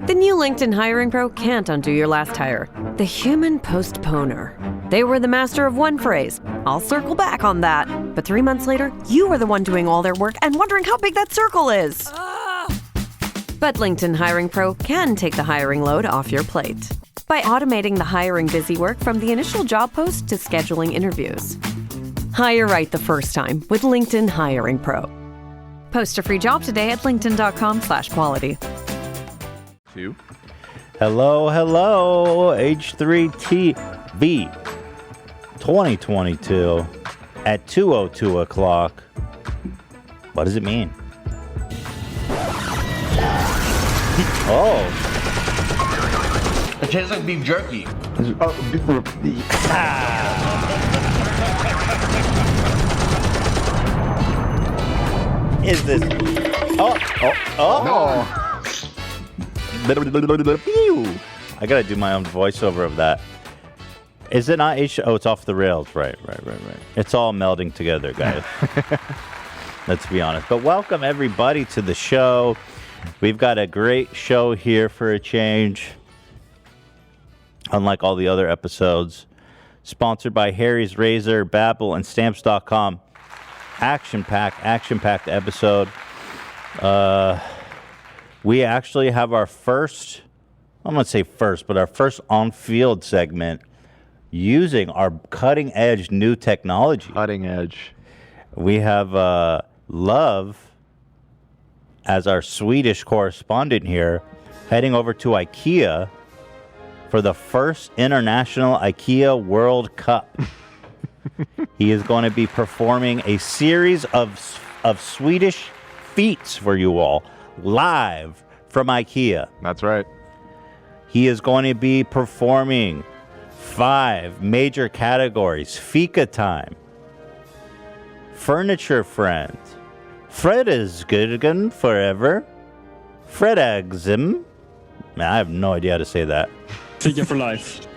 The new LinkedIn Hiring Pro can't undo your last hire. The human postponer. They were the master of one phrase. I'll circle back on that. But 3 months later, you were the one doing all their work and wondering how big that circle is. But LinkedIn Hiring Pro can take the hiring load off your plate by automating the hiring busy work from the initial job post to scheduling interviews. Hire right the first time with LinkedIn Hiring Pro. Post a free job today at linkedin.com/quality. Hello, H3TV 2022 at 2:02 o'clock. What does it mean? Oh. It tastes like beef jerky. Is this? Oh. I gotta do my own voiceover of that. Is it not H? Oh, it's off the rails. Right. It's all melding together, guys. Let's be honest. But welcome everybody to the show. We've got a great show here for a change. Unlike all the other episodes. Sponsored by Harry's Razor, Babbel, and Stamps.com. Action-packed episode. We actually have our first, I'm going to say first, but our first on-field segment using our cutting-edge new technology. Cutting edge. We have Love as our Swedish correspondent here, heading over to Ikea for the first International Ikea World Cup. He is going to be performing a series of Swedish feats for you all, live from Ikea. That's right. He is going to be performing 5 major categories: Fika Time, Furniture Friend, Fredagsgurken Forever, Fredagsm. Man, I have no idea how to say that. Fika for life.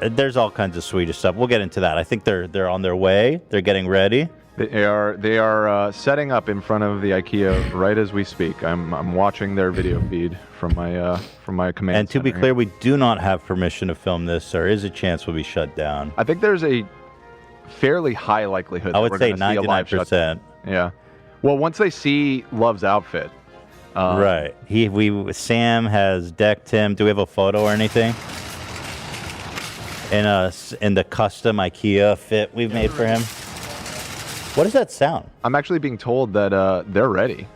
There's all kinds of Swedish stuff. We'll get into that. I think they're on their way. They're getting ready. They are setting up in front of the IKEA right as we speak. I'm watching their video feed from my command. And to be center clear, we do not have permission to film this. There is a chance we'll be shut down. I think there's a fairly high likelihood. I would that say we're gonna see a live 99%. Yeah. Well, once they see Love's outfit. Right. Sam has decked him. Do we have a photo or anything? In the custom IKEA fit we've made for him. What does that sound? I'm actually being told that they're ready.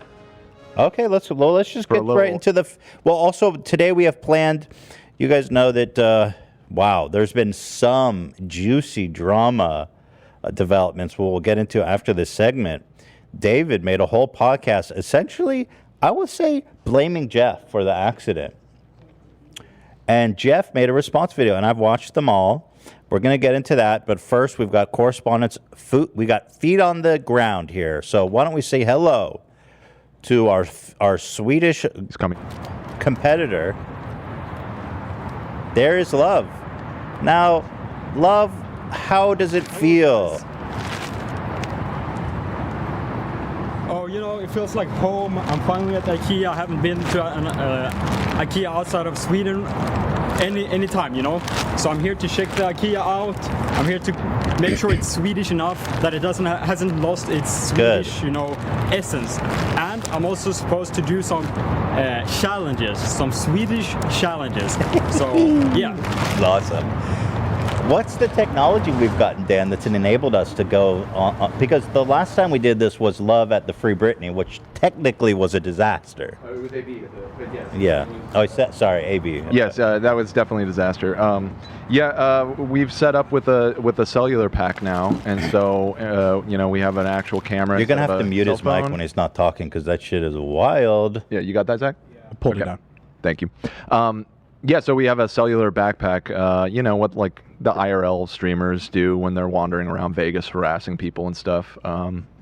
Okay, let's just get right into the. Well, also today we have planned. You guys know that. Wow, there's been some juicy drama developments. We'll get into after this segment. David made a whole podcast, essentially, I would say, blaming Jeff for the accident. And Jeff made a response video, and I've watched them all. We're going to get into that, but first we've got correspondents. We got feet on the ground here. So why don't we say hello to our Swedish competitor. There is Love. Now, Love, how does it feel? Oh, it feels like home. I'm finally at IKEA. I haven't been to an IKEA outside of Sweden any time, So I'm here to check the IKEA out. I'm here to make sure it's Swedish enough that it hasn't lost its Swedish, essence. And I'm also supposed to do some challenges, some Swedish challenges. So yeah, Awesome. What's the technology we've gotten, Dan, that's enabled us to go on? Because the last time we did this was Love at the Free Britney, which technically was a disaster. It was AB, but yes. Yeah. Oh, sorry, AB. Yes, that was definitely a disaster. We've set up with a cellular pack now, and so we have an actual camera. You're gonna have to mute his mic when he's not talking, because that shit is wild. Yeah, you got that, Zach? Yeah. Pull it down. Thank you. So we have a cellular backpack, what like the IRL streamers do when they're wandering around Vegas harassing people and stuff.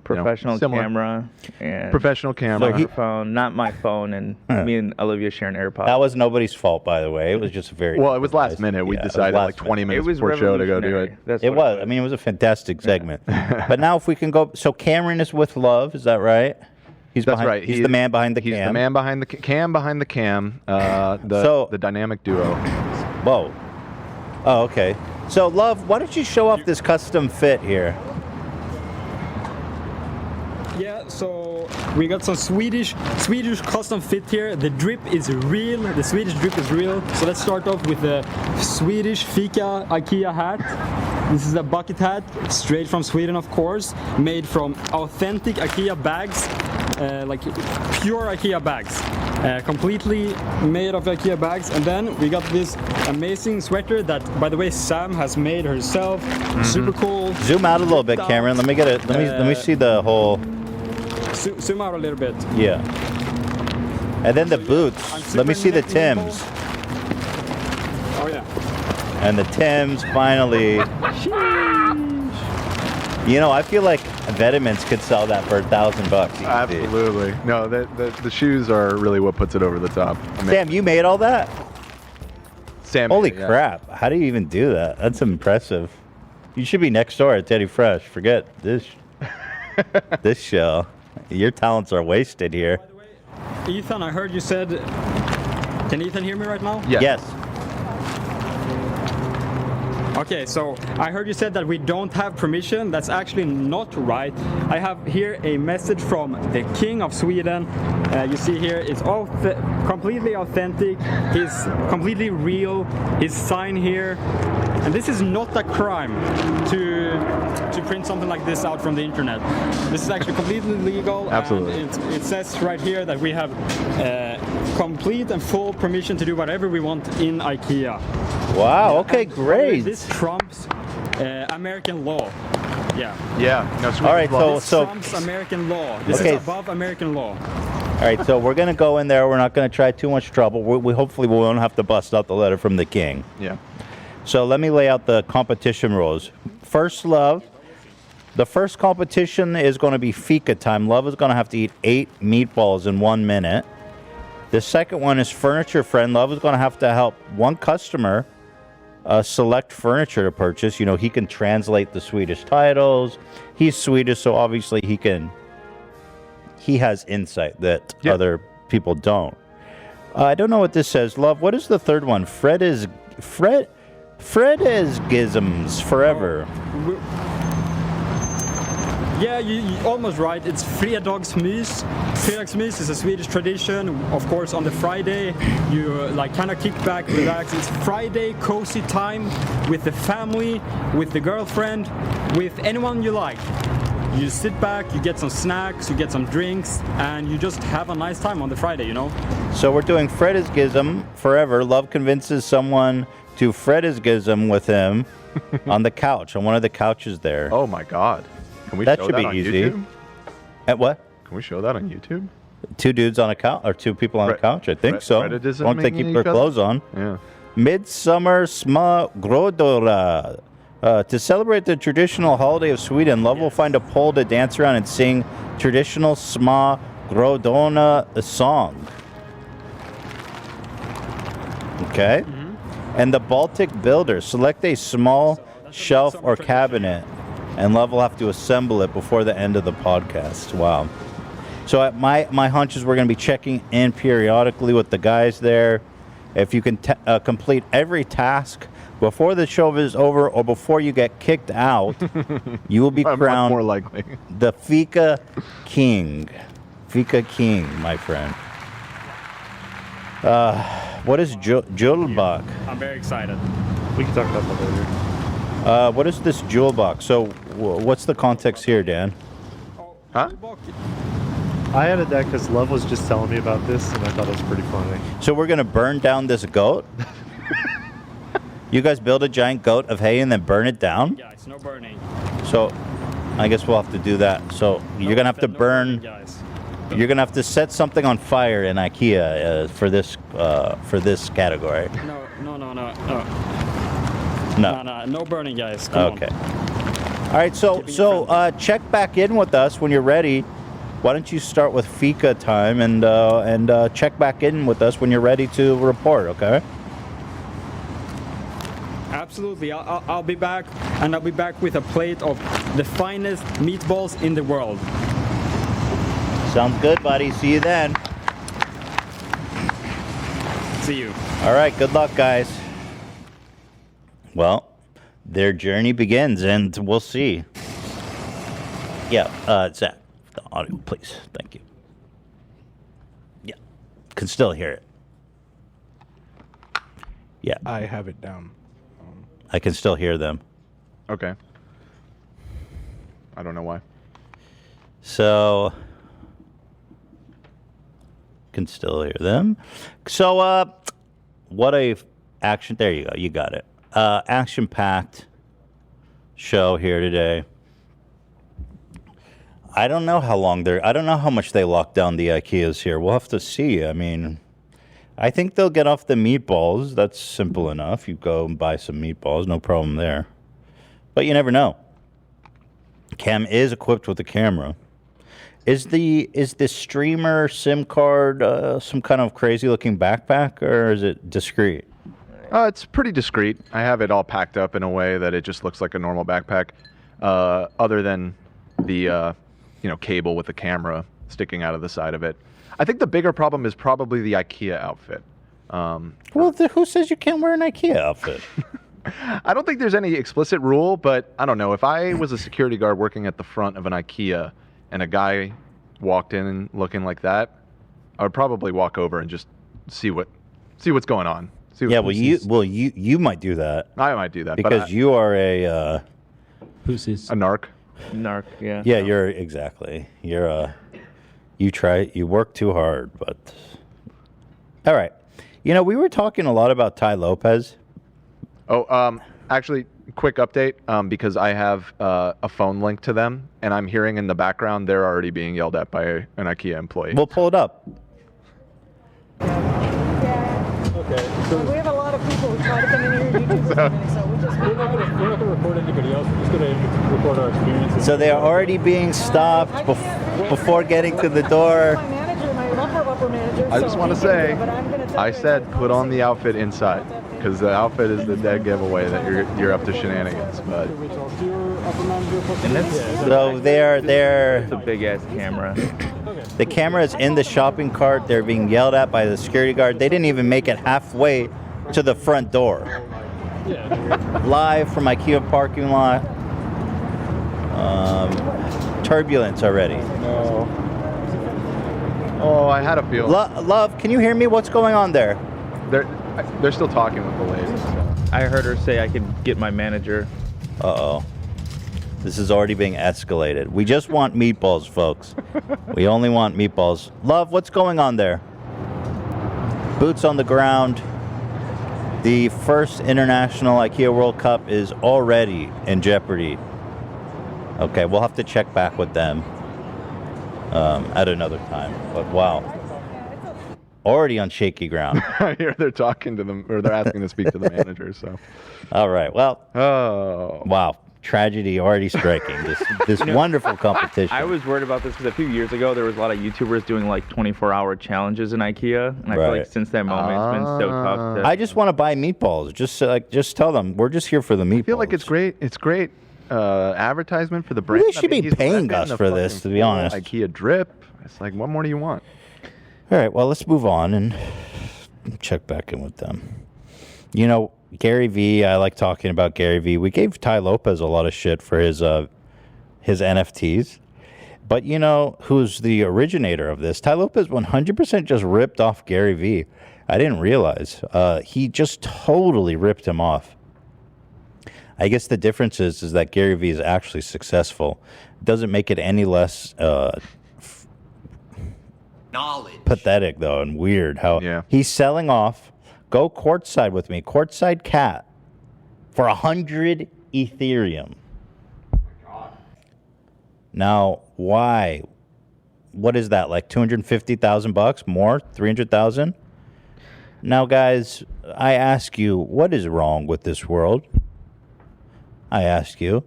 Professional camera and professional camera. Microphone, not my phone, and me and Olivia share an AirPod. That was nobody's fault, by the way. It was just very well. It was last minute. We decided like 20 minutes before show to go do it. It was. It was a fantastic segment. But now, if we can go, so Cameron is with Love. Is that right? He's That's behind, right. He's the man behind the cam. He's the man behind the cam behind the cam. The dynamic duo. Whoa. Oh, okay. So, Love, why don't you show off this custom fit here? Yeah, so we got some Swedish custom fit here. The drip is real. The Swedish drip is real. So let's start off with the Swedish Fika Ikea hat. This is a bucket hat, straight from Sweden, of course, made from authentic Ikea bags, like pure Ikea bags, completely made of Ikea bags. And then we got this amazing sweater that, by the way, Sam has made herself. Super cool. Zoom out a little bit, Cameron. Let me get it. Let me see the whole. Zoom out a little bit. Yeah. And then the boots. Let me see the Tims. Oh yeah. And the Tims finally. You know, I feel like Vitamins could sell that for $1,000. Absolutely. No, the shoes are really what puts it over the top. Sam, you made all that? Sam. Holy crap. How do you even do that? That's impressive. You should be next door at Teddy Fresh. Forget this this show. Your talents are wasted here. By the way, Ethan, I heard you said. Can Ethan hear me right now? Yes. Okay, so I heard you said that we don't have permission. That's actually not right. I have here a message from the King of Sweden. You see here, it's all completely authentic. He's completely real. His sign here. And this is not a crime to print something like this out from the internet. This is actually completely legal. Absolutely. And it says right here that we have complete and full permission to do whatever we want in IKEA. Wow, okay, great. This trumps American law. Yeah. Yeah. No, all right, this trumps American law. This is above American law. All right, so we're going to go in there. We're not going to try too much trouble. We hopefully we won't have to bust out the letter from the king. Yeah. So let me lay out the competition rules. First, Love. The first competition is going to be Fika time. Love is going to have to eat 8 meatballs in 1 minute. The second one is Furniture Friend. Love is going to have to help one customer select furniture to purchase. You know, he can translate the Swedish titles. He's Swedish, so obviously he has insight that other people don't. I don't know what this says. Love, what is the third one? Fred is Gisms forever. Yeah, you're almost right. It's Fredagsmys. Fredagsmys is a Swedish tradition. Of course, on the Friday, you like kind of kick back, relax. It's Friday cozy time with the family, with the girlfriend, with anyone you like. You sit back, you get some snacks, you get some drinks, and you just have a nice time on the Friday, you know? So we're doing Fredagsgism forever. Love convinces someone to Fredagsgism with him on the couch, on one of the couches there. Oh my God. Can we that show should that be on easy. YouTube? At what? Can we show that on YouTube? 2 dudes on a couch, or 2 people on a couch? I think so. As long as they keep their clothes on. Yeah. Midsummer Små Grodora. To celebrate the traditional holiday of Sweden, Love will find a pole to dance around and sing traditional Små Grodorna song. Okay. And the Baltic Builder. Select a small shelf or cabinet, and Love will have to assemble it before the end of the podcast. Wow. So my hunch is we're going to be checking in periodically with the guys there. If you can complete every task before the show is over or before you get kicked out, you will be crowned more likely the Fika King. Fika King, my friend. What is Julbach? I'm very excited. We can talk about that later. What is this jewel box? So, what's the context here, Dan? Huh? I had a deck because Love was just telling me about this, and I thought it was pretty funny. So we're gonna burn down this goat? You guys build a giant goat of hay and then burn it down? Yeah, it's no burning. So, I guess we'll have to do that. So you're gonna have to burn. You're gonna have to set something on fire in IKEA for this category. No burning, guys. Come on. All right, so check back in with us when you're ready. Why don't you start with Fika time and check back in with us when you're ready to report, okay? Absolutely. I'll be back, and I'll be back with a plate of the finest meatballs in the world. Sounds good, buddy. See you then. See you. All right, good luck, guys. Well, their journey begins, and we'll see. Yeah, Zach, the audio, please. Thank you. Yeah, can still hear it. Yeah, I have it down. I can still hear them. Okay. I don't know why. So, can still hear them. So, what a action. There you go. You got it. Action-packed show here today. I don't know how long I don't know how much they locked down the Ikeas here. We'll have to see. I mean, I think they'll get off the meatballs. That's simple enough. You go and buy some meatballs. No problem there. But you never know. Cam is equipped with a camera. Is the streamer SIM card some kind of crazy looking backpack, or is it discreet? It's pretty discreet. I have it all packed up in a way that it just looks like a normal backpack, other than the cable with the camera sticking out of the side of it. I think the bigger problem is probably the Ikea outfit. Well, who says you can't wear an Ikea outfit? I don't think there's any explicit rule, but I don't know. If I was a security guard working at the front of an Ikea and a guy walked in looking like that, I would probably walk over and just see what's going on. Yeah, you might do that. I might do that because you are a Pussies. A narc. Narc, yeah. Yeah, you're exactly. You work too hard, but all right. We were talking a lot about Ty Lopez. Oh, actually, quick update, because I have a phone link to them, and I'm hearing in the background they're already being yelled at by an IKEA employee. We'll pull it up. Okay. So we have a lot of people who try to come in here, YouTubers coming in, so we're not going to record anybody else. We're just going to record our experiences. So they are already being stopped before getting to the door. My manager, my upper manager. I just want to say, I said put on the outfit inside, because the outfit is the dead giveaway that you're up to shenanigans. But so they're It's a big ass camera. the camera is in the shopping cart. They're being yelled at by the security guard. They didn't even make it halfway to the front door. Live from IKEA parking lot. Turbulence already. Oh, I had a feeling. Love, can you hear me? What's going on there? They're still talking with the lady. So. I heard her say I could get my manager. Uh-oh. This is already being escalated. We just want meatballs, folks. We only want meatballs. Love, what's going on there? Boots on the ground. The first International IKEA World Cup is already in jeopardy. Okay, we'll have to check back with them at another time. But wow. Already on shaky ground. I hear they're talking to them, or they're asking to speak to the manager. So, all right. Well. Oh. Wow. Tragedy already striking. This wonderful competition. I was worried about this because a few years ago there was a lot of YouTubers doing like 24-hour challenges in IKEA, and I feel like since that moment it's been so tough. I just want to buy meatballs. Just tell them we're just here for the meatballs. I feel like it's great. It's great advertisement for the brand. They should be paying us for this, to be honest. IKEA drip. It's like, what more do you want? All right, well, let's move on and check back in with them. Gary V, I like talking about Gary V. We gave Ty Lopez a lot of shit for his NFTs. But who's the originator of this? Ty Lopez 100% just ripped off Gary V. I didn't realize. He just totally ripped him off. I guess the difference is that Gary V is actually successful. It doesn't make it any less pathetic, though, and weird how he's selling off. Go courtside with me. Courtside cat for 100 Ethereum. Oh my God. Now, why? What is that? Like $250,000 more? 300,000? Now, guys, I ask you, what is wrong with this world? I ask you.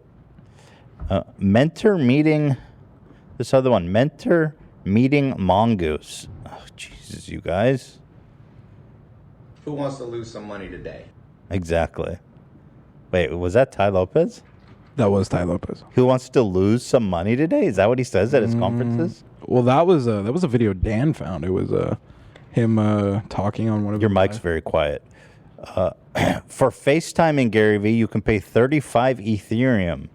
Mentor meeting. This other one. Mentor meeting Mongoose. Oh, Jesus, you guys. Who wants to lose some money today? Exactly. Wait, was that Ty Lopez? That was Ty Lopez. Who wants to lose some money today? Is that what he says at his conferences? Well, that was a video Dan found. It was him talking on one of your mic's very quiet. For FaceTiming Gary Vee, you can pay 35 Ethereum,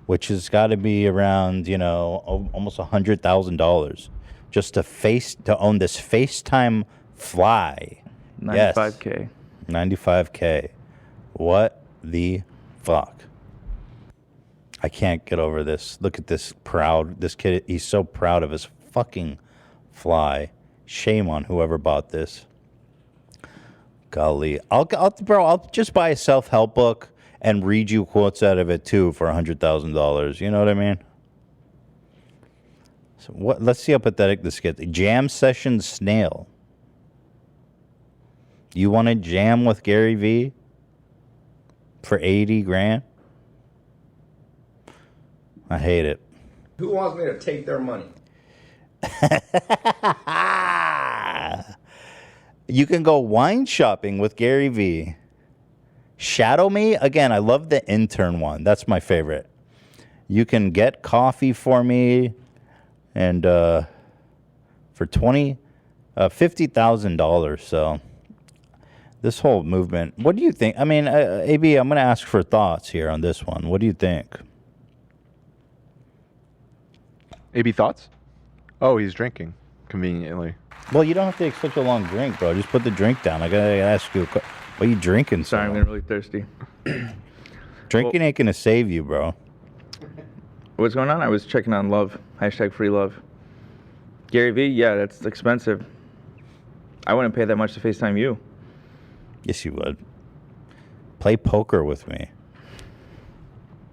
which has got to be around, almost $100,000 just to own this FaceTime Fly. 95K. Yes. 95K. What the fuck? I can't get over this. Look at this kid. He's so proud of his fucking Fly. Shame on whoever bought this. Golly. I'll just buy a self-help book and read you quotes out of it too for $100,000. You know what I mean? So let's see how pathetic this gets. Jam session snail. You want to jam with Gary Vee for 80 grand? I hate it. Who wants me to take their money? You can go wine shopping with Gary Vee. Shadow me? Again, I love the intern one. That's my favorite. You can get coffee for me and for $50,000. So this whole movement, what do you think? I mean, AB, I'm going to ask for thoughts here on this one. What do you think? AB, thoughts? Oh, he's drinking conveniently. Well, you don't have to take such a long drink, bro. Just put the drink down. I gotta ask you, what are you drinking? Sorry, I'm getting really thirsty. Drinking ain't gonna save you, bro. What's going on? I was checking on love. #FreeLove. Gary Vee, yeah, that's expensive. I wouldn't pay that much to FaceTime you. Yes, you would. Play poker with me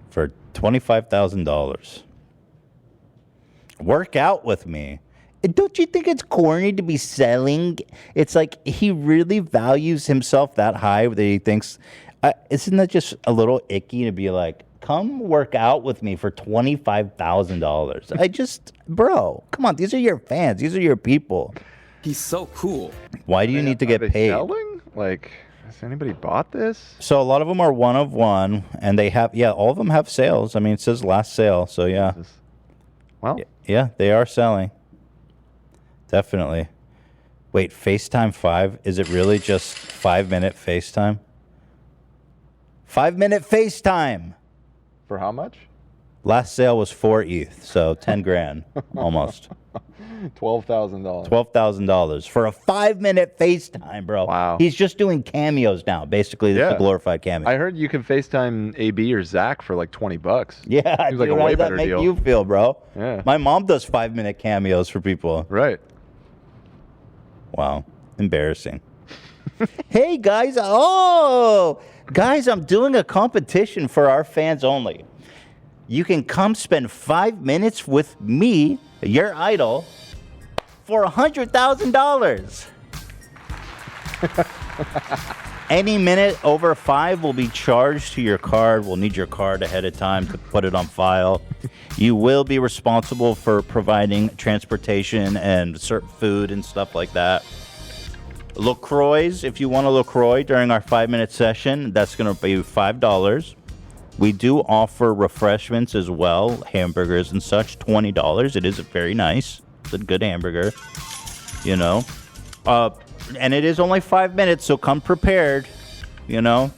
for $25,000. Work out with me. Don't you think it's corny to be selling? It's like he really values himself that high that he thinks, isn't that just a little icky to be like, come work out with me for $25,000? Bro, come on. These are your fans. These are your people. He's so cool. Why do you need to get paid? Selling? Like, has anybody bought this? So a lot of them are one of one, and they have, all of them have sales. I mean, it says last sale, so yeah. Well. Yeah, they are selling. Definitely. Wait, FaceTime 5? Is it really just 5-minute FaceTime? 5-minute FaceTime! For how much? Last sale was 4 ETH, so 10 grand, almost. $12,000. $12,000 for a 5-minute FaceTime, bro. Wow. He's just doing cameos now. Basically, it's a glorified cameo. I heard you can FaceTime AB or Zach for like $20. Yeah, Seems like a dude, how way does that better make deal. you feel, bro? Yeah. My mom does 5-minute cameos for people. Right. Wow. Embarrassing. Hey, guys. Oh, guys, I'm doing a competition for our fans only. You can come spend 5 minutes with me, your idol, for $100,000. Any minute over 5 will be charged to your card. We'll need your card ahead of time to put it on file. You will be responsible for providing transportation and certain food and stuff like that. LaCroix, if you want a LaCroix during our 5-minute session, that's going to be $5. We do offer refreshments as well, hamburgers and such, $20. It is very nice. It's a good hamburger, you know. And it is only 5 minutes, so come prepared, you know.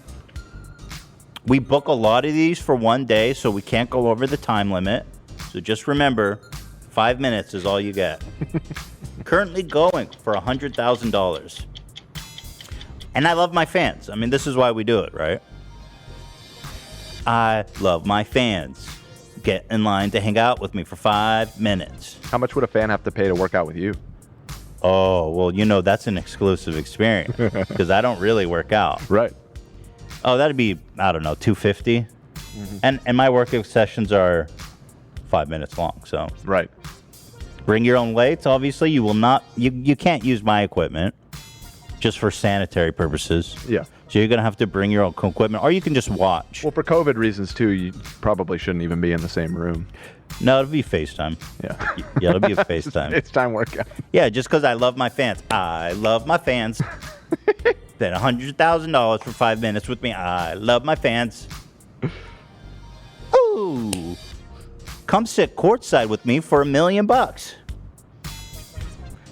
We book a lot of these for one day, so we can't go over the time limit. So just remember, 5 minutes is all you get. Currently going for $100,000. And I love my fans. I mean, this is why we do it, right? I love my fans. Get in line to hang out with me for 5 minutes. How much would a fan have to pay to work out with you? Oh, well, you know, that's an exclusive experience because I don't really work out. Right. Oh, that'd be, I don't know, $250. Mm-hmm. And my workout sessions are 5 minutes long, so. Right. Bring your own weights, obviously. You will not, you can't use my equipment just for sanitary purposes. Yeah. So you're going to have to bring your own equipment, or you can just watch. Well, for COVID reasons, too, you probably shouldn't even be in the same room. No, it'll be FaceTime. Yeah. Yeah, it'll be a FaceTime. It's time workout. Yeah, just because I love my fans. I love my fans. Then $100,000 for 5 minutes with me. I love my fans. Ooh. come sit courtside with me for $1 million.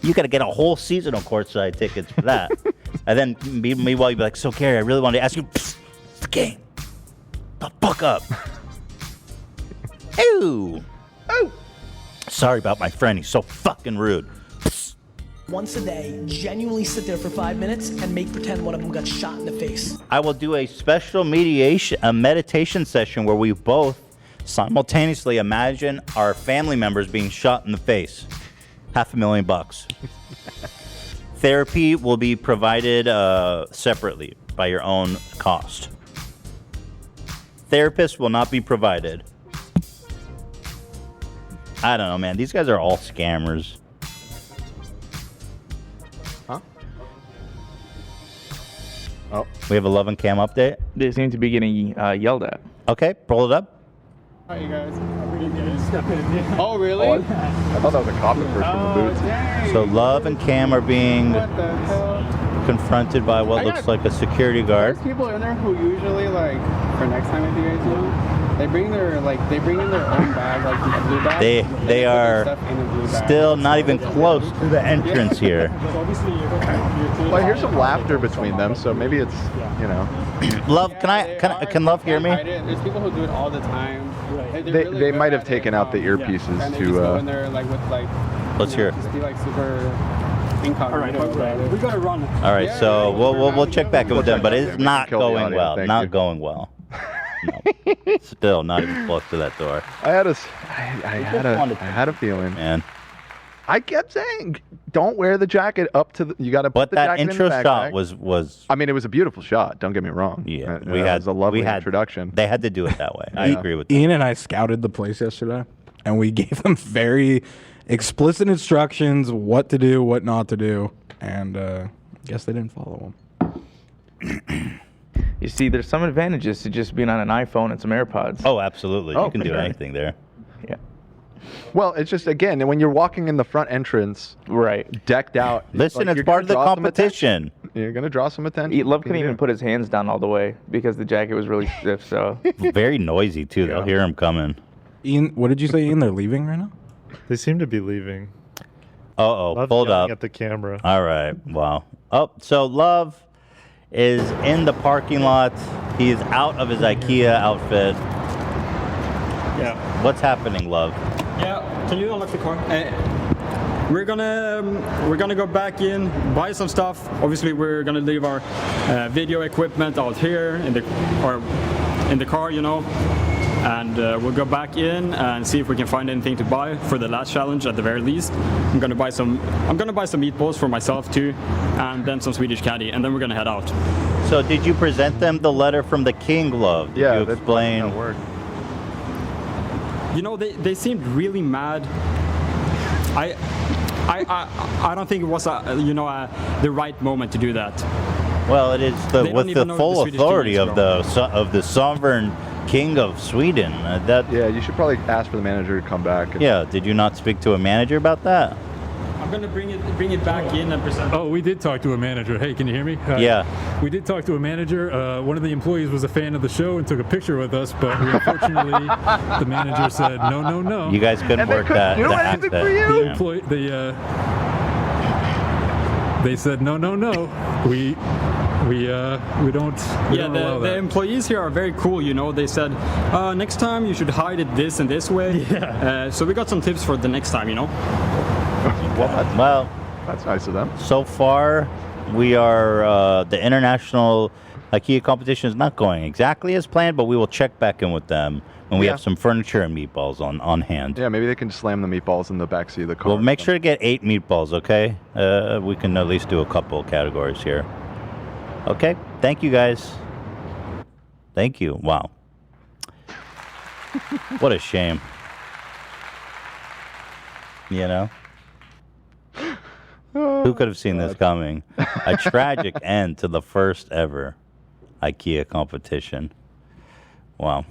You got to get a whole season of courtside tickets for that. And then meanwhile, you'd be like, so Gary, I really wanted to ask you, it's the game. The fuck up. Ew. Oh. Sorry about my friend. He's so fucking rude. Once a day, genuinely sit there for 5 minutes and make pretend one of them got shot in the face. I will do a special meditation session where we both simultaneously imagine our family members being shot in the face. $500,000. Therapy will be provided separately by your own cost. Therapists will not be provided. I don't know, man. These guys are all scammers. Huh? Oh. We have a Love and Cam update. They seem to be getting yelled at. Okay, pull it up. Hi, you guys. Oh, really? Oh, I thought that was a cop at first from the boots. Dang. So Love and Cam are being What the hell? confronted by what looks like a security guard. There's people in there who usually, like, for next time, if you guys know, they bring in their own bag, like the blue bag. They put their are stuff in a blue bag. still not even close to the entrance here. Well, I hear some laughter between them, so maybe it's, you know. Love, can Love hear me? There's people who do it all the time. They might have taken out the earpieces and they just go in to. there like with like. Let's hear it. Just be like super incognito. All right, we gotta run. All right, so we'll check back in with them, but it's not kill the going audio, well. thank Not you. going well. No. Still not even close to that door. I had a feeling. Man. I kept saying, don't wear the jacket up to the. You got to put But the that jacket intro in the shot backpack. was. I mean, it was a beautiful shot. Don't get me wrong. Yeah, It was a lovely introduction. They had to do it that way. I agree with that. Ian and I scouted the place yesterday, and we gave them very explicit instructions what to do, what not to do, and I guess they didn't follow them. You see, there's some advantages to just being on an iPhone and some AirPods. Oh, absolutely. Oh, You can for do sure. anything there. Yeah. Well, it's just again when you're walking in the front entrance, Right. decked out. Listen, like, it's you're part of the gonna draw some competition. You're gonna draw some attention. Love What couldn't can you even do? put his hands down all the way because the jacket was really stiff. So Very noisy, too. They'll hear him coming. Ian, what did you say, Ian? They're leaving right now? They seem to be leaving. Uh-oh, Love's hold yelling up. at the camera. All right, wow. Oh, so Love is in the parking lot. He is out of his IKEA outfit. Yeah. What's happening, Love? Yeah. Can you unlock the car? We're gonna go back in, buy some stuff. Obviously, we're gonna leave our video equipment out here in the car, you know. And we'll go back in and see if we can find anything to buy for the last challenge at the very least. I'm gonna buy some meatballs for myself too, and then some Swedish candy, and then we're gonna head out. So did you present them the letter from the king, Love? Did Yeah, you that's explain? that worked. You know, they seemed really mad. I don't think it was the right moment to do that. Well, it is They don't with even the know full the Swedish king authority is of the sovereign king of Sweden. Yeah, you should probably ask for the manager to come back. Yeah, did you not speak to a manager about that? I'm gonna bring it back in and present. Oh, we did talk to a manager. Hey, can you hear me? Yeah. We did talk to a manager. One of the employees was a fan of the show and took a picture with us, but unfortunately, the manager said no. You guys couldn't work that. do the anything for accent. you? The employee, they said no. We don't. We Yeah, don't allow the that. employees here are very cool, you know. They said, next time you should hide it this and this way. Yeah. So we got some tips for the next time, you know. Well, That's nice of them. so far we are the international IKEA competition is not going exactly as planned, but we will check back in with them when we Yeah. have some furniture and meatballs on hand. Yeah, maybe they can slam the meatballs in the backseat of the car. We'll make sure to get 8 meatballs, okay? We can at least do a couple categories here. Okay, thank you guys. Thank you. Wow. What a shame. You know? Who could have seen this coming? A tragic end to the first ever IKEA competition. Wow.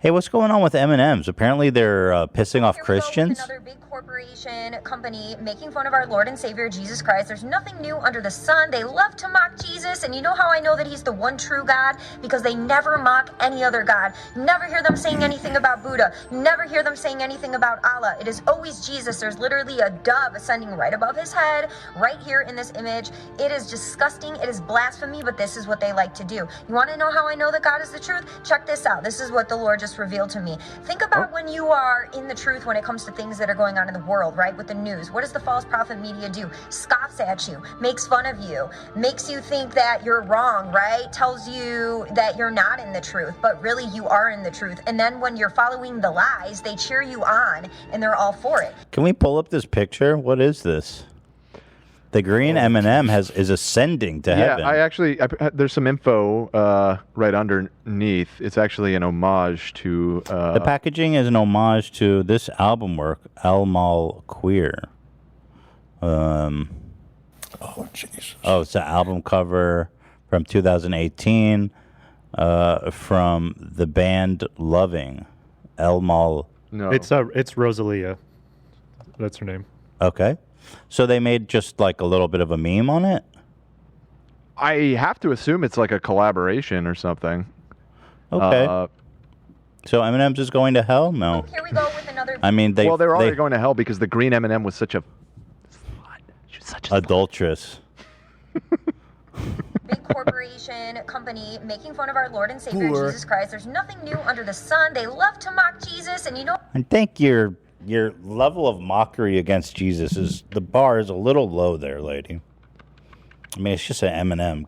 Hey, what's going on with M&Ms? Apparently they're pissing off Christians. Another big corporation company making fun of our Lord and Savior Jesus Christ. There's nothing new under the sun. They love to mock Jesus, and you know how I know that he's the one true God? Because they never mock any other God. You never hear them saying anything about Buddha. You never hear them saying anything about Allah. It is always Jesus. There's literally a dove ascending right above his head, right here in this image. It is disgusting. It is blasphemy, but this is what they like to do. You want to know how I know that God is the truth? Check this out. This is what the Lord just revealed to me. Think about when you are in the truth when it comes to things that are going on in the world, right? With the news. What does the false prophet media do? Scoffs at you, makes fun of you, makes you think that you're wrong, right? Tells you that you're not in the truth, but really you are in the truth. And then when you're following the lies, they cheer you on and they're all for it. Can we pull up this picture? What is this? The green M&M is ascending to heaven. Yeah, there's some info right underneath. It's actually an homage to... the packaging is an homage to this album work, El Mal Queer. Oh, Jesus. Oh, it's an album cover from 2018 from the band Loving. El Mal... No. It's Rosalia. That's her name. Okay. So they made just like a little bit of a meme on it? I have to assume it's like a collaboration or something. Okay. So M&M's is going to hell? No. Here we go with another... I mean, they're already going to hell because the green M&M was such a... She was such a adulteress. Big corporation company making fun of our Lord and Savior Jesus Christ. There's nothing new under the sun. They love to mock Jesus, and you know... I think your level of mockery against Jesus is, the bar is a little low there, lady. I mean, it's just an M&M.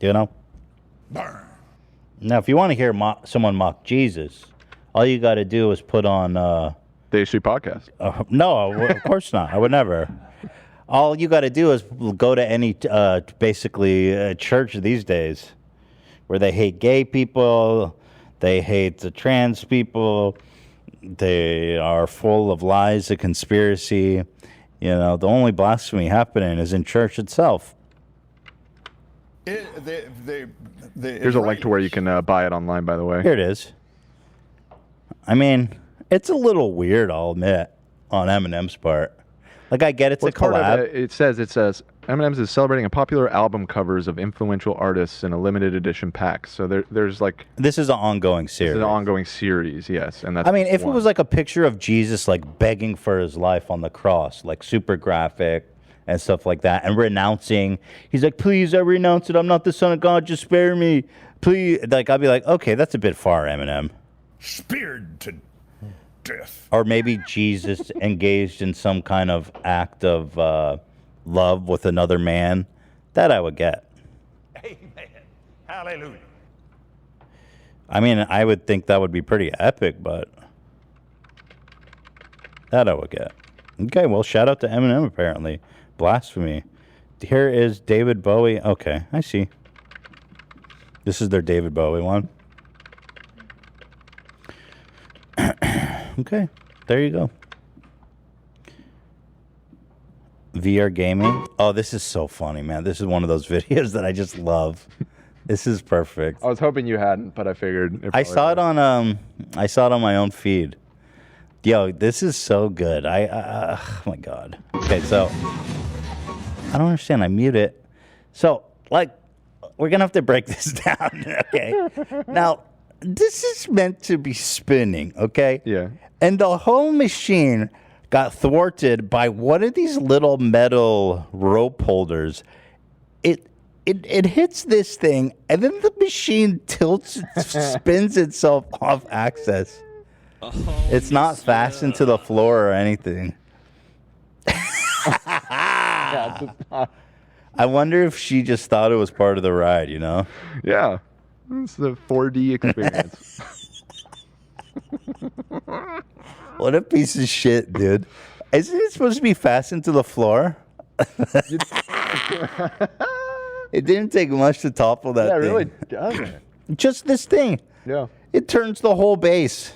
You know? Now, if you want to hear someone mock Jesus, all you got to do is put on... the AC podcast. No, of course not. I would never. All you got to do is go to any, basically, church these days where they hate gay people, they hate the trans people... They are full of lies and conspiracy. You know, the only blasphemy happening is in church itself. Here's a link to where you can buy it online, by the way. Here it is. I mean, it's a little weird, I'll admit, on Eminem's part. Like, I get it's a collab. It says M&M's is celebrating a popular album covers of influential artists in a limited edition pack. So there's like... This is an ongoing series. This is an ongoing series, yes. And that's... I mean, if it was like a picture of Jesus like begging for his life on the cross, like super graphic and stuff like that, and renouncing, he's like, please, I renounce it. I'm not the son of God. Just spare me. Please. Like, I'd be like, okay, that's a bit far, Eminem. Speared to death. Or maybe Jesus engaged in some kind of act of love with another man. That I would get. Amen. Hallelujah. I mean, I would think that would be pretty epic, but that I would get. Okay, well, shout out to Eminem, apparently. Blasphemy. Here is David Bowie. Okay, I see. This is their David Bowie one. Okay, there you go. VR gaming. Oh, this is so funny, man. This is one of those videos that I just love. This is perfect. I was hoping you hadn't, but I figured. I saw it on my own feed. Yo, this is so good. Oh my God. Okay, so I don't understand. I mute it. So, like, we're gonna have to break this down. Okay. Now, this is meant to be spinning. Okay. Yeah. And the whole machine got thwarted by one of these little metal rope holders. It hits this thing, and then the machine tilts, spins itself off axis. It's not fastened to the floor or anything. I wonder if she just thought it was part of the ride, you know? Yeah. It's the 4D experience. What a piece of shit, dude. Isn't it supposed to be fastened to the floor? It didn't take much to topple that thing. Yeah, it really doesn't. Just this thing. Yeah. It turns the whole base.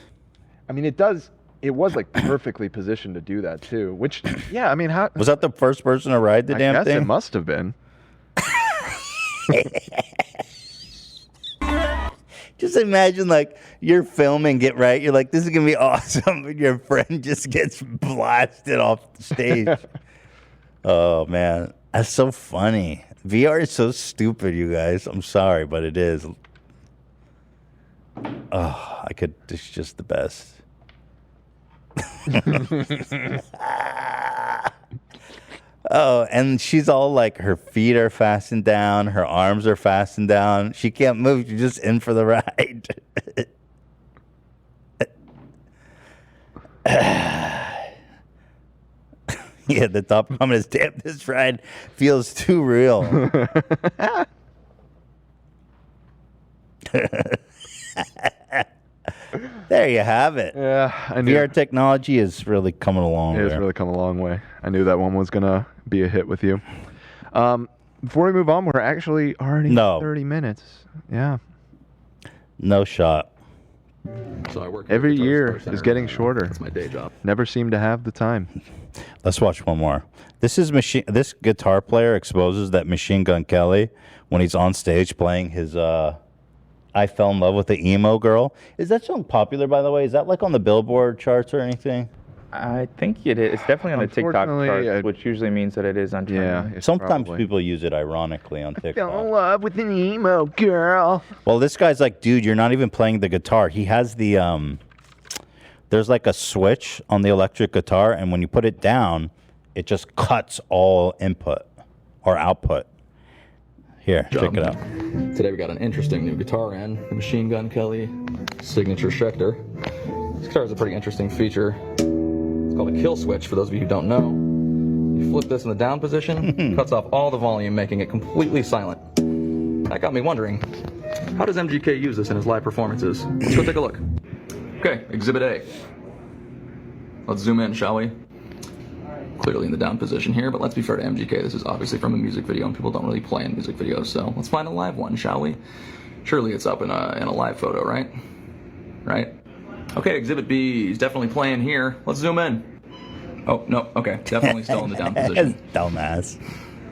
I mean, it does. It was like perfectly positioned to do that too. Which, yeah, I mean, how was that the first person to ride the damn thing? I guess it must have been. Just imagine, like, you're filming it, right? You're like, this is going to be awesome. And your friend just gets blasted off the stage. Oh, man. That's so funny. VR is so stupid, you guys. I'm sorry, but it is. Oh, it's just the best. Oh, and she's all like, her feet are fastened down, her arms are fastened down. She can't move. She's just in for the ride. Yeah, the top comment is, damn, this ride feels too real. There you have it. Yeah, I knew. VR technology is really coming along. It's really come a long way. I knew that one was going to be a hit with you. Before we move on, we're actually already 30 minutes. Yeah. No shot. So I work Every year is getting shorter. That's my day job. Never seem to have the time. Let's watch one more. This This guitar player exposes that Machine Gun Kelly when he's on stage playing his I Fell in Love with the Emo Girl. Is that song popular, by the way? Is that like on the Billboard charts or anything? I think it is. It's definitely on the TikTok chart, which usually means that it is on trending. Yeah. Sometimes people use it ironically on TikTok. Fell in love with an emo girl. Well, this guy's like, dude, you're not even playing the guitar. He has the there's like a switch on the electric guitar, and when you put it down, it just cuts all input or output. Here, check it out. Today we got an interesting new guitar in, the Machine Gun Kelly Signature Schecter. This guitar has a pretty interesting feature. It's called a kill switch, for those of you who don't know. You flip this in the down position, cuts off all the volume, making it completely silent. That got me wondering, how does MGK use this in his live performances? Let's go take a look. Okay, Exhibit A. Let's zoom in, shall we? Clearly in the down position here, but let's be fair to MGK. This is obviously from a music video, and people don't really play in music videos, so let's find a live one, shall we? Surely it's up in a live photo, right? Right? Okay, Exhibit B. He's definitely playing here. Let's zoom in. Oh, no, okay. Definitely still in the down position. Dumbass.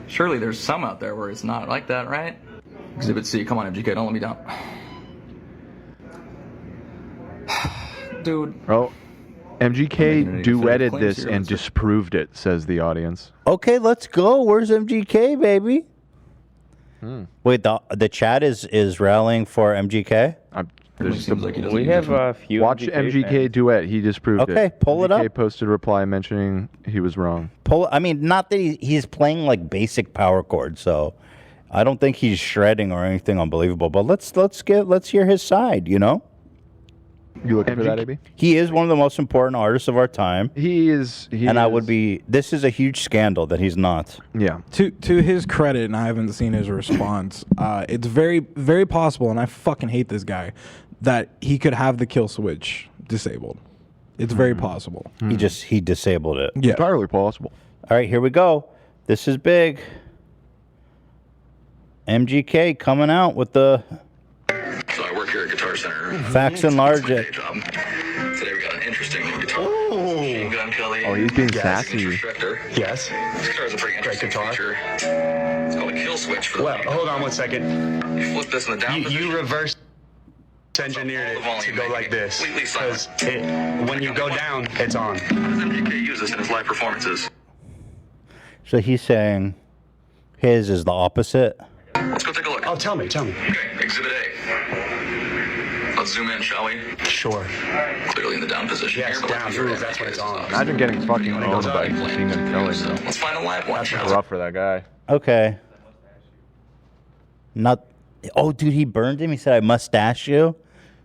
Surely there's some out there where it's not like that, right? Exhibit C. Come on, MGK. Don't let me down. Dude. Oh. MGK duetted this and disproved it, says the audience. Okay, let's go. Where's MGK, baby? Wait, the chat is rallying for MGK? We have a few. Watch MGK duet. He disproved it. Okay, pull it up. MGK posted a reply mentioning he was wrong. I mean, not that he's playing like basic power chords, so I don't think he's shredding or anything unbelievable. But let's hear his side, you know? You looking for that, AB? He is one of the most important artists of our time. He is. I would be. This is a huge scandal that he's not. Yeah. To his credit, and I haven't seen his response. It's very, very possible, and I fucking hate this guy, that he could have the kill switch disabled. It's very possible. He disabled it. Yeah. Entirely possible. All right, here we go. This is big. MGK coming out with the. So I work here at Guitar Center. Facts and large. Today we got an interesting new guitar. Machine Gun Kelly. Oh, he's being sassy. Yes. This guitar has a pretty interesting feature. It's called a kill switch. Hold on one second. You flip this in the down position. You reverse engineered it to go like this. Because when you go down, it's on. How does MGK use this in his live performances? So he's saying his is the opposite. Let's go take a look. Oh, tell me. Okay, Exhibit A. Let's zoom in, shall we? Sure. Clearly in the down position here. Yes, down. Ooh, that's when it's on. Imagine getting fucking owned by Machine Gun Kelly. So let's find a live one. That's rough for that guy. Okay. Oh, dude, he burned him. He said, "I mustache you."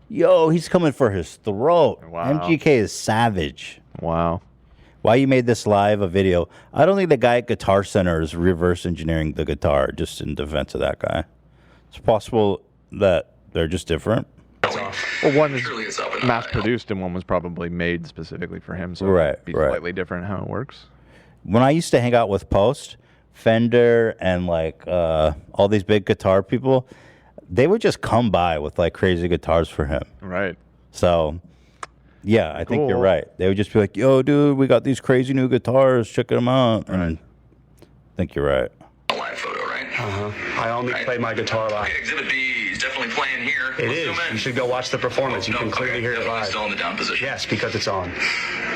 Yo, he's coming for his throat. Wow. MGK is savage. Wow. Why you made this live a video? I don't think the guy at Guitar Center is reverse engineering the guitar, just in defense of that guy. It's possible that they're just different. Well, one is mass-produced and one was probably made specifically for him, so it'd be slightly different how it works. When I used to hang out with Post, Fender, and like all these big guitar people, they would just come by with like crazy guitars for him. Right. So, yeah, I think you're right. They would just be like, "Yo, dude, we got these crazy new guitars. Check them out." And I think you're right. A live photo, right? I only play my guitar live. Okay, Exhibit B. definitely playing here. It is. You should go watch the performance. You can clearly hear it live. Still in the down position. Yes, because it's on.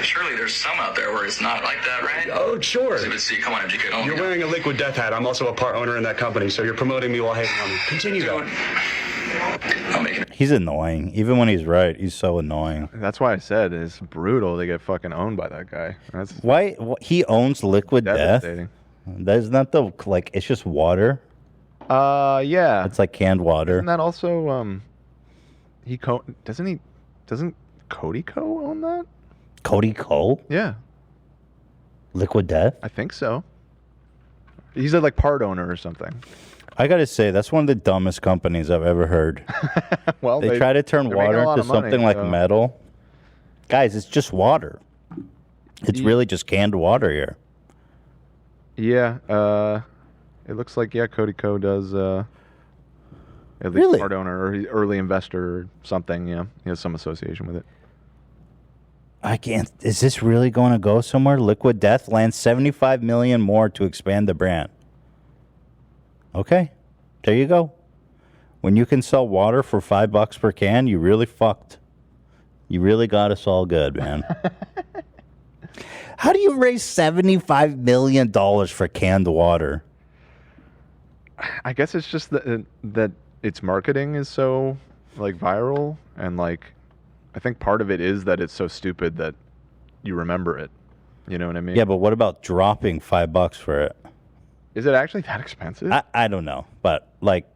Surely there's some out there where it's not like that, right? Oh, sure. Let's see. Come on, MGK. Don't You're wearing a Liquid Death hat. I'm also a part owner in that company, so you're promoting me while hating on me. Continue though. He's annoying. Even when he's right, he's so annoying. That's why I said it's brutal to get fucking owned by that guy. That's Why he owns Liquid Death? devastating. That's not the like. It's just water. Yeah. It's like canned water. Isn't that also doesn't Cody Co own that? Cody Co? Yeah. Liquid Death? I think so. He's a like part owner or something. I gotta say, that's one of the dumbest companies I've ever heard. Well, they try to turn they're making a water lot into of money, something like so- metal. Guys, it's just water. It's really just canned water here. Yeah. It looks like Cody Co does at least Really? part owner or he's early investor or something. Yeah, he has some association with it. I can't. Is this really going to go somewhere? Liquid Death lands $75 million more to expand the brand. Okay, there you go. When you can sell water for $5 per can, you really fucked. You really got us all good, man. How do you raise $75 million for canned water? I guess it's just that its marketing is so like viral, and like I think part of it is that it's so stupid that you remember it. You know what I mean? Yeah, but what about dropping $5 for it? Is it actually that expensive? I don't know, but like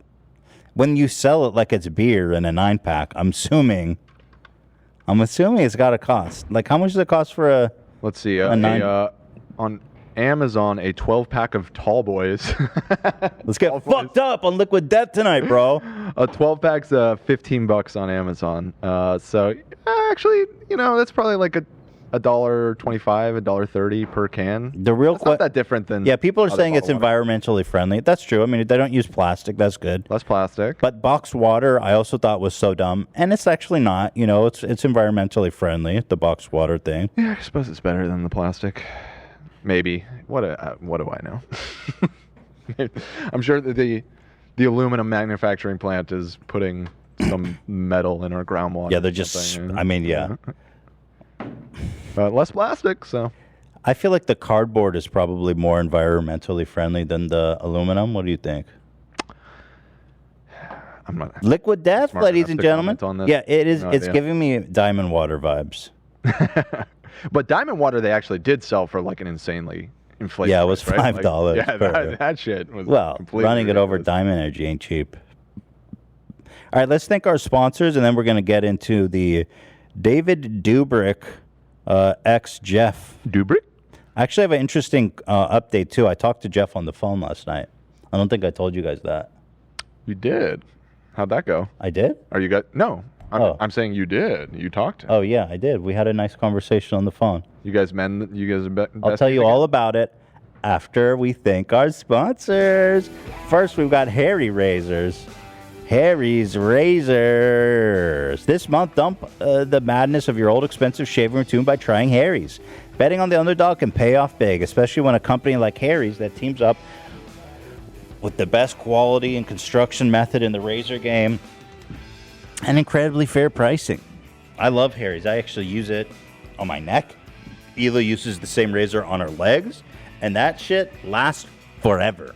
when you sell it like it's beer in a 9-pack, I'm assuming it's got a cost. Like how much does it cost for a? Let's see. On Amazon, a 12-pack of Tall Boys. Let's get fucked up on Liquid Death tonight, bro. A 12-pack's $15 on Amazon. So actually, that's probably like $1.25, $1.30 per can. The real That's not that different than people are other saying it's bottled water. environmentally friendly. That's true. I mean, they don't use plastic. That's good. Less plastic. But boxed water, I also thought was so dumb, and it's actually not. It's environmentally friendly. The boxed water thing. Yeah, I suppose it's better than the plastic. Maybe. What do I know? I'm sure that the aluminum manufacturing plant is putting some metal in our groundwater. Yeah, they're just. I mean, yeah. But less plastic, so. I feel like the cardboard is probably more environmentally friendly than the aluminum. What do you think? I'm not. Liquid Death, smart ladies enough and to gentlemen. comment on this. Yeah, it is. No It's idea. giving me Diamond Water vibes. But Diamond Water they actually did sell for like an insanely inflated. Yeah, it was price, right? Like, $5. yeah, per- that shit was well, completely running it over ridiculous. Diamond Energy ain't cheap. All right, let's thank our sponsors, and then we're going to get into the David Dobrik ex Jeff. Dobrik? I actually have an interesting update, too. I talked to Jeff on the phone last night. I don't think I told you guys that. You did. How'd that go? I did? No. I'm saying you did. You talked. Oh, yeah, I did. We had a nice conversation on the phone. You guys are I'll tell you all about it after we thank our sponsors. First, we've got Harry Razors. Harry's Razors. This month, dump the madness of your old expensive shaving routine by trying Harry's. Betting on the underdog can pay off big, especially when a company like Harry's that teams up with the best quality and construction method in the razor game and incredibly fair pricing. I love Harry's. I actually use it on my neck. Hila uses the same razor on her legs, and that shit lasts forever.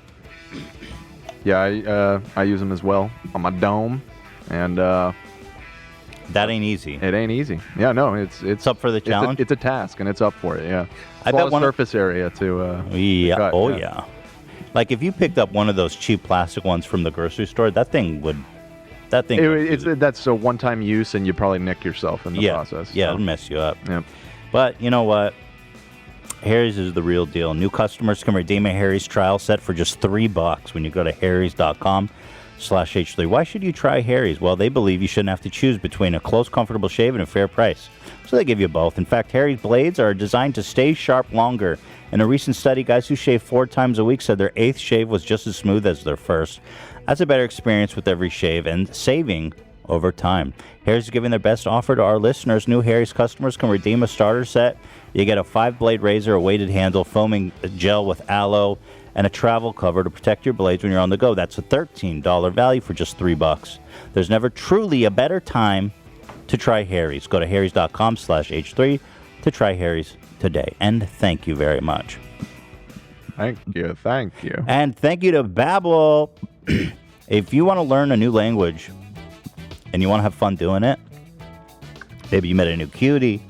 Yeah, I use them as well on my dome, and that ain't easy. It ain't easy. Yeah, no, it's up for the challenge. It's a task, and it's up for it. Yeah, I bet one surface area to. Yeah. cut, Oh yeah. Like if you picked up one of those cheap plastic ones from the grocery store, that thing would. That's a one-time use, and you probably nick yourself in the process. Yeah, so. it'll mess you up. Yeah. But you know what? Harry's is the real deal. New customers can redeem a Harry's trial set for just $3 when you go to harrys.com/H3. Why should you try Harry's? Well, they believe you shouldn't have to choose between a close, comfortable shave and a fair price. So they give you both. In fact, Harry's blades are designed to stay sharp longer. In a recent study, guys who shave 4 times a week said their 8th shave was just as smooth as their first. That's a better experience with every shave and saving over time. Harry's giving their best offer to our listeners. New Harry's customers can redeem a starter set. You get a 5-blade razor, a weighted handle, foaming gel with aloe, and a travel cover to protect your blades when you're on the go. That's a $13 value for just $3. There's never truly a better time to try Harry's. Go to harrys.com/H3 to try Harry's today. And thank you very much. Thank you. And thank you to Babbel. If you want to learn a new language and you want to have fun doing it, maybe you met a new cutie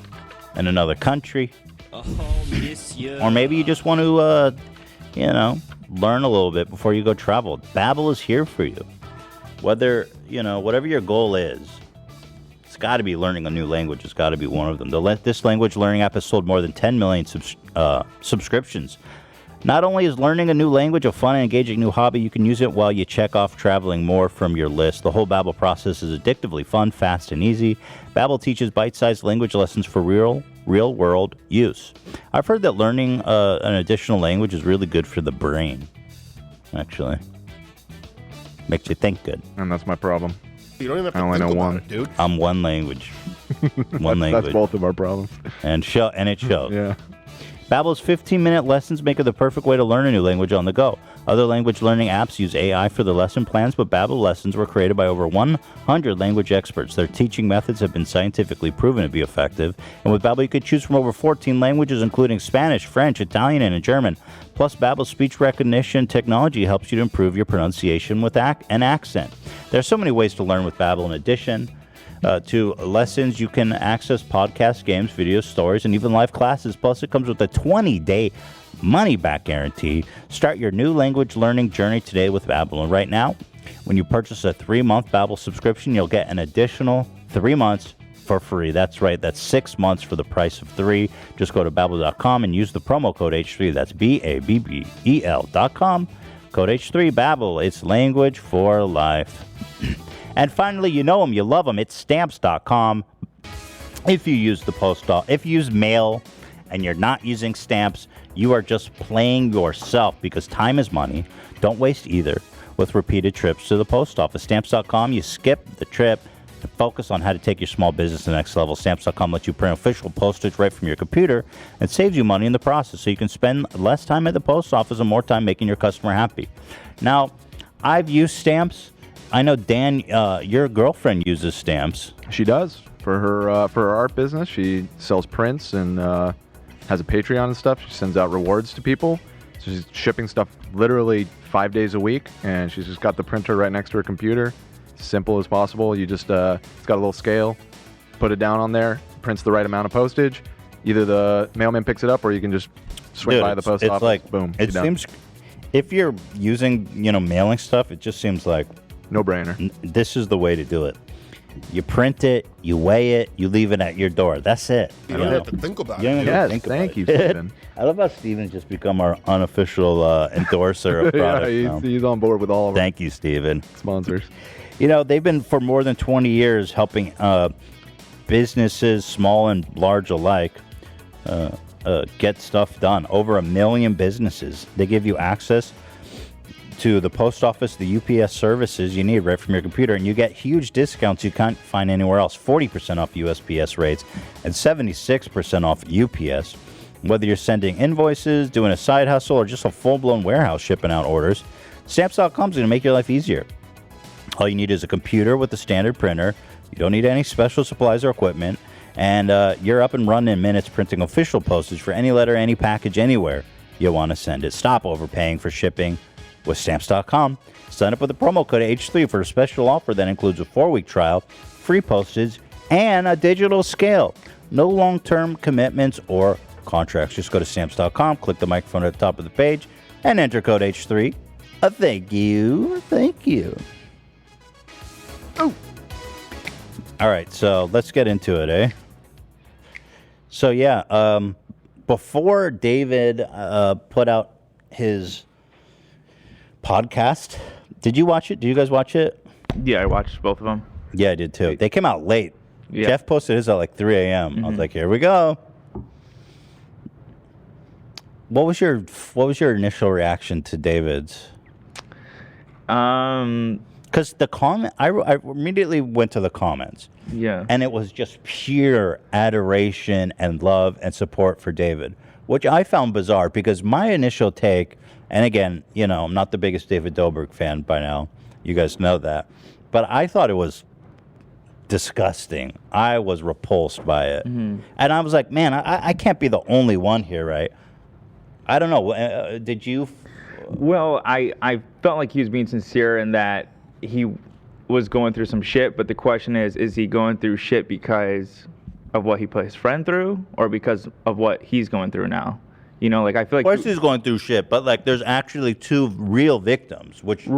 in another country, or maybe you just want to, learn a little bit before you go travel. Babbel is here for you. Whether, whatever your goal is, it's got to be learning a new language. It's got to be one of them. This language learning app has sold more than 10 million subscriptions. Not only is learning a new language a fun and engaging new hobby, you can use it while you check off traveling more from your list. The whole Babbel process is addictively fun, fast, and easy. Babbel teaches bite-sized language lessons for real-world use. I've heard that learning an additional language is really good for the brain, actually. Makes you think good. And that's my problem. You don't even have to I only think know about one. it, dude. I'm one language. One language. That's both of our problems. And it shows. Yeah. Babbel's 15-minute lessons make it the perfect way to learn a new language on the go. Other language learning apps use AI for the lesson plans, but Babbel lessons were created by over 100 language experts. Their teaching methods have been scientifically proven to be effective. And with Babbel, you could choose from over 14 languages, including Spanish, French, Italian, and German. Plus, Babbel's speech recognition technology helps you to improve your pronunciation with an accent. There are so many ways to learn with Babbel. In addition to lessons, you can access podcasts, games, videos, stories, and even live classes. Plus, it comes with a 20-day money-back guarantee. Start your new language learning journey today with Babbel. And right now, when you purchase a 3-month Babbel subscription, you'll get an additional 3 months for free. That's right. That's 6 months for the price of 3. Just go to Babbel.com and use the promo code H3. That's Babbel.com. Code H3. Babbel. It's language for life. And finally, you know them, you love them. It's Stamps.com. If you use if you use mail and you're not using stamps, you are just playing yourself because time is money. Don't waste either with repeated trips to the post office. Stamps.com, you skip the trip to focus on how to take your small business to the next level. Stamps.com lets you print official postage right from your computer and saves you money in the process, so you can spend less time at the post office and more time making your customer happy. Now, I've used stamps. I know, Dan, your girlfriend uses stamps. She does. For her art business, she sells prints and has a Patreon and stuff. She sends out rewards to people. So she's shipping stuff literally 5 days a week, and she's just got the printer right next to her computer. Simple as possible. You just it's got a little scale. Put it down on there. Prints the right amount of postage. Either the mailman picks it up, or you can just swing by the post office. Like, boom. It seems, if you're using mailing stuff, it just seems like no-brainer. This is the way to do it. You print it, you weigh it, you leave it at your door. That's it. You don't have to think about You don't it. even Yes, think thank about you, it. Stephen. I love how Steven's just become our unofficial endorser of products. Yeah, he's on board with all of Thank you, Steven. sponsors. They've been for more than 20 years helping businesses, small and large alike, get stuff done. Over 1 million businesses. They give you access to the post office, the UPS services you need right from your computer, and you get huge discounts you can't find anywhere else. 40% off USPS rates and 76% off UPS. Whether you're sending invoices, doing a side hustle, or just a full-blown warehouse shipping out orders, Stamps.com is going to make your life easier. All you need is a computer with a standard printer. You don't need any special supplies or equipment, and you're up and running in minutes printing official postage for any letter, any package, anywhere you want to send it. Stop overpaying for shipping with Stamps.com. Sign up with the promo code H3 for a special offer that includes a 4-week trial, free postage, and a digital scale. No long-term commitments or contracts. Just go to Stamps.com, click the microphone at the top of the page, and enter code H3. Thank you. Thank you. Oh. All right, so let's get into it, eh? So, yeah, before David put out his podcast, did you watch it? Did you guys watch it? Yeah, I watched both of them. Yeah, I did too. They came out late. Yeah. Jeff posted his at like 3 a.m. I was like, here we go. What was your initial reaction to David's? Because Because the comment, I immediately went to the comments. Yeah. And it was just pure adoration and love and support for David, which I found bizarre because my initial take, and again, you know, I'm not the biggest David Dobrik fan by now. You guys know that. But I thought it was disgusting. I was repulsed by it. Mm-hmm. And I was like, man, I can't be the only one here, right? I don't know. Did you? Well, I felt like he was being sincere in that he was going through some shit, but the question is he going through shit because of what he put his friend through or because of what he's going through now? You know, like I feel like... Of course he's going through shit, but like there's actually 2 real victims, which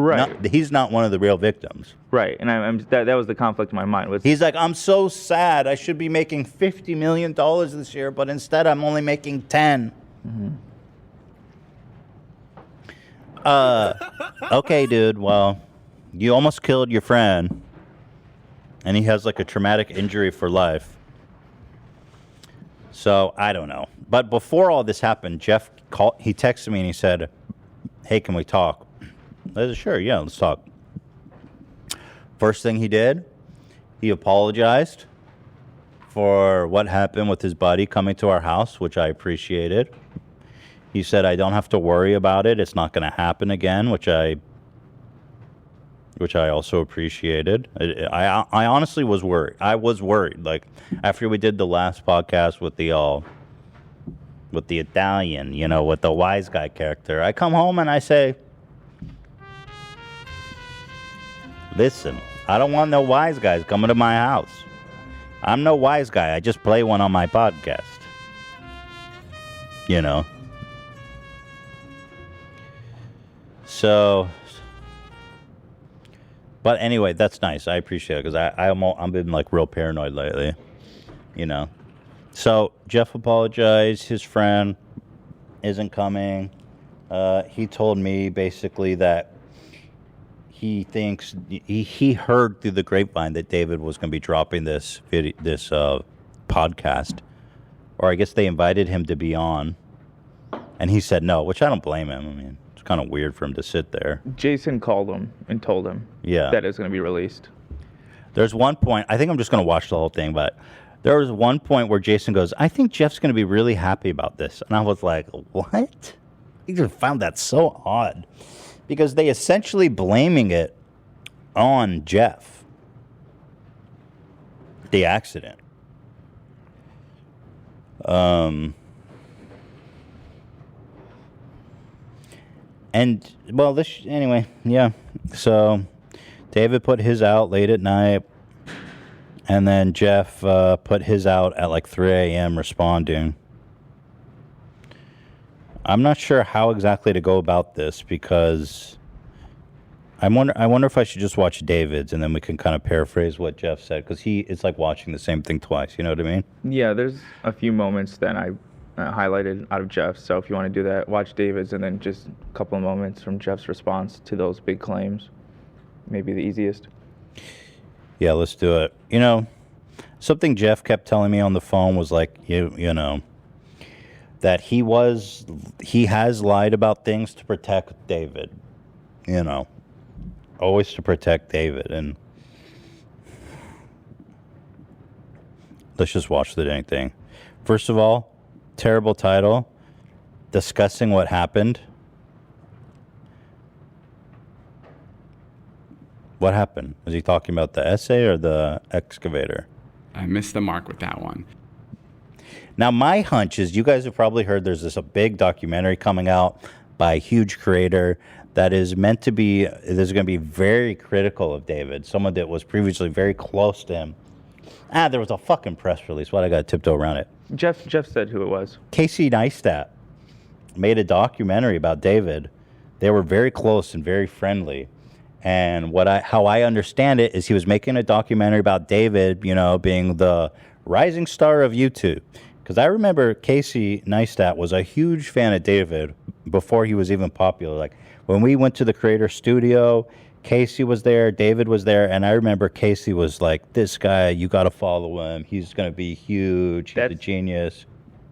he's not one of the real victims. Right, and that was the conflict in my mind. He's like, I'm so sad. I should be making $50 million this year, but instead I'm only making 10. Okay, dude, well... You almost killed your friend, and he has like a traumatic injury for life. So, I don't know. But before all this happened, Jeff called, he texted me and he said, hey, can we talk? I said, sure, yeah, let's talk. First thing he did, he apologized for what happened with his buddy coming to our house, which I appreciated. He said, I don't have to worry about it. It's not going to happen again, which I also appreciated. I honestly was worried. I was worried. Like, after we did the last podcast with the Italian, you know, with the wise guy character, I come home and I say, listen, I don't want no wise guys coming to my house. I'm no wise guy. I just play one on my podcast. You know? So... But anyway, that's nice. I appreciate it because I've been like real paranoid lately, you know. So Jeff apologized. His friend isn't coming. He told me basically that he thinks he heard through the grapevine that David was going to be dropping this podcast, or I guess they invited him to be on, and he said no, which I don't blame him. I mean, kind of weird for him to sit there. Jason called him and told him that it's going to be released. There's one point, I think I'm just going to watch the whole thing, but there was one point where Jason goes, I think Jeff's going to be really happy about this. And I was like, what? I just found that so odd because they essentially blaming it on Jeff, the accident. And, well, anyway, yeah. So, David put his out late at night, and then Jeff put his out at like 3 a.m. responding. I'm not sure how exactly to go about this because I wonder if I should just watch David's and then we can kind of paraphrase what Jeff said because it's like watching the same thing twice. You know what I mean? Yeah, there's a few moments that I highlighted out of Jeff. So if you want to do that, watch David's and then just a couple of moments from Jeff's response to those big claims. Maybe the easiest. Yeah, let's do it. You know, something Jeff kept telling me on the phone was like, you know, that he has lied about things to protect David. You know, always to protect David. And let's just watch the dang thing. First of all, terrible title, discussing what happened. What happened? Is he talking about the essay or the excavator? I missed the mark with that one. Now, my hunch is you guys have probably heard there's a big documentary coming out by a huge creator that is meant to be, there's going to be very critical of David, someone that was previously very close to him. There was a fucking press release. Why I got to tiptoe around it? Jeff said who it was. Casey Neistat made a documentary about David. They were very close and very friendly. And how I understand it is he was making a documentary about David, you know, being the rising star of YouTube. Because I remember Casey Neistat was a huge fan of David before he was even popular. Like when we went to the Creator Studio, Casey was there, David was there, and I remember Casey was like, this guy, you got to follow him. He's going to be huge. He's a genius.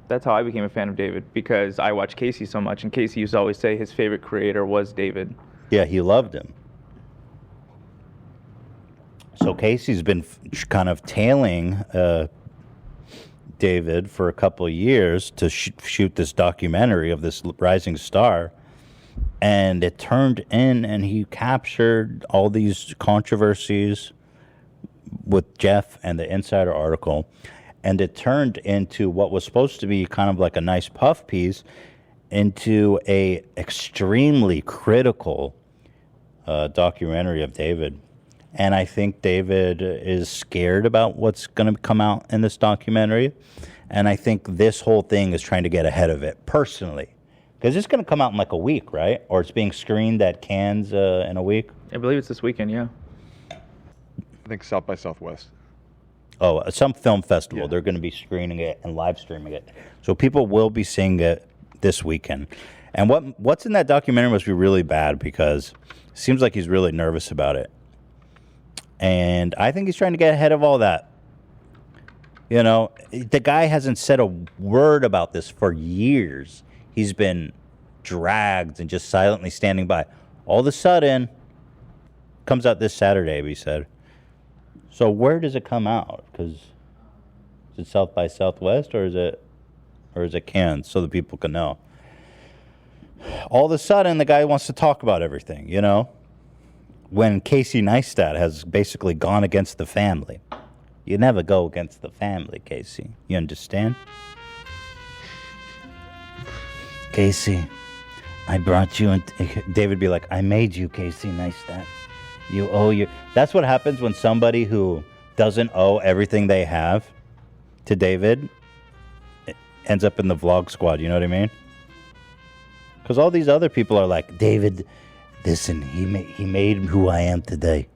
That's how I became a fan of David, because I watched Casey so much, and Casey used to always say his favorite creator was David. Yeah, he loved him. So Casey's been kind of tailing David for a couple of years to shoot this documentary of this rising star. And it turned in, and he captured all these controversies with Jeff and the Insider article. And it turned into what was supposed to be kind of like a nice puff piece into a extremely critical documentary of David. And I think David is scared about what's going to come out in this documentary. And I think this whole thing is trying to get ahead of it, personally. Because it's going to come out in like a week, right? Or it's being screened at Cannes in a week? I believe it's this weekend, yeah. I think South by Southwest. Oh, some film festival. Yeah. They're going to be screening it and live streaming it. So people will be seeing it this weekend. And what's in that documentary must be really bad because it seems like he's really nervous about it. And I think he's trying to get ahead of all that. You know, the guy hasn't said a word about this for years. He's been dragged and just silently standing by. All of a sudden, comes out this Saturday, he said. So where does it come out? Because is it South by Southwest or is it Cannes, so the people can know? All of a sudden, the guy wants to talk about everything, you know? When Casey Neistat has basically gone against the family. You never go against the family, Casey. You understand? Casey, I brought you, and David be like, I made you, Casey Neistat. You owe your... That's what happens when somebody who doesn't owe everything they have to David ends up in the vlog squad, you know what I mean? Because all these other people are like, David, listen, he made who I am today.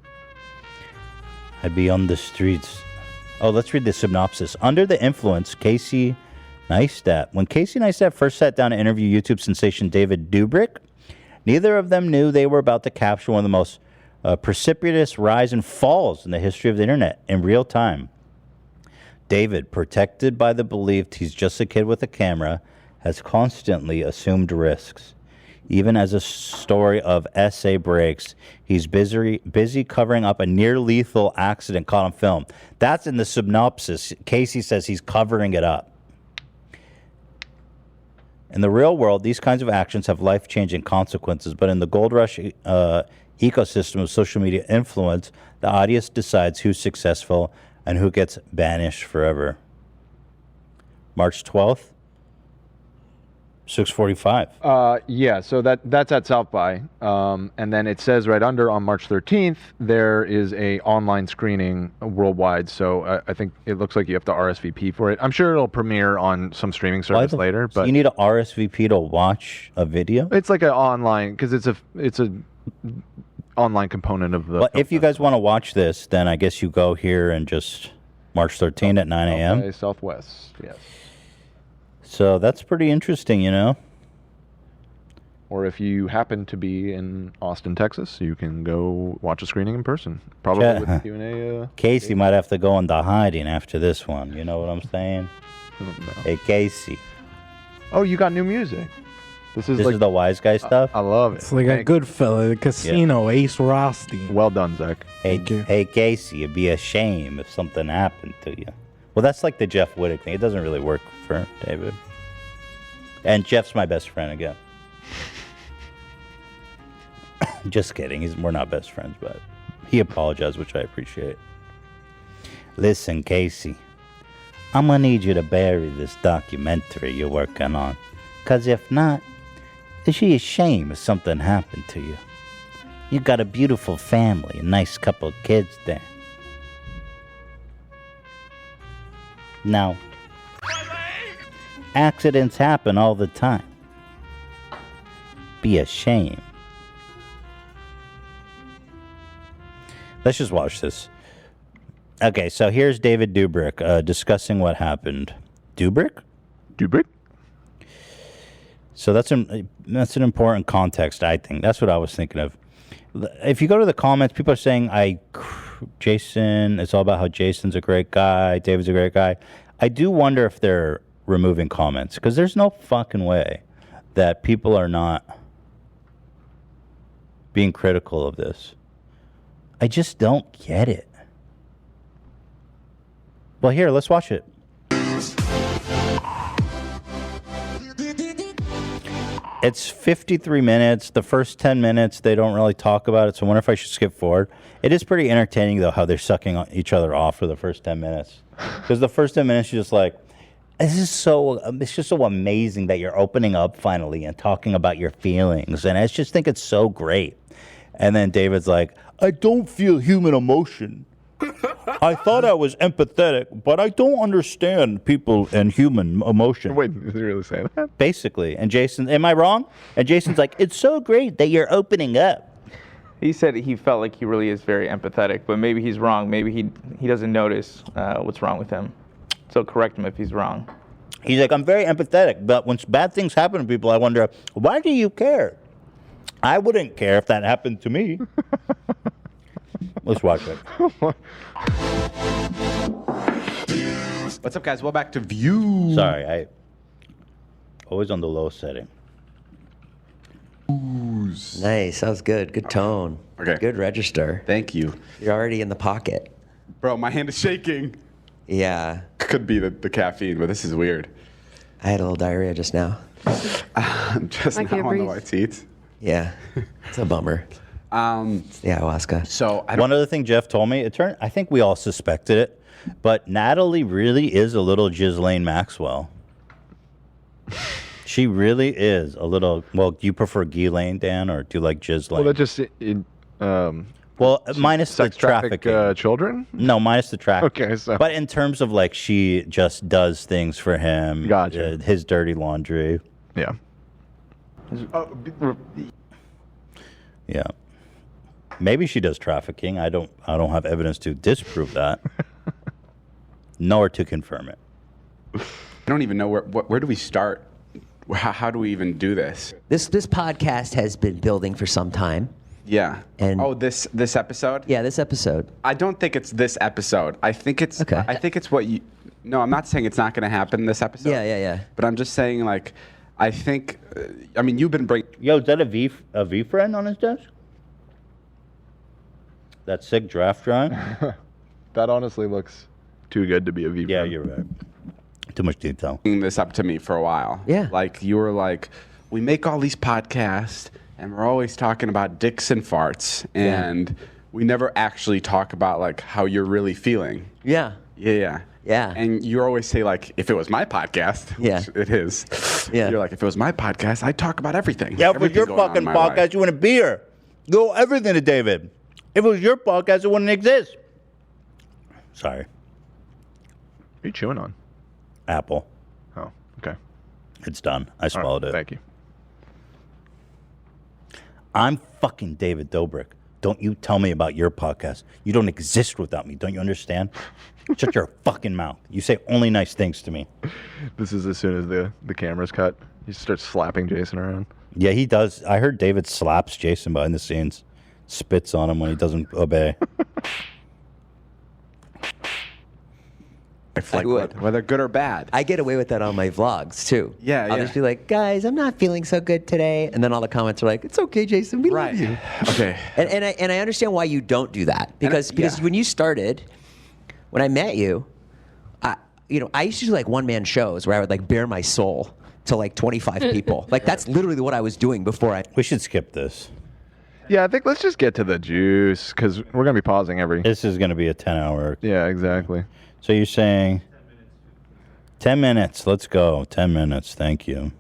I'd be on the streets. Oh, let's read the synopsis. Under the influence, Casey Neistat. When Casey Neistat first sat down to interview YouTube sensation David Dobrik, neither of them knew they were about to capture one of the most precipitous rise and falls in the history of the internet in real time. David, protected by the belief he's just a kid with a camera, has constantly assumed risks. Even as a story of essay breaks, he's busy covering up a near-lethal accident caught on film. That's in the synopsis. Casey says he's covering it up. In the real world, these kinds of actions have life-changing consequences, but in the gold rush ecosystem of social media influence, the audience decides who's successful and who gets banished forever. March 12th? 6:45. Yeah, so that's at South by, and then it says right under on March 13th there is a online screening worldwide. So I think it looks like you have to RSVP for it. I'm sure it'll premiere on some streaming service later. But you need to RSVP to watch a video. It's like an online because it's a online component of the. Well, if you guys want to watch this, then I guess you go here and just March 13th at 9 a.m. Okay, Southwest, yes. So that's pretty interesting, you know? Or if you happen to be in Austin, Texas, you can go watch a screening in person. Probably with Q&A. Casey might have to go into hiding after this one. You know what I'm saying? No. Hey, Casey. Oh, you got new music. This is the wise guy stuff? I love it. It's like a good fella, the casino, Ace Rothstein. Well done, Zach. Hey, Casey, it'd be a shame if something happened to you. Well, that's like the Jeff Wittek thing. It doesn't really work for David. And Jeff's my best friend again. Just kidding. We're not best friends, but he apologized, which I appreciate. Listen, Casey, I'm going to need you to bury this documentary you're working on. Because if not, it'd be a shame if something happened to you. You got a beautiful family, a nice couple of kids there. Now, accidents happen all the time. Be a shame. Let's just watch this. Okay, so here's David Dobrik discussing what happened. Dobrik? So that's an important context, I think. That's what I was thinking of. If you go to the comments, people are saying, Jason, it's all about how Jason's a great guy, David's a great guy. I do wonder if they're removing comments, because there's no fucking way that people are not being critical of this. I just don't get it. Well, here, let's watch it. It's 53 minutes. The first 10 minutes, they don't really talk about it, so I wonder if I should skip forward. It is pretty entertaining, though, how they're sucking each other off for the first 10 minutes. Because the first 10 minutes, you're just like, it's just so amazing that you're opening up finally and talking about your feelings. And I just think it's so great. And then David's like, I don't feel human emotion. I thought I was empathetic, but I don't understand people and human emotion. Wait, did he really say that? Basically. And Jason, am I wrong? And Jason's like, it's so great that you're opening up. He said he felt like he really is very empathetic, but maybe he's wrong. Maybe he doesn't notice what's wrong with him. So correct him if he's wrong. He's like, I'm very empathetic, but when bad things happen to people, I wonder, why do you care? I wouldn't care if that happened to me. Let's watch it. What's up, guys? Welcome back to View. Sorry, I always on the low setting. Nice. That was good. Good tone. Okay. Good register. Thank you. You're already in the pocket. Bro, my hand is shaking. Yeah. Could be the caffeine, but this is weird. I had a little diarrhea just now. I'm just now on the white seats. Yeah. It's a bummer. It's the ayahuasca. So one other thing Jeff told me, I think we all suspected it, but Natalie really is a little Ghislaine Maxwell. She really is a little. Well, do you prefer Ghislaine, Dan, or do you like Ghislaine? Well, that just well, minus the sex traffic trafficking. children. No, minus the trafficking. Okay, so but in terms of like, she just does things for him. Gotcha. His dirty laundry. Yeah. Yeah. Maybe she does trafficking. I don't have evidence to disprove that, nor to confirm it. I don't even know where do we start? How do we even do this? This podcast has been building for some time. Yeah. And this episode? Yeah, this episode. I don't think it's this episode. I think it's Okay. I think it's what you. No, I'm not saying it's not going to happen this episode. Yeah. But I'm just saying, like, I think. I mean, you've been bringing. Yo, is that a V friend on his desk? That sick draft drawing? That honestly looks too good to be a V. Yeah, you're right. Too much detail. Bringing this up to me for a while. Yeah. Like, you were like, we make all these podcasts, and we're always talking about dicks and farts, and we never actually talk about, like, how you're really feeling. Yeah. Yeah. And you always say, like, if it was my podcast, which it is. Yeah. You're like, if it was my podcast, I'd talk about everything. Yeah, if it was your Everything going on fucking in my podcast, life. you wouldn't be here. Go everything to David. If it was your podcast, it wouldn't exist. Sorry. What are you chewing on? Apple. Oh, okay. It's done. I swallowed it. Thank you. I'm fucking David Dobrik. Don't you tell me about your podcast. You don't exist without me. Don't you understand? Shut your fucking mouth. You say only nice things to me. This is as soon as the camera's cut. He starts slapping Jason around. Yeah, he does. I heard David slaps Jason behind the scenes. Spits on him when he doesn't obey. Like, whether good or bad. I get away with that on my vlogs too. Yeah, I'll just be like, guys, I'm not feeling so good today, and then all the comments are like, it's okay, Jason, we love you. Okay. And I understand why you don't do that because when you started, when I met you, I used to do like one-man shows where I would like bare my soul to like 25 people. Like that's literally what I was doing before I. We should skip this. Yeah, I think let's just get to the juice because we're gonna be pausing every. This is gonna be a 10-hour. Yeah, exactly. So you're saying 10 minutes. Let's go. 10 minutes. Thank you.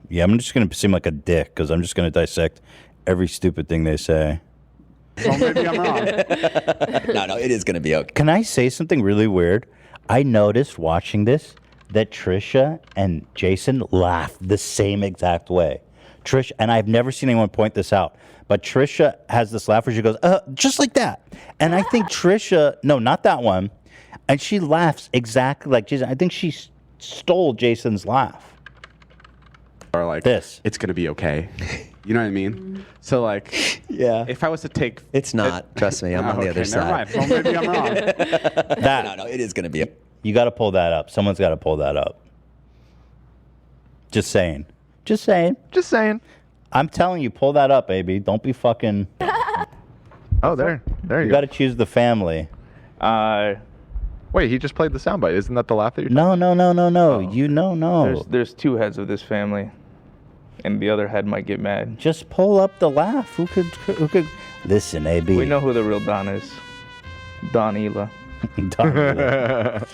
Yeah, I'm just going to seem like a dick because I'm just going to dissect every stupid thing they say. Well, maybe I'm wrong. No, it is going to be okay. Can I say something really weird? I noticed watching this that Trisha and Jason laugh the same exact way. Trish, and I've never seen anyone point this out, but Trisha has this laugh where she goes, just like that. And I think Trisha, no, not that one. And she laughs exactly like Jason. I think she stole Jason's laugh. Or like this. It's gonna be okay. You know what I mean? So like, yeah. If I was to take, it's not. Trust me, I'm on the other side. Never mind. Well, maybe I'm wrong. No, it is gonna be. You got to pull that up. Someone's got to pull that up. Just saying. Just saying. Just saying. I'm telling you, pull that up, baby. Don't be fucking. Oh, there you got to choose the family. Wait, he just played the soundbite. Isn't that the laugh that you're No. Oh. You no. There's two heads of this family, and the other head might get mad. Just pull up the laugh. Who could? Listen, AB. We know who the real Don is. Don Ela. Don Ela.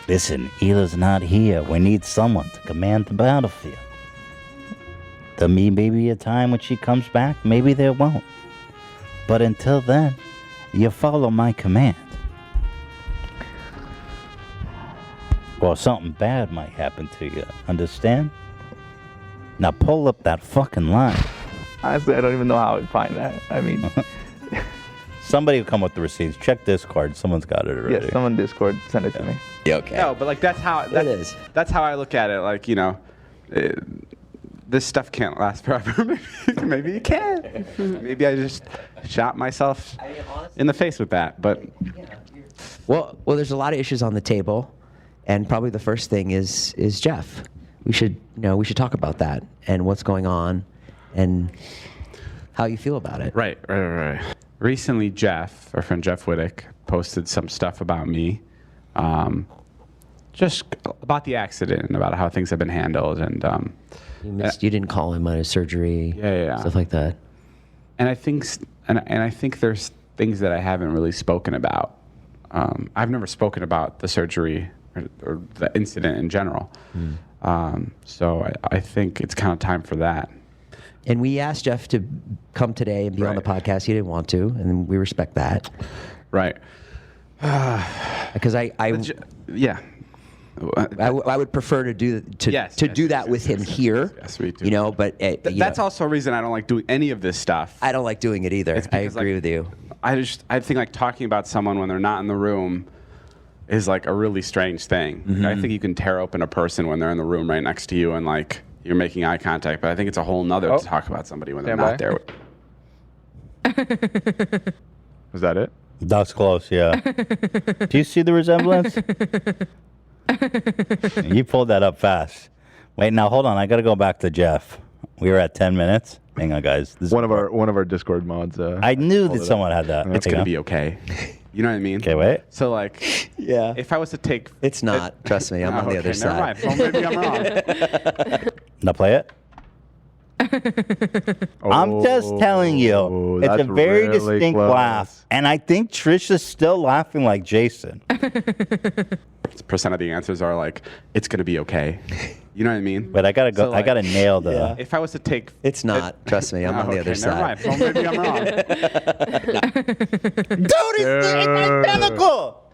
Listen, Ela's not here. We need someone to command the battlefield. There may be a time when she comes back. Maybe there won't. But until then, you follow my command. Or something bad might happen to you. Understand? Now pull up that fucking line. Honestly, I don't even know how I would find that. I mean... Somebody will come with the receipts. Check Discord. Someone's got it already. Yeah, someone Discord. Send it to me. Yeah, okay. No, but like that's how That's how I look at it. Like, you know, this stuff can't last forever. Maybe it can. Maybe I just shot myself in the face with that. But well, there's a lot of issues on the table, and probably the first thing is Jeff. We should talk about that and what's going on, and how you feel about it. Right. Recently, Jeff, our friend Jeff Wittek, posted some stuff about me, just about the accident and about how things have been handled. And you didn't call him on his surgery, stuff like that. And I think there's things that I haven't really spoken about. I've never spoken about the surgery or the incident in general. So I think it's kind of time for that. And we asked Jeff to come today and be on the podcast. He didn't want to, and we respect that. Right. Because I would prefer to do that with him here. Yes, we do. You know, but that's also a reason I don't like doing any of this stuff. I don't like doing it either. I agree with you. I think like talking about someone when they're not in the room is like a really strange thing. Mm-hmm. I think you can tear open a person when they're in the room right next to you and like you're making eye contact, but I think it's a whole nother to talk about somebody when they're not there. Was that it? That's close, yeah. Do you see the resemblance? You pulled that up fast. Wait, now hold on. I got to go back to Jeff. We were at 10 minutes. Hang on, guys. This one of our Discord mods. I knew that someone had that. It's gonna be okay. You know what I mean? Okay, wait. So like, yeah. If I was to take, it's not. Trust me, I'm on the other side. Never mind. Well, maybe I'm wrong. Now play it. I'm just telling you, it's a very distinct laugh, and I think Trish is still laughing like Jason. Percent of the answers are like, it's gonna be okay. You know what I mean? But I gotta go. So, like, I gotta nail the. Yeah. If I was to take, it's not. Trust me, I'm on the other side. Never mind. Well, maybe I'm wrong. Dude, it's identical.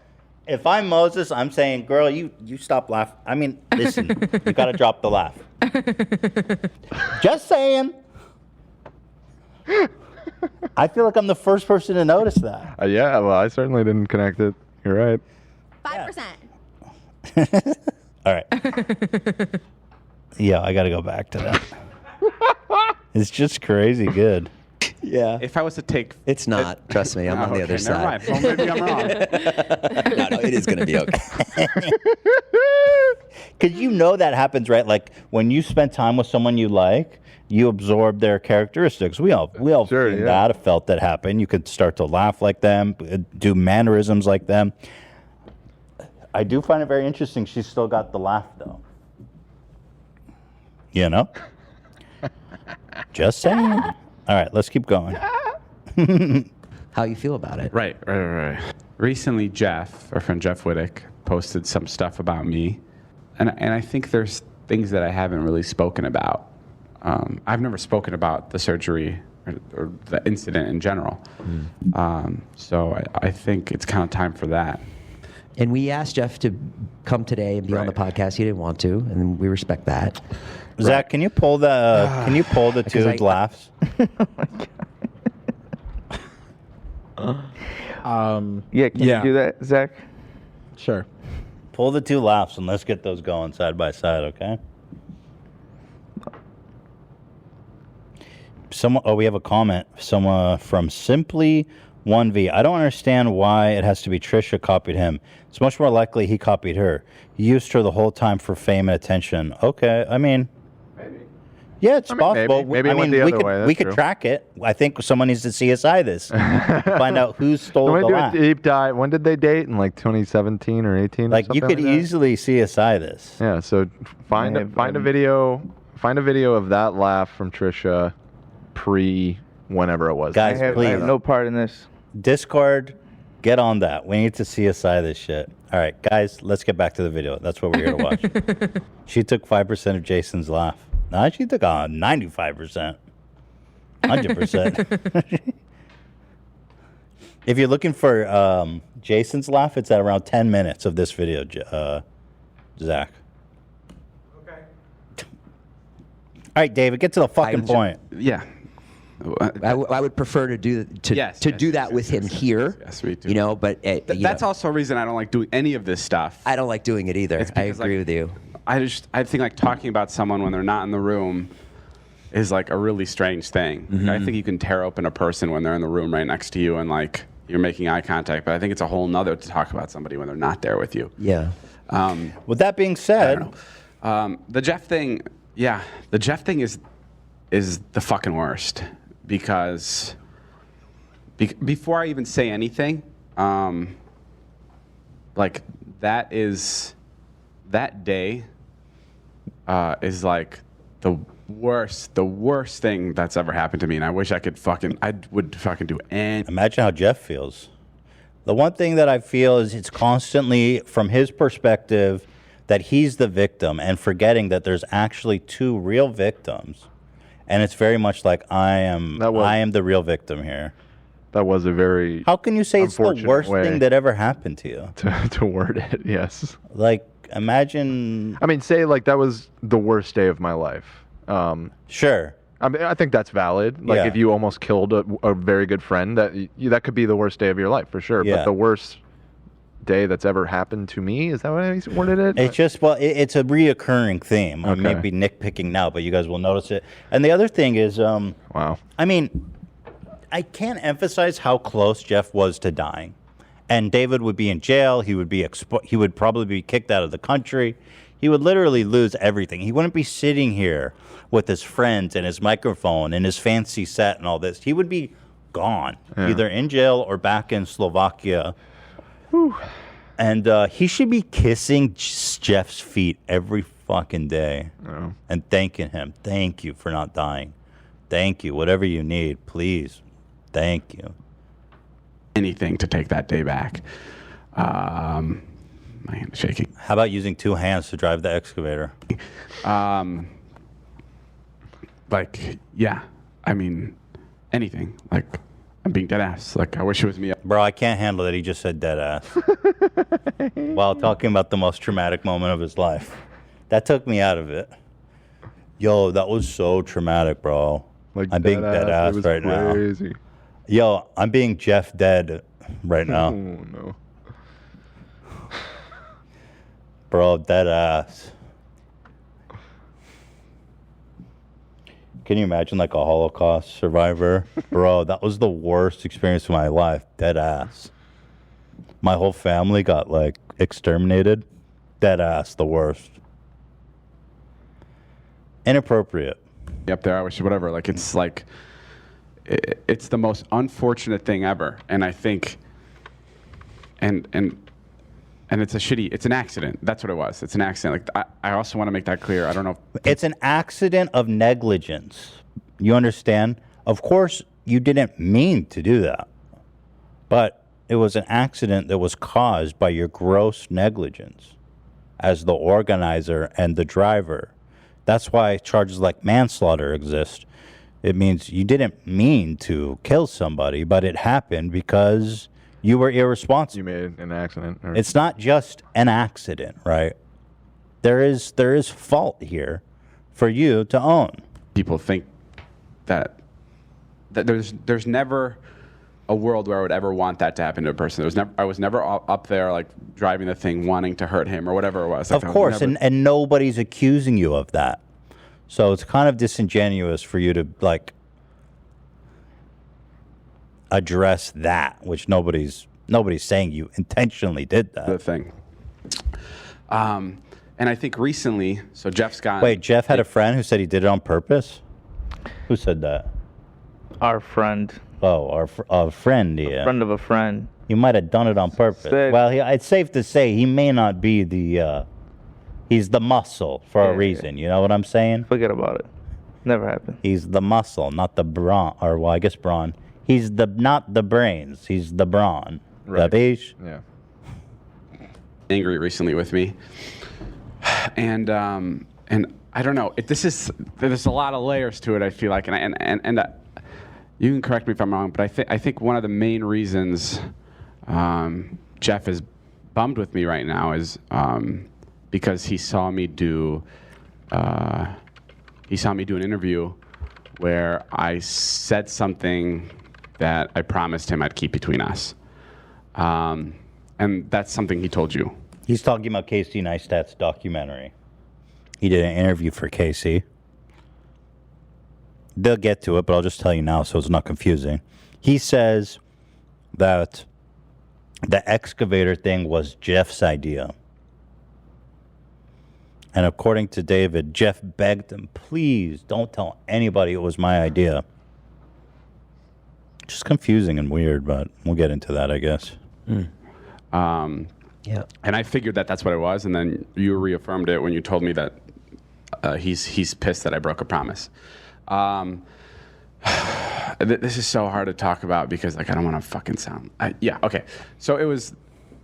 If I'm Moses, I'm saying, girl, you stop laughing. I mean, listen, you gotta drop the laugh. Just saying. I feel like I'm the first person to notice that. Yeah, well, I certainly didn't connect it. You're right. 5%. All right. Yeah, I got to go back to that. It's just crazy good. Yeah. If I was to take, it's not. Trust me, I'm on the other side. Never mind. Well, maybe I'm wrong. No, it is going to be okay. Because you know that happens, right? Like when you spend time with someone you like, you absorb their characteristics. We all Sure, seen yeah. that, have felt that happen. You could start to laugh like them, do mannerisms like them. I do find it very interesting. She's still got the laugh, though. You know? Just saying. All right, let's keep going. How you feel about it? Right. Recently, Jeff, our friend Jeff Wittek, posted some stuff about me, and I think there's things that I haven't really spoken about. I've never spoken about the surgery or the incident in general. So I think it's kind of time for that. And we asked Jeff to come today and be on the podcast. He didn't want to, and we respect that. Zach, can you pull the two laughs? Yeah, can you do that, Zach? Sure. Pull the two laughs and let's get those going side by side, okay? We have a comment. Someone from Simply 1V. I don't understand why it has to be Trisha copied him. It's much more likely he copied her. He used her the whole time for fame and attention. Okay, I mean, Yeah, it's I mean, possible. maybe it went the other way. We That's could true. track it. I think someone needs to CSI this. Find out who stole Let the me do a laugh. deep dive. When did they date? In like 2017 or 18? Like you could easily CSI this. Yeah. So find a video. Find a video of that laugh from Trisha pre whenever it was. Guys, I have no part in this. Discord, get on that. We need to CSI this shit. All right, guys, let's get back to the video. That's what we're here to watch. She took 5% of Jason's laugh. No, she took 95%. 100%. If you're looking for Jason's laugh, it's at around 10 minutes of this video, Zach. Okay. All right, David, get to the fucking point. Yeah. I would prefer to do that with him here. Yes, me too. You know, but That's also a reason I don't like doing any of this stuff. I don't like doing it either. I agree with you. I think like talking about someone when they're not in the room is like a really strange thing. Mm-hmm. I think you can tear open a person when they're in the room right next to you and like you're making eye contact, but I think it's a whole nother to talk about somebody when they're not there with you. Yeah. With that being said, the Jeff thing, the Jeff thing is the fucking worst because before I even say anything, like that day is like the worst thing that's ever happened to me, and I wish I would fucking do anything. Imagine how Jeff feels. The one thing that I feel is it's constantly, from his perspective, that he's the victim and forgetting that there's actually two real victims. And it's very much like I am the real victim here. That was a very How can you say it's the worst thing that ever happened to you? To word it, yes. Like, imagine... I mean, say like that was the worst day of my life. Sure. I mean, I think that's valid. Like, if you almost killed a very good friend, that could be the worst day of your life for sure. Yeah. But the worst day that's ever happened to me, is that what I worded it? It's just, it's a reoccurring theme. I Okay. may be nitpicking now, but you guys will notice it. And the other thing is, wow. I mean, I can't emphasize how close Jeff was to dying. And David would be in jail. He would probably be kicked out of the country. He would literally lose everything. He wouldn't be sitting here with his friends and his microphone and his fancy set and all this. He would be gone, either in jail or back in Slovakia. Whew. And he should be kissing Jeff's feet every fucking day and thanking him. Thank you for not dying. Thank you. Whatever you need, please. Thank you. Anything to take that day back. My hand is shaking. How about using two hands to drive the excavator? I mean, anything. Like, I'm being dead ass. Like, I wish it was me. Bro, I can't handle that he just said dead ass while talking about the most traumatic moment of his life. That took me out of it. Yo, that was so traumatic, bro. Like, I'm being dead ass right crazy. now. Yo, I'm being Jeff dead right now. Oh, no. Bro, dead ass. Can you imagine like a Holocaust survivor? Bro, that was the worst experience of my life. Dead ass. My whole family got like exterminated. Dead ass, the worst. Inappropriate. Up there, I wish whatever. Like, it's like, it's the most unfortunate thing ever. And I think, and it's it's an accident. That's what it was. It's an accident. Like, I also want to make that clear. I don't know. It's an accident of negligence. You understand? Of course, you didn't mean to do that. But it was an accident that was caused by your gross negligence as the organizer and the driver. That's why charges like manslaughter exist. It means you didn't mean to kill somebody, but it happened because you were irresponsible. You made an accident. It's not just an accident, right? There is fault here for you to own. People think that there's never a world where I would ever want that to happen to a person. I was never up there like driving the thing wanting to hurt him or whatever it was. Like, of course, and nobody's accusing you of that. So it's kind of disingenuous for you to like address that, which nobody's saying you intentionally did that. The thing. And I think recently, so Jeff's got. Wait, Jeff had a friend who said he did it on purpose? Who said that? Our friend. Oh, our friend, yeah. Friend of a friend. You might have done it on purpose. Said- Well, it's safe to say he may not be he's the muscle for a reason. You know what I'm saying? Forget about it. Never happened. He's the muscle, not the brawn. Or, well, I guess brawn. He's not the brains. He's the brawn. Right. Davish? Yeah. Angry recently with me. And I don't know. There's a lot of layers to it, I feel like. And you can correct me if I'm wrong, but I think one of the main reasons Jeff is bummed with me right now is because he saw me do an interview where I said something that I promised him I'd keep between us. And that's something he told you. He's talking about Casey Neistat's documentary. He did an interview for Casey. They'll get to it, but I'll just tell you now so it's not confusing. He says that the excavator thing was Jeff's idea. And according to David, Jeff begged him, please don't tell anybody it was my idea. Just confusing and weird, but we'll get into that, I guess. Yeah. And I figured that that's what it was, and then you reaffirmed it when you told me that he's pissed that I broke a promise. This is so hard to talk about because I don't want to fucking sound. Yeah, okay. So it was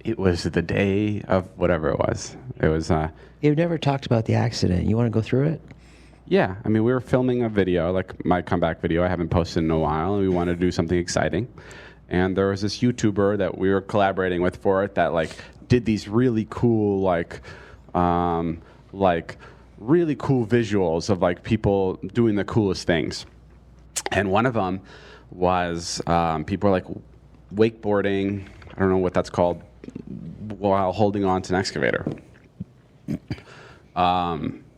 the day of whatever it was. It was. You've never talked about the accident. You want to go through it? Yeah, I mean, we were filming a video, like my comeback video I haven't posted in a while, and we wanted to do something exciting. And there was this YouTuber that we were collaborating with for it that did these really cool really cool visuals of people doing the coolest things. And one of them was people were wakeboarding, I don't know what that's called, while holding on to an excavator.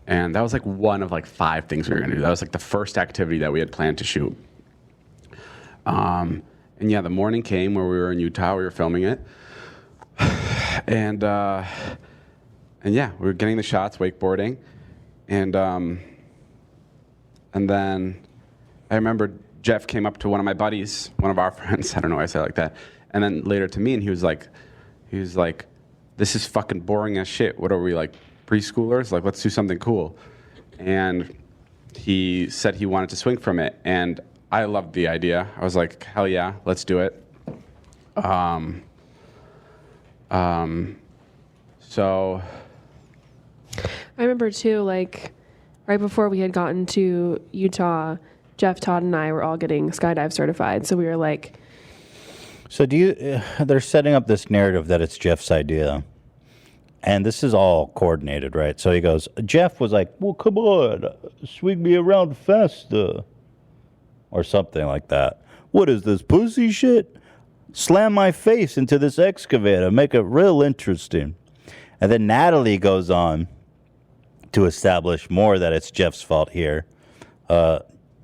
And that was one of 5 things we were gonna do. That was the first activity that we had planned to shoot. And yeah, the morning came where we were in Utah, we were filming it. And yeah, we were getting the shots, wakeboarding. And then I remember Jeff came up to one of my buddies, one of our friends, I don't know why I say it like that, and then later to me, and he was like, this is fucking boring as shit. What are we, preschoolers? Let's do something cool. And he said he wanted to swing from it, and I loved the idea. I was like, hell yeah, let's do it. So I remember too, right before we had gotten to Utah, Jeff, Todd, and I were all getting skydive certified. So we were like. So they're setting up this narrative that it's Jeff's idea. And this is all coordinated, right? So he goes, Jeff was like, well, come on, swing me around faster. Or something like that. What is this, pussy shit? Slam my face into this excavator, make it real interesting. And then Natalie goes on to establish more that it's Jeff's fault here.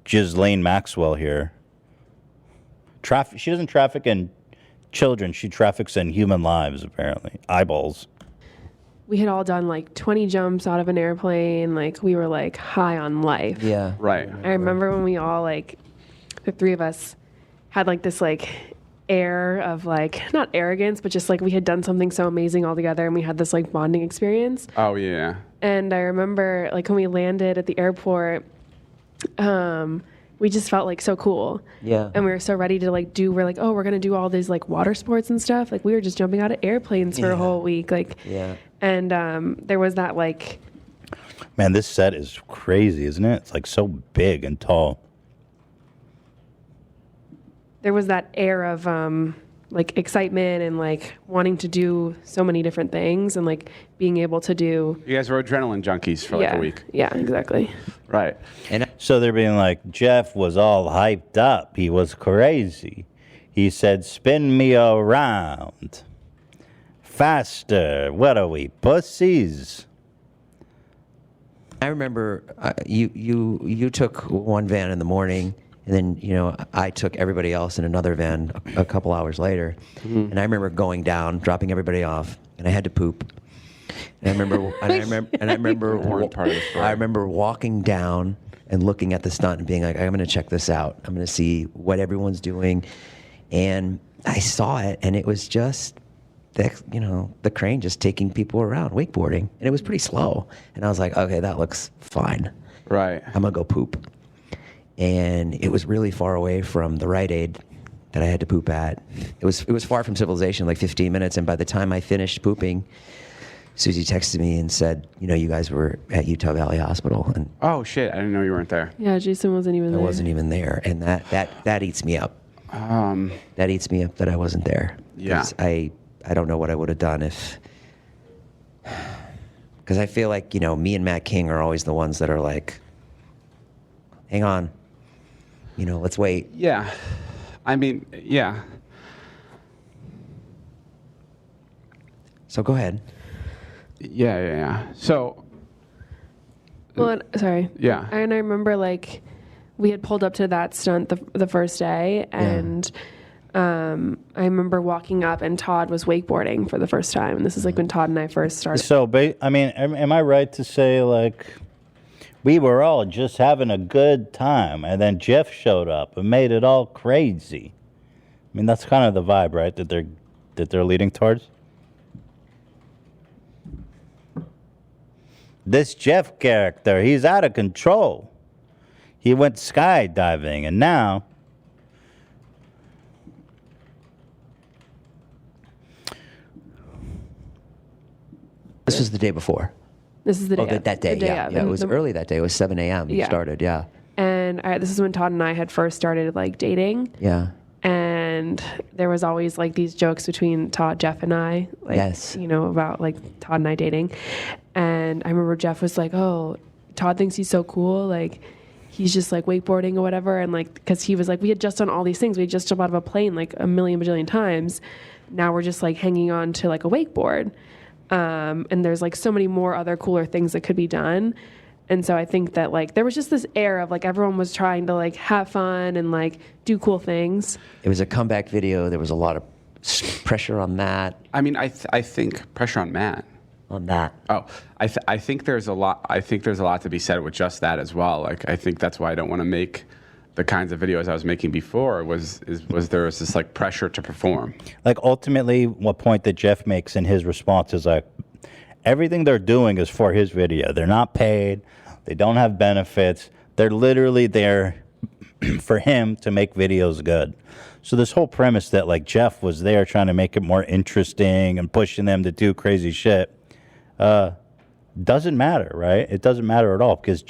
Ghislaine Maxwell here. She doesn't traffic in children. She traffics in human lives, apparently. Eyeballs. We had all done 20 jumps out of an airplane. We were high on life. Yeah. Right. I remember when we all the 3 of us had this air of not arrogance, but just we had done something so amazing all together, and we had this bonding experience. Oh yeah. And I remember when we landed at the airport, we just felt so cool. Yeah. And we were so ready to we're gonna do all these water sports and stuff. We were just jumping out of airplanes for a whole week. Yeah. And there was that Man, this set is crazy, isn't it? It's so big and tall. There was that air of excitement and wanting to do so many different things and being able to do. You guys were adrenaline junkies for a week. Yeah, exactly. Right. And so they're being Jeff was all hyped up. He was crazy. He said, spin me around. Faster. What are we, pussies? I remember you took one van in the morning, and then I took everybody else in another van a couple hours later. Mm-hmm. And I remember going down, dropping everybody off, and I had to poop. And I remember walking down and looking at the stunt and being like, I'm going to check this out. I'm going to see what everyone's doing. And I saw it, and it was just, the crane just taking people around, wakeboarding. And it was pretty slow. And I was like, okay, that looks fine. Right. I'm going to go poop. And it was really far away from the Rite Aid that I had to poop at. It was far from civilization, like 15 minutes. And by the time I finished pooping, Susie texted me and said, you guys were at Utah Valley Hospital. And oh, shit. I didn't know you weren't there. Yeah, Jason wasn't even there. I wasn't even there. And that eats me up. That eats me up that I wasn't there. Yeah. I don't know what I would have done if... Because I feel like, me and Matt King are always the ones that are like, hang on, let's wait. Yeah. I mean, yeah. So go ahead. Yeah. So. Well, sorry. Yeah. And I remember we had pulled up to that stunt the first day, and I remember walking up, and Todd was wakeboarding for the first time. And this is when Todd and I first started. So, am I right to say we were all just having a good time, and then Jeff showed up and made it all crazy? I mean, that's kind of the vibe, right? That they're leading towards. This Jeff character, he's out of control. He went skydiving, and now this was the day before. This is the day. Oh, that day, yeah. It was early that day. It was 7 a.m. You started, yeah. And this is when Todd and I had first started Yeah. dating. And there was always these jokes between Todd, Jeff, and I. Yes. About Todd and I dating. And I remember Jeff was like, "Oh, Todd thinks he's so cool. He's just wakeboarding or whatever." And because he was we had just done all these things. We had just jumped out of a plane a million bajillion times. Now we're just hanging on to a wakeboard. And there's so many more other cooler things that could be done. And so I think that there was just this air of everyone was trying to have fun and do cool things. It was a comeback video. There was a lot of pressure on that. I mean, I think pressure on Matt. On that. Oh, I think there's a lot. I think there's a lot to be said with just that as well. I think that's why I don't want to make the kinds of videos I was making before. Was there was this pressure to perform. Ultimately, what point that Jeff makes in his response is everything they're doing is for his video. They're not paid. They don't have benefits. They're literally there for him to make videos good. So this whole premise that Jeff was there trying to make it more interesting and pushing them to do crazy shit doesn't matter, right? It doesn't matter at all because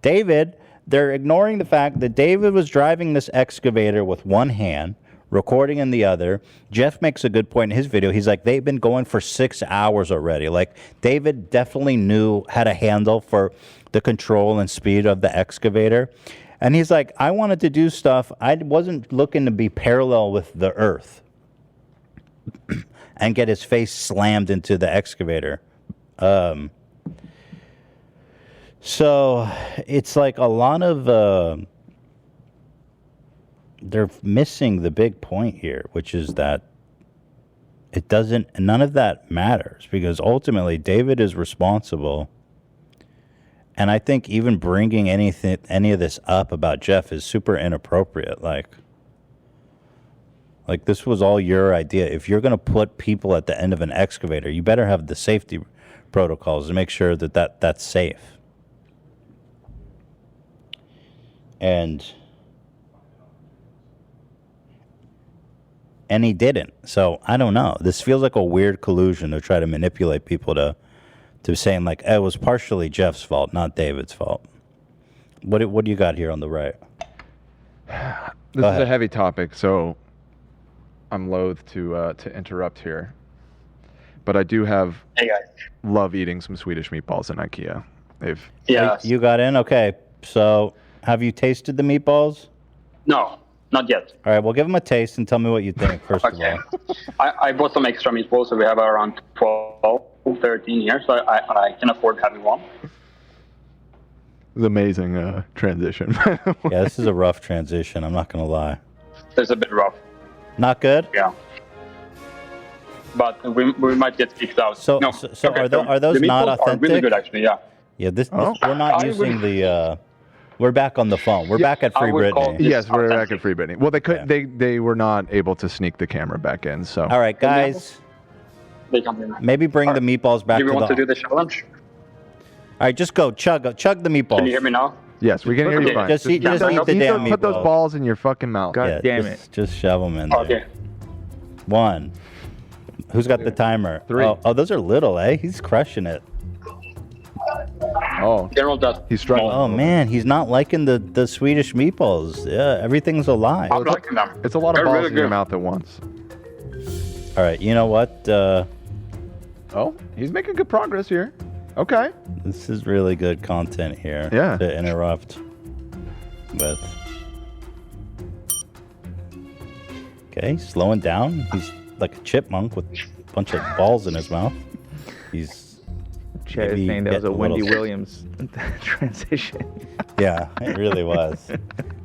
David, they're ignoring the fact that David was driving this excavator with one hand, recording in the other. Jeff makes a good point in his video. He's they've been going for 6 hours already. David definitely had a handle for the control and speed of the excavator. And he's I wanted to do stuff. I wasn't looking to be parallel with the earth and get his face slammed into the excavator. So it's a lot of... they're missing the big point here, which is that none of that matters because ultimately David is responsible. And I think even bringing any of this up about Jeff is super inappropriate. This was all your idea. If you're going to put people at the end of an excavator, you better have the safety protocols to make sure that's safe. And he didn't. So I don't know. This feels like a weird collusion to try to manipulate people to saying it was partially Jeff's fault, not David's fault. What do you got here on the right? This is a heavy topic, so I'm loath to interrupt here. But I do love eating some Swedish meatballs in Ikea. You got in? Okay. So have you tasted the meatballs? No, not yet. All right, well, give them a taste and tell me what you think, first of all. I bought some extra meatballs, so we have around 12, 13 here, so I can afford having one. It's amazing transition. Yeah, this is a rough transition, I'm not going to lie. It's a bit rough. Not good? Yeah. but we might get kicked out. So Okay, are those the not meatballs authentic? Are really good, actually. Yeah. Yeah, we're not using the. We're back on the phone. We're back at Free Britney. Yes, we're back at Free Britney. Well, they were not able to sneak the camera back in. So. All right, guys. Maybe bring the meatballs back. Do we to want the... to do the challenge? All right, just go chug the meatballs. Can you hear me now? Yes, we can hear you fine. Just eat the damn meatballs. Put those balls in your fucking mouth. God damn it. Just shove them in there. Okay. 1. Who's got the timer? 3. Oh, those are little, eh? He's crushing it. Oh, he's struggling. Oh man, he's not liking the Swedish meatballs. Yeah, everything's a lie. I'm liking them. It's a lot of They're balls really in your good. mouth at once. All right, you know what? Oh, he's making good progress here. Okay. This is really good content here. Yeah. To interrupt with. Okay, slowing down. He's like a chipmunk with a bunch of balls in his mouth. He's. Chad is maybe saying that was a getting Wendy little- Williams transition. Yeah, it really was.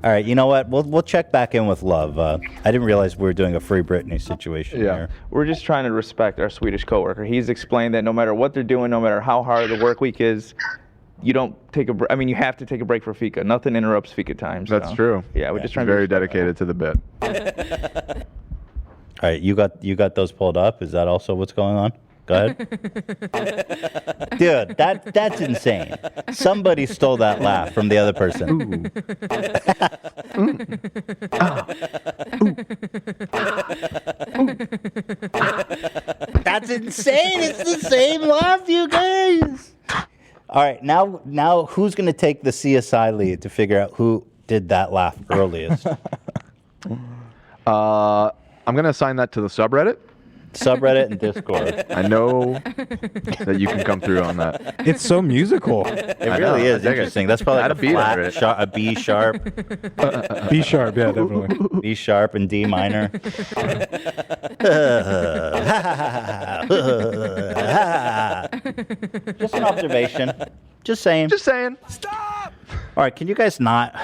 All right, you know what? We'll check back in with Love. I didn't realize we were doing a Free Britney situation here. We're just trying to respect our Swedish coworker. He's explained that no matter what they're doing, no matter how hard the work week is, you don't take a break. I mean, you have to take a break for fika. Nothing interrupts fika time. That's so. true. Yeah, we're just trying very to be dedicated to the bit. All right, you got those pulled up. Is that also what's going on? Go ahead. Dude, that's insane. Somebody stole that laugh from the other person. That's insane. It's the same laugh, you guys. All right, now who's going to take the CSI lead to figure out who did that laugh earliest? I'm going to assign that to the subreddit. Subreddit and Discord. I know that you can come through on that. It's so musical. It really is interesting. That's probably like a B under flat, it. a B sharp. B sharp, yeah, definitely. B sharp and D minor. Just an observation. Just saying. Just saying. Stop! All right, can you guys not...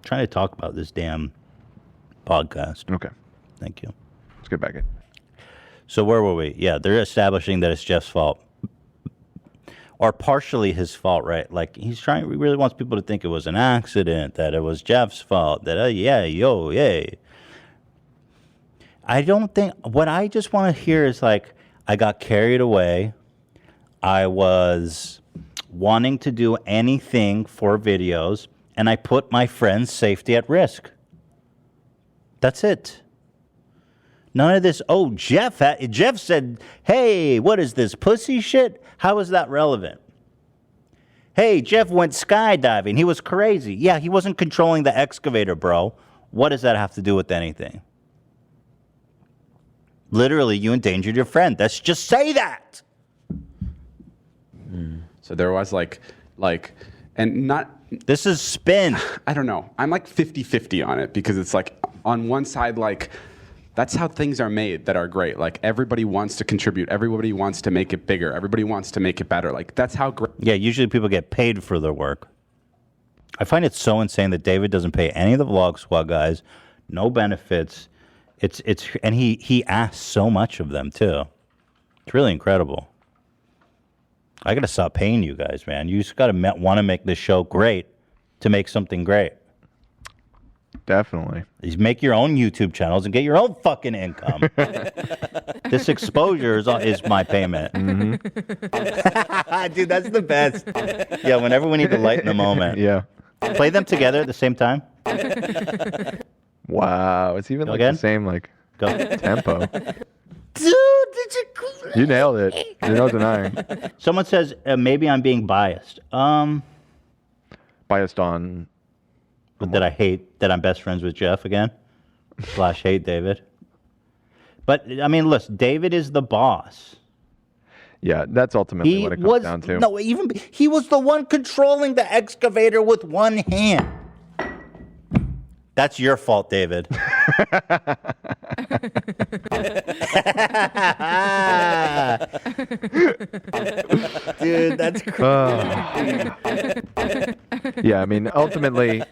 trying to talk about this damn podcast. Okay. Thank you. Let's get back in. So where were we? Yeah, they're establishing that it's Jeff's fault. Or partially his fault, right? Like, he really wants people to think it was an accident, that it was Jeff's fault, that, yay. I don't think, what I just want to hear is like, I got carried away. I was wanting to do anything for videos, and I put my friend's safety at risk. That's it. None of this, Jeff said, hey, what is this, pussy shit? How is that relevant? Hey, Jeff went skydiving. He was crazy. Yeah, he wasn't controlling the excavator, bro. What does that have to do with anything? Literally, you endangered your friend. Let's just say that. So there was and not... This is spin. I don't know. I'm like 50-50 on it because it's like on one side, like that's how things are made that are great. Like everybody wants to contribute. Everybody wants to make it bigger. Everybody wants to make it better. Like that's how great. Yeah, usually people get paid for their work. I find it so insane that David doesn't pay any of the Vlog Squad guys, no benefits. And he asks so much of them too. It's really incredible. I gotta stop paying you guys, man. You just gotta want to make this show great to make something great. Definitely. You make your own YouTube channels and get your own fucking income. This exposure is my payment. Mm-hmm. Dude, that's the best. Yeah, whenever we need to lighten the moment. Yeah. Play them together at the same time. Wow, it's even Go like again? the same like Go. tempo. Dude, did you... You nailed it. There's no denying. Someone says maybe I'm being biased. Biased on... But that I hate that I'm best friends with Jeff again. / hate David. But, I mean, listen, David is the boss. Yeah, that's ultimately what it comes down to. No, he was the one controlling the excavator with one hand. That's your fault, David. Dude, that's crazy. Yeah, I mean, ultimately,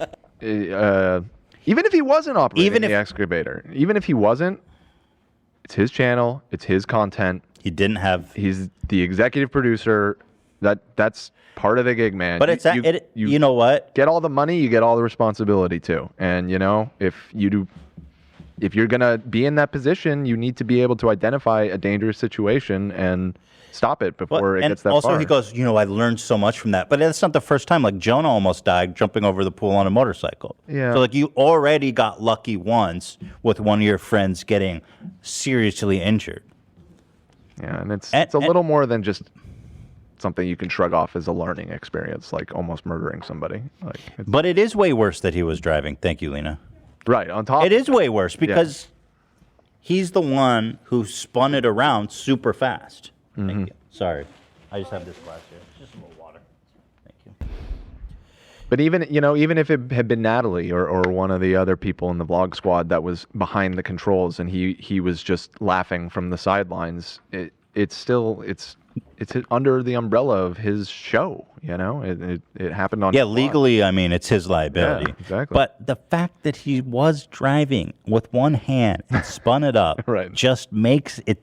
even if he wasn't operating the excavator, even if he wasn't, It's his channel. It's his content. He's the executive producer. That's part of the gig, man. But you know what? Get all the money, you get all the responsibility too. And if you're gonna be in that position, you need to be able to identify a dangerous situation and stop it before it gets that also far. he goes, I learned so much from that. But that's not the first time. Like Jonah almost died jumping over the pool on a motorcycle. Yeah. So you already got lucky once with one of your friends getting seriously injured. Yeah, and it's a little more than just something you can shrug off as a learning experience, like almost murdering somebody. But it is way worse that he was driving. Thank you, Lena. Right, on top. It is way worse because he's the one who spun it around super fast. Thank you. Sorry. I just have this glass here. Just a little water. Thank you. But even if it had been Natalie or one of the other people in the vlog squad that was behind the controls and he was just laughing from the sidelines, it's under the umbrella of his show. It happened on. Yeah, legally, it's his liability. Yeah, exactly. But the fact that he was driving with one hand and spun it up just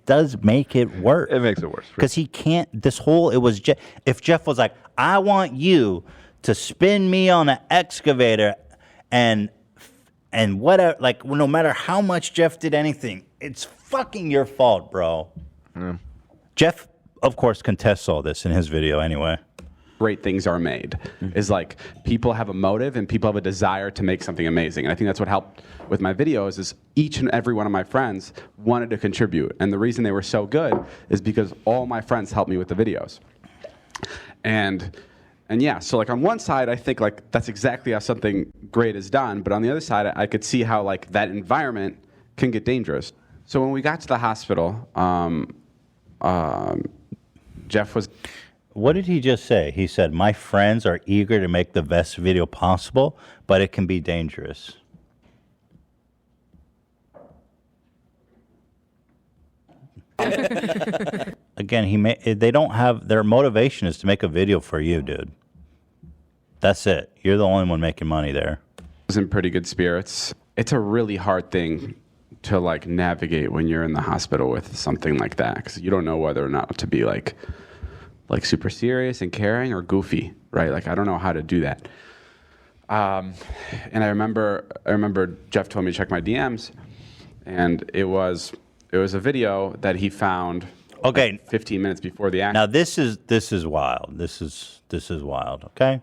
does make it worse. It makes it worse because he can't. If Jeff was like, I want you to spin me on an excavator and whatever, no matter how much Jeff did anything, it's fucking your fault, bro. Yeah. Jeff, of course, contests all this in his video anyway. Great things are made is like people have a motive and people have a desire to make something amazing. And I think that's what helped with my videos is each and every one of my friends wanted to contribute. And the reason they were so good is because all my friends helped me with the videos. And yeah, so on one side, I think that's exactly how something great is done. But on the other side, I could see how that environment can get dangerous. So when we got to the hospital, Jeff was... What did he just say? He said, my friends are eager to make the best video possible, but it can be dangerous. Again, they don't have... Their motivation is to make a video for you, dude. That's it. You're the only one making money there. Was in pretty good spirits. It's a really hard thing to navigate when you're in the hospital with something like that because you don't know whether or not to be like super serious and caring or goofy, right? I don't know how to do that. And I remember Jeff told me to check my DMs, and it was a video that he found. 15 minutes before the accident. Now this is wild. This is wild. Okay,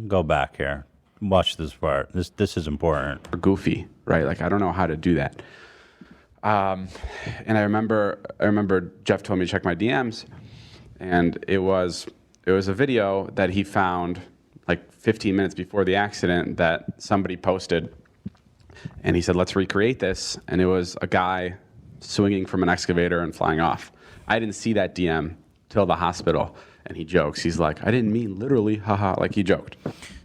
go back here. Watch this part. This is important. Or goofy, right? I don't know how to do that. And I remember Jeff told me to check my DMs, and it was a video that he found 15 minutes before the accident that somebody posted, and he said, "Let's recreate this." And it was a guy swinging from an excavator and flying off. I didn't see that DM till the hospital, and he jokes. He's like, "I didn't mean literally, haha," he joked.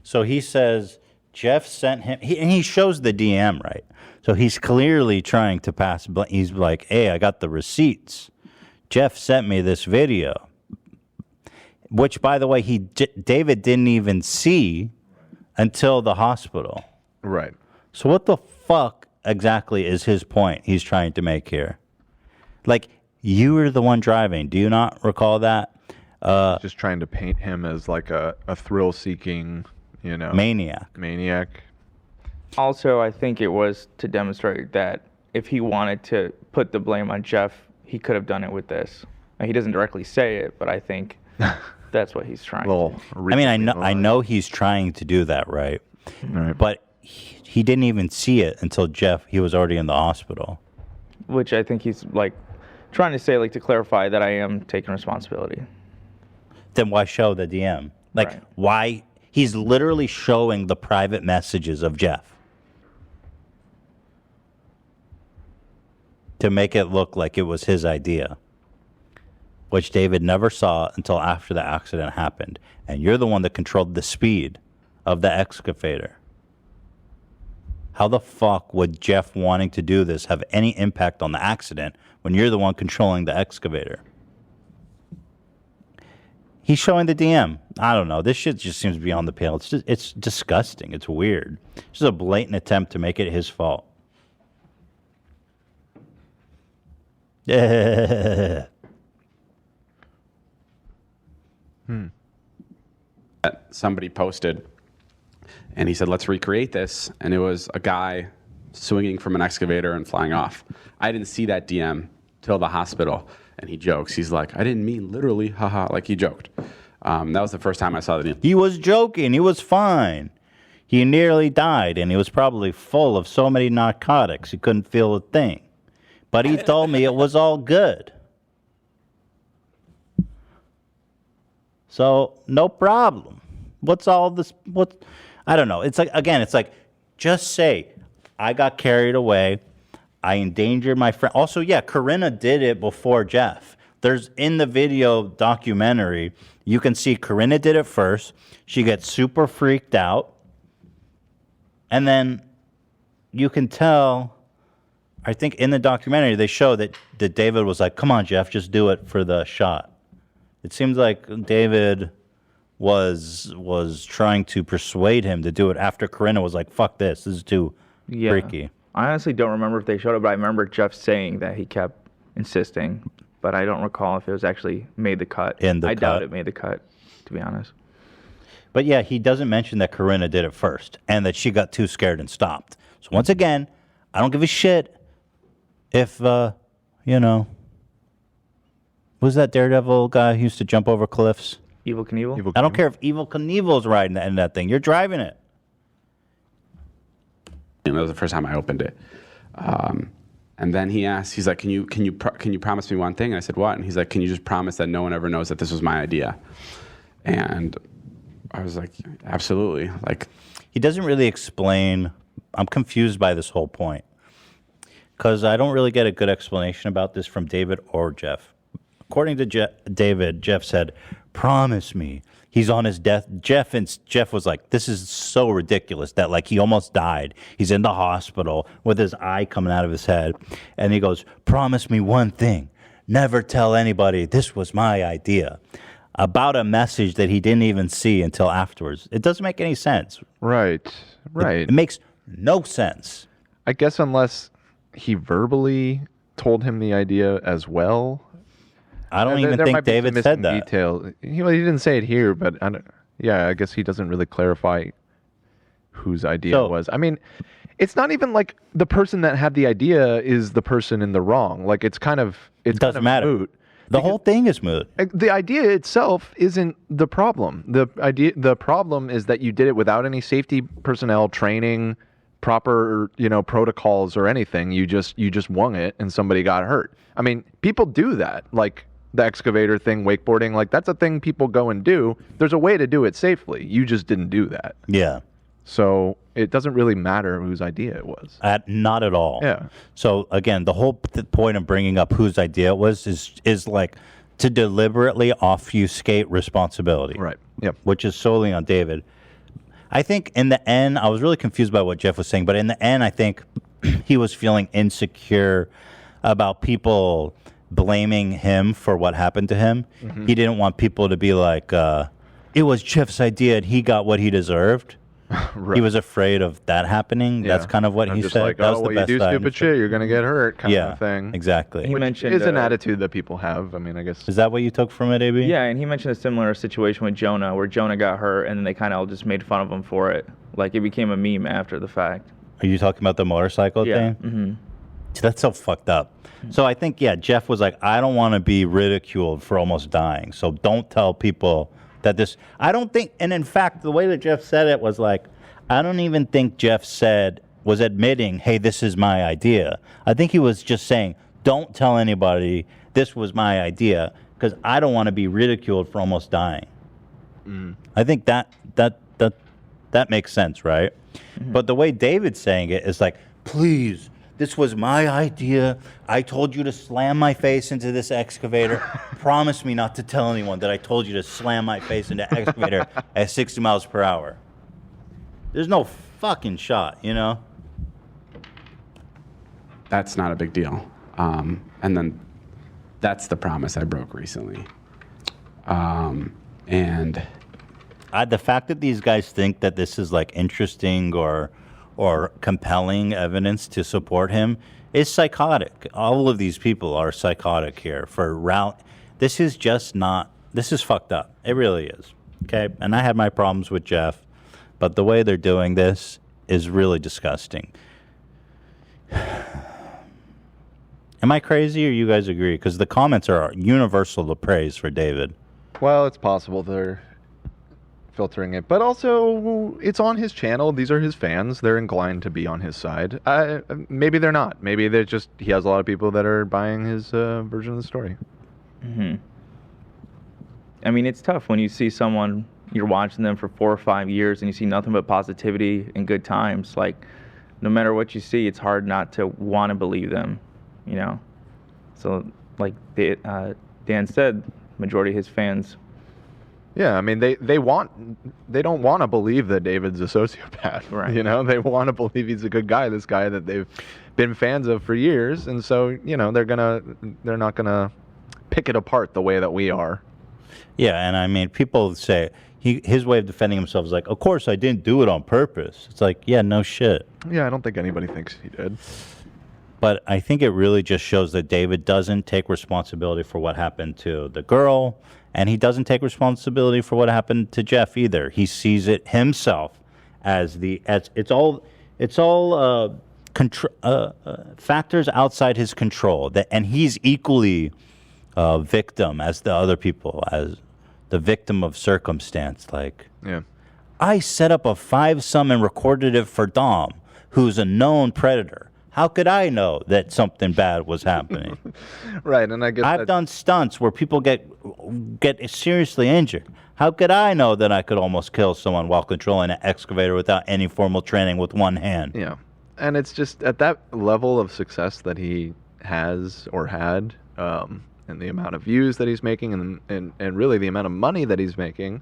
So he says Jeff sent him, and he shows the DM, right? So he's clearly trying to pass. He's like, "Hey, I got the receipts. Jeff sent me this video," which, by the way, David didn't even see until the hospital. Right. So what the fuck exactly is his point he's trying to make here? You were the one driving. Do you not recall that? Just trying to paint him as a thrill-seeking, maniac. Also, I think it was to demonstrate that if he wanted to put the blame on Jeff, he could have done it with this. He doesn't directly say it, but I think that's what he's trying to do. I know he's trying to do that, right? But he didn't even see it until he was already in the hospital. Which I think he's trying to say, to clarify that I am taking responsibility. Then why show the DM? Why? He's literally showing the private messages of Jeff to make it look like it was his idea, which David never saw until after the accident happened. And you're the one that controlled the speed of the excavator. How the fuck would Jeff wanting to do this have any impact on the accident when you're the one controlling the excavator? He's showing the DM. I don't know. This shit just seems beyond the pale. It's disgusting. It's weird. It's just a blatant attempt to make it his fault. Yeah. Somebody posted, and he said, let's recreate this. And it was a guy swinging from an excavator and flying off. I didn't see that DM till the hospital. And he jokes. He's like, I didn't mean literally, haha, like he joked. That was the first time I saw the DM. He was joking. He was fine. He nearly died, and he was probably full of so many narcotics he couldn't feel a thing. But he told me it was all good. So, no problem. What's all this? I don't know. It's like, again, it's like, just say, I got carried away. I endangered my friend. Also, yeah, Corinna did it before Jeff. There's in the video documentary, you can see Corinna did it first. She gets super freaked out. And then you can tell, I think in the documentary, they show that David was like, come on, Jeff, just do it for the shot. It seems like David was trying to persuade him to do it after Corinna was like, fuck this is too freaky. I honestly don't remember if they showed it, but I remember Jeff saying that he kept insisting, but I don't recall if it was actually made the cut. I doubt it made the cut, to be honest. But yeah, he doesn't mention that Corinna did it first and that she got too scared and stopped. So once again, I don't give a shit if, who's that Daredevil guy who used to jump over cliffs? Evel Knievel? I don't care if Evel Knievel's riding in that thing. You're driving it. And that was the first time I opened it. And then he asked, he's like, can you promise me one thing? And I said, what? And he's like, can you just promise that no one ever knows that this was my idea? And I was like, absolutely. Like, he doesn't really explain. I'm confused by this whole point because I don't really get a good explanation about this from David or Jeff. According to David, Jeff said, promise me. He's on his death. Jeff was like, this is so ridiculous that like he almost died. He's in the hospital with his eye coming out of his head. And he goes, promise me one thing. Never tell anybody this was my idea. About a message that he didn't even see until afterwards. It doesn't make any sense. Right. It makes no sense. I guess unless he verbally told him the idea as well. I don't even think David said that. Detail. He didn't say it here, but I guess he doesn't really clarify whose idea it was. I mean, it's not even like the person that had the idea is the person in the wrong. Like it doesn't matter. Moot. The whole thing is moot. The idea itself isn't the problem. The problem is that you did it without any safety personnel training, proper protocols or anything. You just wung it and somebody got hurt. I mean, people do that. Like the excavator thing, wakeboarding, like that's a thing people go and do. There's a way to do it safely. You just didn't do that. Yeah. So it doesn't really matter whose idea it was. Not at all. Yeah. So again, the whole point of bringing up whose idea it was is like to deliberately obfuscate responsibility. Right. Yep. Which is solely on David. I think in the end, I was really confused by what Jeff was saying, but in the end, I think he was feeling insecure about people blaming him for what happened to him. Mm-hmm. He didn't want people to be like, it was Jeff's idea and he got what he deserved. Right. He was afraid of that happening. Yeah. That's kind of what he just said. Like, that was the you best do stupid shit, you're going to get hurt kind of thing. Exactly. He mentioned is an attitude that people have. I mean, I guess. Is that what you took from it, AB? Yeah, and he mentioned a similar situation with Jonah where Jonah got hurt and then they kind of all just made fun of him for it. Like it became a meme after the fact. Are you talking about the motorcycle thing? Mm-hmm. That's so fucked up. So I think, Jeff was like, I don't want to be ridiculed for almost dying. So don't tell people that this, I don't think, and in fact, the way that Jeff said it was like, I don't even think Jeff was admitting, hey, this is my idea. I think he was just saying, don't tell anybody this was my idea because I don't want to be ridiculed for almost dying. Mm. I think that makes sense, right? Mm-hmm. But the way David's saying it is like, please, this was my idea. I told you to slam my face into this excavator. Promise me not to tell anyone that I told you to slam my face into the excavator at 60 miles per hour. There's no fucking shot, That's not a big deal. And then that's the promise I broke recently. And the fact that these guys think that this is like interesting or or compelling evidence to support him is psychotic. All of these people are psychotic here This is just not, this is fucked up. It really is. Okay. And I had my problems with Jeff, but the way they're doing this is really disgusting. Am I crazy or you guys agree? Because the comments are universal to praise for David. Well, it's possible they're filtering it, but also it's on his channel. These are his fans. They're inclined to be on his side. Maybe they're not. Maybe they're just, he has a lot of people that are buying his version of the story. Mm-hmm. I mean, it's tough when you see someone, you're watching them for 4 or 5 years and you see nothing but positivity and good times. Like, no matter what you see, it's hard not to want to believe them, you know? So, like Dan said, majority of his fans. Yeah, I mean, they don't want to believe that David's a sociopath. Right. You know, they want to believe he's a good guy, this guy that they've been fans of for years. And so, you know, they're not gonna pick it apart the way that we are. Yeah, and I mean, people say his way of defending himself is like, of course I didn't do it on purpose. It's like, yeah, no shit. Yeah, I don't think anybody thinks he did. But I think it really just shows that David doesn't take responsibility for what happened to the girl, and he doesn't take responsibility for what happened to Jeff either. He sees it himself as it's all factors outside his control, and he's equally victim as the other people, as the victim of circumstance. Like, yeah, I set up a 5-sum and recorded it for Dom, who's a known predator. How could I know that something bad was happening? Right, and I guess I've done stunts where people get seriously injured. How could I know that I could almost kill someone while controlling an excavator without any formal training with one hand? Yeah, and it's just at that level of success that he has or had, and the amount of views that he's making, and really the amount of money that he's making,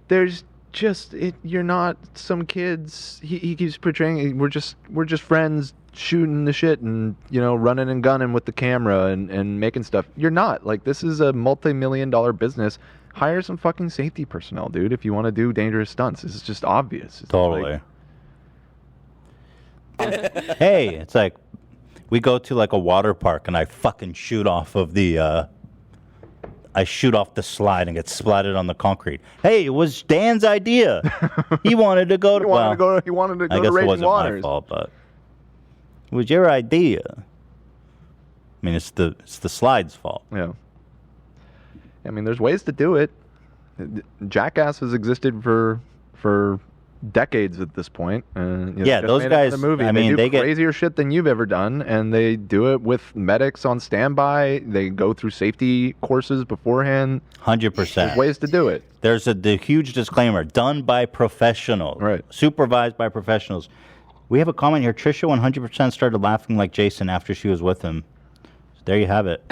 there's just you're not some kids. He keeps portraying we're just friends shooting the shit and, you know, running and gunning with the camera and making stuff. You're not. Like, this is a multi-million-dollar business. Hire some fucking safety personnel, dude, if you want to do dangerous stunts. This is just obvious. It's totally. Hey, it's like we go to like a water park and I fucking shoot off of the slide and get splatted on the concrete. Hey, it was Dan's idea. He wanted to go to He wanted to go I to guess it Raging wasn't Waters. my fault, but it was your idea. I mean, it's the slide's fault. Yeah. I mean, there's ways to do it. Jackass has existed for decades at this point. Yeah, those guys, The movie. I mean, do they get crazier shit than you've ever done, and they do it with medics on standby. They go through safety courses beforehand. 100%. There's ways to do it. There's the huge disclaimer: done by professionals, right? Supervised by professionals. We have a comment here. Trisha 100% started laughing like Jason after she was with him. So there you have it.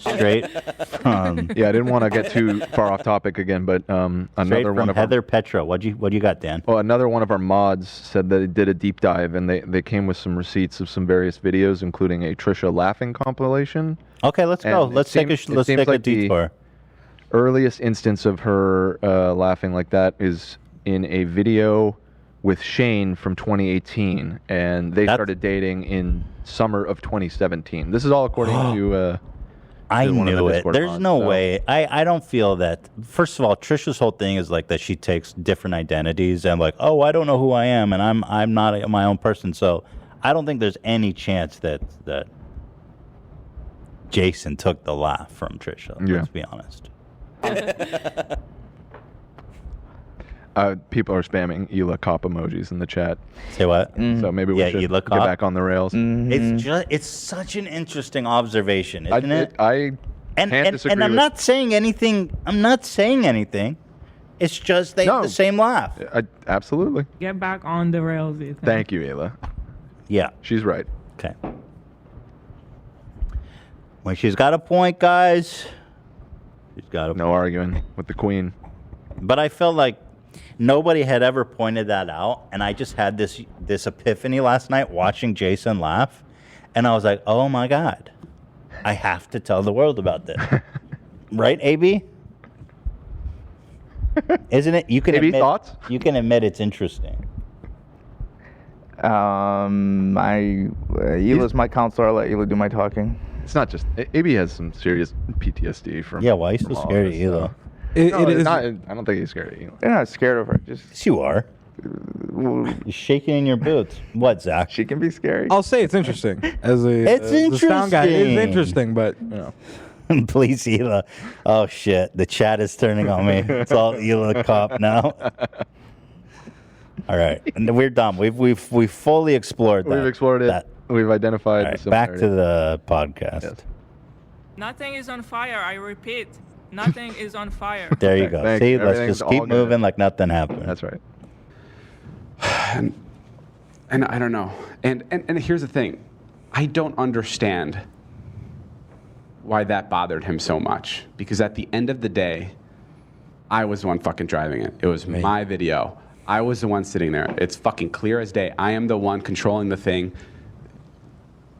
Straight from Yeah, I didn't want to get too far off topic again, but another one of Heather Petra. What you got, Dan? Well, another one of our mods said that they did a deep dive, and they came with some receipts of some various videos, including a Trisha laughing compilation. Okay, let's go. Let's take a detour. The earliest instance of her laughing like that is in a video with Shane from 2018, and they started dating in summer of 2017. This is all according to I one of the knew it. Discord There's mods, no so- way. I don't feel that. First of all, Trisha's whole thing is like that she takes different identities and like, oh, I don't know who I am, and I'm not my own person. So I don't think there's any chance that Jason took the laugh from Trisha. Yeah. Let's be honest. People are spamming Ela cop emojis in the chat. Say what? So maybe we should Ela get cop? back on the rails. It's such an interesting observation, isn't it? I And can't disagree I'm with- not saying anything. It's just they have the same laugh. Absolutely. Get back on the rails, Ethan. Thank you, Ela. Yeah. She's right. Okay. When she's got a point, guys. She's got a No arguing with the queen. But I felt like nobody had ever pointed that out, and I just had this epiphany last night watching Jason laugh, and I was like, oh my God, I have to tell the world about this. Right, AB? Isn't it? You can AB, admit, thoughts? You can admit it's interesting. Hila's my counselor. I'll let Hila do my talking. It's not just AB has some serious PTSD from. Yeah, why are you so from all scared of this, Hila? so- It No, is- not, I don't think he's scared of Hila. They're not scared of her. Just Yes, you are. You're shaking in your boots. What, Zach? she can be scary. I'll say it's interesting. As a It's the sound guy, it is interesting. interesting, but you know. Please, Hila. Oh shit, the chat is turning on me. It's all Hila cop now. All right, and we're done. We've fully explored that. We've explored it. that. We've identified. All the right, back to similarity. the podcast. Yes. Nothing is on fire. I repeat, nothing is on fire. There you go. Thanks. See, let's Everything's just keep all good. moving like nothing happened. That's right. And I don't know. And here's the thing. I don't understand why that bothered him so much. Because at the end of the day, I was the one fucking driving it. It was my video. I was the one sitting there. It's fucking clear as day. I am the one controlling the thing.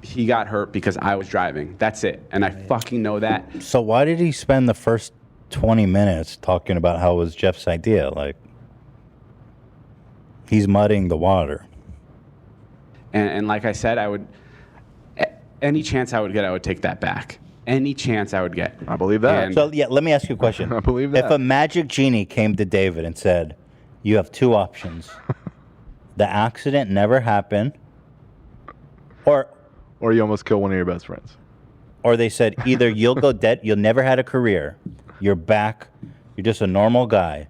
He got hurt because I was driving. That's it. And I fucking know that. So why did he spend the first 20 minutes talking about how it was Jeff's idea? Like, he's muddying the water. And like I said, I would, any chance I would get, I would take that back. Any chance I would get. I believe that. And So yeah, let me ask you a question. I believe that. If a magic genie came to David and said, you have two options. The accident never happened, or you almost kill one of your best friends. Or they said either you'll go dead, you'll never had a career, you're back, you're just a normal guy,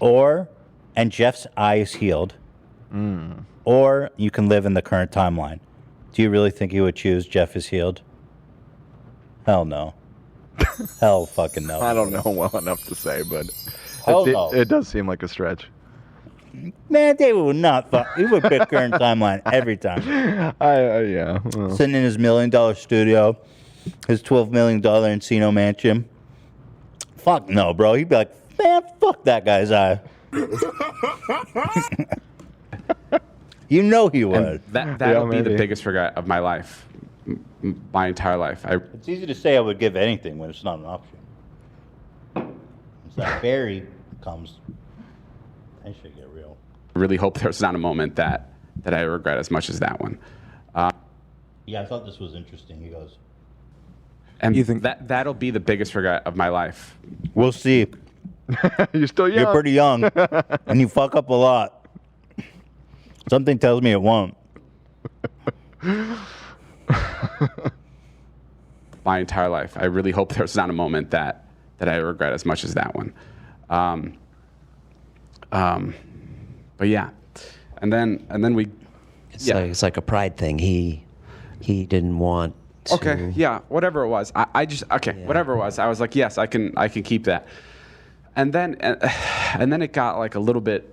and Jeff's eye is healed, or you can live in the current timeline. Do you really think he would choose Jeff is healed? Hell no. Hell fucking no. I don't know well enough to say, but Hell no. it does seem like a stretch. Man, David would not fuck. He would pick current timeline every time. Yeah. Well. Sitting in his $1 million studio, his $12 million Encino mansion. Fuck no, bro. He'd be like, man, fuck that guy's eye. You know he would. That'll be the biggest regret of my life, my entire life. It's easy to say I would give anything when it's not an option. It's that Barry comes. I should get real. really hope there's not a moment that I regret as much as that one. Yeah, I thought this was interesting. He goes, and you think that'll be the biggest regret of my life? We'll see. You're still young. You're pretty young, and you fuck up a lot. Something tells me it won't. My entire life. I really hope there's not a moment that I regret as much as that one. But yeah, and then we. It's like a pride thing. He didn't want. To, okay. Yeah. Whatever it was, whatever it was, I was like, yes, I can keep that. And then it got like a little bit.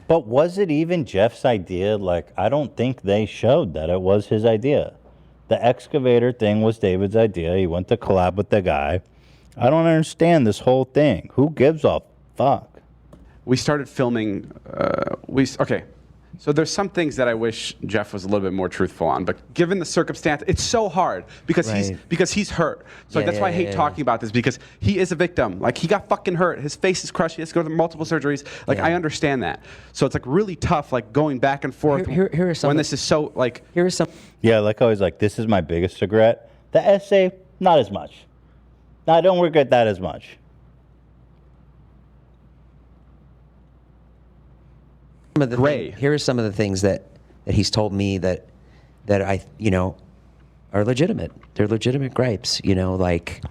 But was it even Jeff's idea? Like, I don't think they showed that it was his idea. The excavator thing was David's idea. He went to collab with the guy. I don't understand this whole thing. Who gives a fuck? We started filming. So there's some things that I wish Jeff was a little bit more truthful on, but given the circumstance, it's so hard because he's hurt. So that's why I hate talking about this, because he is a victim. Like, he got fucking hurt. His face is crushed. He has to go to multiple surgeries. Like, I understand that. So it's like really tough, like going back and forth here are some when this is so like. Here are some. Yeah, like always, like, this is my biggest regret. The essay, not as much. No, I don't regret that as much. Here are some of the things that he's told me that I are legitimate. They're legitimate gripes. Like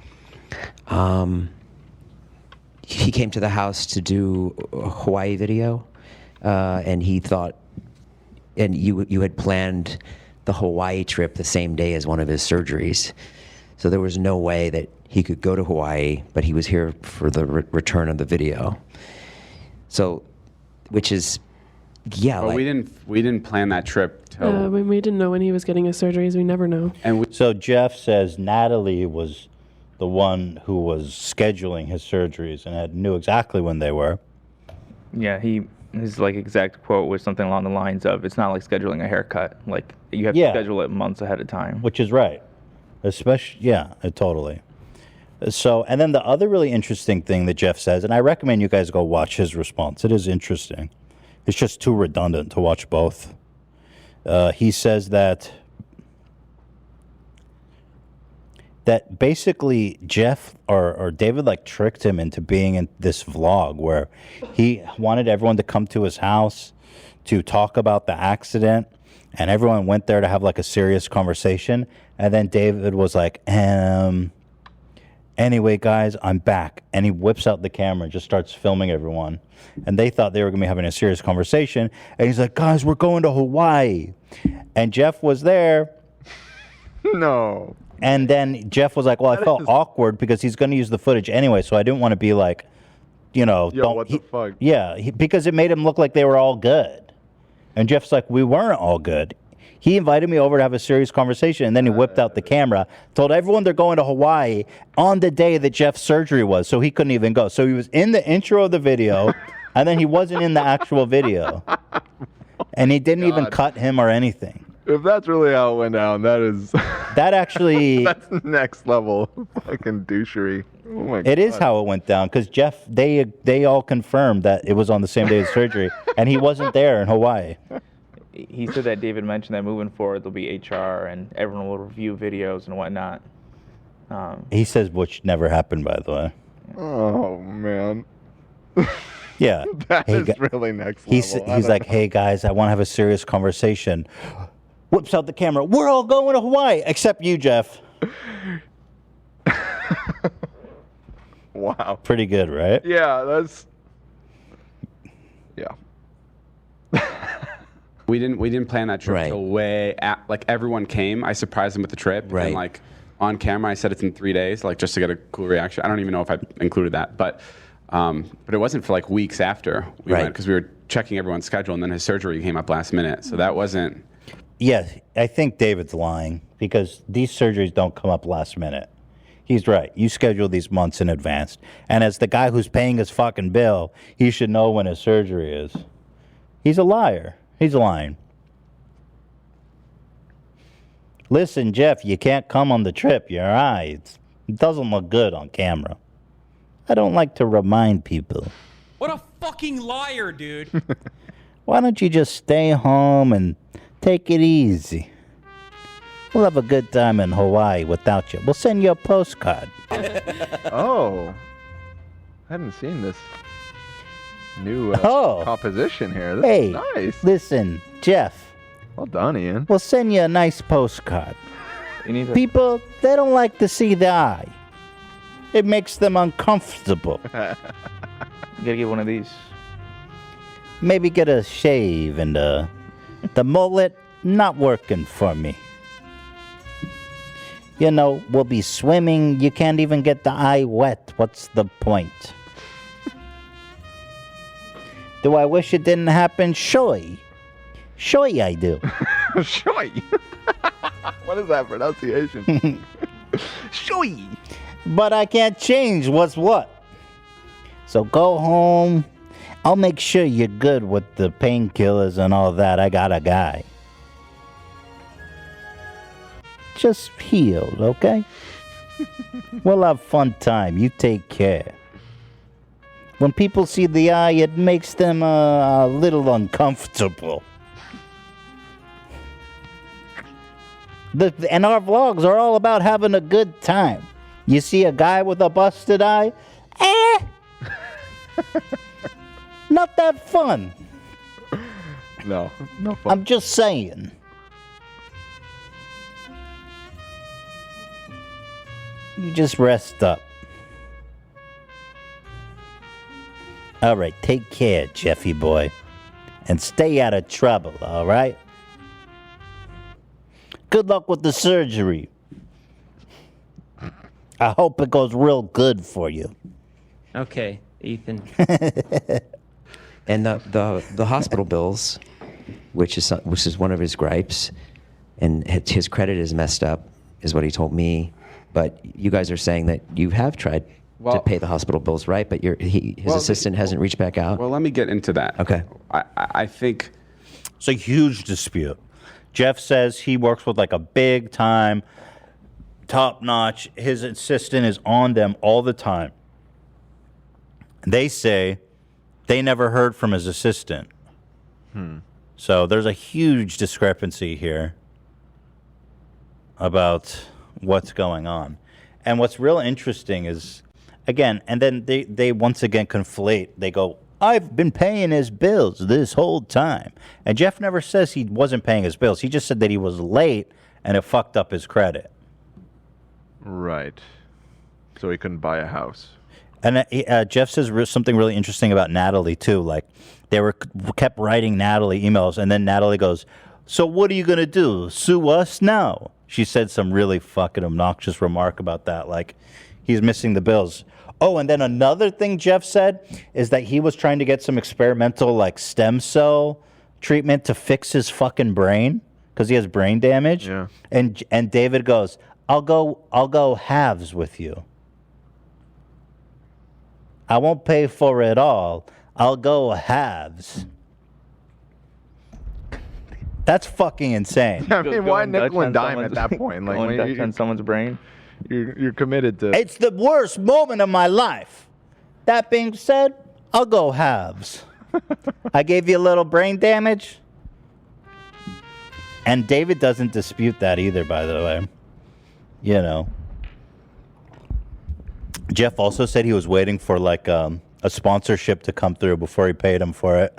he came to the house to do a Hawaii video, and he thought, and you had planned the Hawaii trip the same day as one of his surgeries, so there was no way that he could go to Hawaii, but he was here for the return of the video. So, which is. Yeah, But we didn't plan that trip till. We didn't know when he was getting his surgeries. We never know. And so Jeff says Natalie was the one who was scheduling his surgeries and knew exactly when they were. Yeah, his like exact quote was something along the lines of, "It's not like scheduling a haircut. Like, you have to schedule it months ahead of time." Which is right, especially totally. So, and then the other really interesting thing that Jeff says, and I recommend you guys go watch his response. It is interesting. It's just too redundant to watch both. He says that basically Jeff or David like tricked him into being in this vlog where he wanted everyone to come to his house to talk about the accident, and everyone went there to have like a serious conversation, and then David was like, anyway guys, I'm back, and he whips out the camera and just starts filming everyone, and they thought they were gonna be having a serious conversation, and he's like, guys, we're going to Hawaii, and Jeff was there. No. And then Jeff was like, well, I felt awkward because he's going to use the footage anyway, so I didn't want to be like, what the fuck? Yeah, because it made him look like they were all good. And Jeff's like, we weren't all good. He invited me over to have a serious conversation, and then he whipped out the camera, told everyone they're going to Hawaii on the day that Jeff's surgery was, so he couldn't even go. So he was in the intro of the video, and then he wasn't in the actual video. And he didn't even cut him or anything. If that's really how it went down, that is... That actually... that's next level fucking douchery. Oh my God. It is how it went down, because Jeff, they all confirmed that it was on the same day as surgery, and he wasn't there in Hawaii. He said that David mentioned that moving forward there'll be HR and everyone will review videos and whatnot. He says, which never happened, by the way. Oh, man. Yeah. That is really next level. He's like, hey, guys, I want to have a serious conversation. Whips out the camera. We're all going to Hawaii, except you, Jeff. Wow. Pretty good, right? Yeah, that's... Yeah. We didn't plan that trip till like everyone came. I surprised them with the trip. Right. And like on camera, I said it's in 3 days, like just to get a cool reaction. I don't even know if I included that, but it wasn't for like weeks after we went, because we were checking everyone's schedule, and then his surgery came up last minute. So that wasn't... Yeah, I think David's lying, because these surgeries don't come up last minute. He's right. You schedule these months in advance. And as the guy who's paying his fucking bill, he should know when his surgery is. He's a liar. He's lying. Listen, Jeff, you can't come on the trip. Your eyes. It doesn't look good on camera. I don't like to remind people. What a fucking liar, dude. Why don't you just stay home and take it easy? We'll have a good time in Hawaii without you. We'll send you a postcard. Oh. I hadn't seen this new composition here. This Hey, is nice. Listen, Jeff. Well done, Ian. We'll send you a nice postcard. People, they don't like to see the eye. It makes them uncomfortable. You gotta get one of these. Maybe get a shave, and the mullet not working for me. You know, we'll be swimming. You can't even get the eye wet. What's the point? Do I wish it didn't happen? Sure. Sure I do. Sure. What is that pronunciation? Sure. But I can't change what's what. So go home. I'll make sure you're good with the painkillers and all that. I got a guy. Just healed, okay? We'll have fun time. You take care. When people see the eye, it makes them a little uncomfortable. And our vlogs are all about having a good time. You see a guy with a busted eye? Not that fun. No fun. I'm just saying. You just rest up. All right, take care, Jeffy boy. And stay out of trouble, all right? Good luck with the surgery. I hope it goes real good for you. Okay, Ethan. And the hospital bills, which is one of his gripes, and his credit is messed up, is what he told me. But you guys are saying that you have tried to pay the hospital bills, right? But his assistant hasn't reached back out. Well, let me get into that. Okay. I think it's a huge dispute. Jeff says he works with like a big time, top notch. His assistant is on them all the time. They say they never heard from his assistant. So there's a huge discrepancy here about what's going on. And what's real interesting is, again, and then they once again conflate. They go, I've been paying his bills this whole time. And Jeff never says he wasn't paying his bills. He just said that he was late and it fucked up his credit. Right. So he couldn't buy a house. And Jeff says something really interesting about Natalie, too. Like, they kept writing Natalie emails, and then Natalie goes, so what are you going to do? Sue us now? She said some really fucking obnoxious remark about that. Like, he's missing the bills. Oh, and then another thing Jeff said is that he was trying to get some experimental, like, stem cell treatment to fix his fucking brain because he has brain damage. Yeah. And David goes, I'll go halves with you. I won't pay for it all. I'll go halves. That's fucking insane. I mean, why nickel and dime at that point? Like, going Dutch on someone's brain. You're committed to. It's the worst moment of my life. That being said, I'll go halves. I gave you a little brain damage. And David doesn't dispute that either, by the way. You know. Jeff also said he was waiting for like a sponsorship to come through before he paid him for it.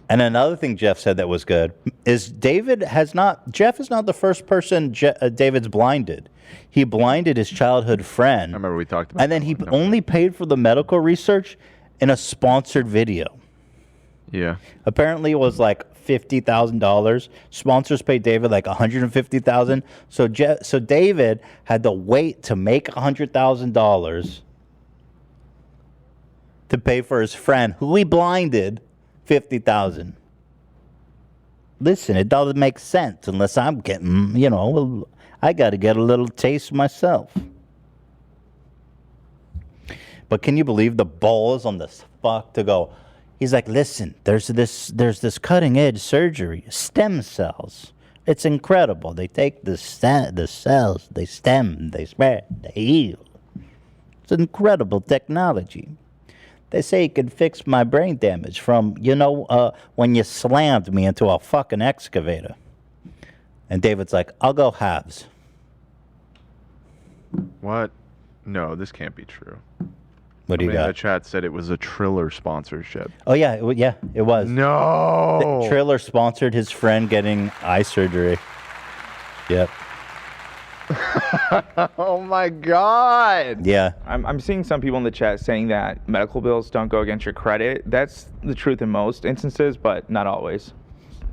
And another thing Jeff said that was good is Jeff is not the first person David's blinded. He blinded his childhood friend. I remember we talked about and then he only paid for the medical research in a sponsored video. Yeah. Apparently it was like $50,000. Sponsors paid David like $150,000. So David had to wait to make $100,000 to pay for his friend, who he blinded, $50,000. Listen, it doesn't make sense unless I'm getting, I got to get a little taste myself. But can you believe the balls on this fuck to go? He's like, listen, there's this cutting edge surgery, stem cells. It's incredible. They take the cells, they stem, they spread, they heal. It's incredible technology. They say it could fix my brain damage from, when you slammed me into a fucking excavator. And David's like, I'll go halves. What? No, this can't be true. What do you got? The chat said it was a Triller sponsorship. Oh, yeah, it was. No! Triller sponsored his friend getting eye surgery. Yep. Oh, my God. Yeah. I'm seeing some people in the chat saying that medical bills don't go against your credit. That's the truth in most instances, but not always.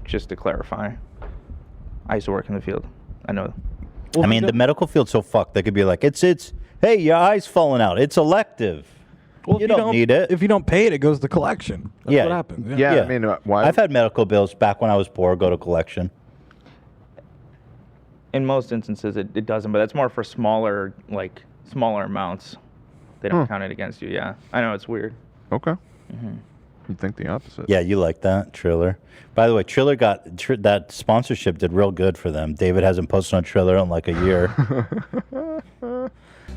Just to clarify. I used to work in the field. I know. I mean, the medical field's so fucked. They could be like, hey, your eye's falling out. It's elective. Well, you don't need it. If you don't pay it, it goes to collection. That's what happens. Yeah, I mean, why? I've had medical bills back when I was poor go to collection. In most instances, it doesn't, but that's more for smaller amounts. They don't count it against you. Yeah, I know, it's weird. Okay. Mm-hmm. You'd think the opposite. Yeah, you like that, Triller. By the way, Triller got that sponsorship did real good for them. David hasn't posted on Triller in like a year.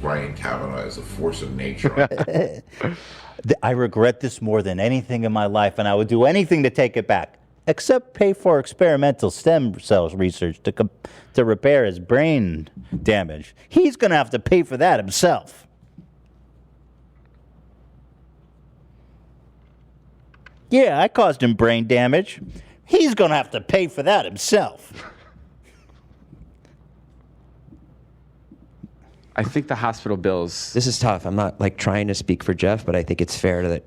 Brian Kavanaugh is a force of nature. I regret this more than anything in my life, and I would do anything to take it back, except pay for experimental stem cells research to repair his brain damage. He's going to have to pay for that himself. Yeah, I caused him brain damage. He's going to have to pay for that himself. I think the hospital bills. This is tough. I'm not trying to speak for Jeff, but I think it's fair that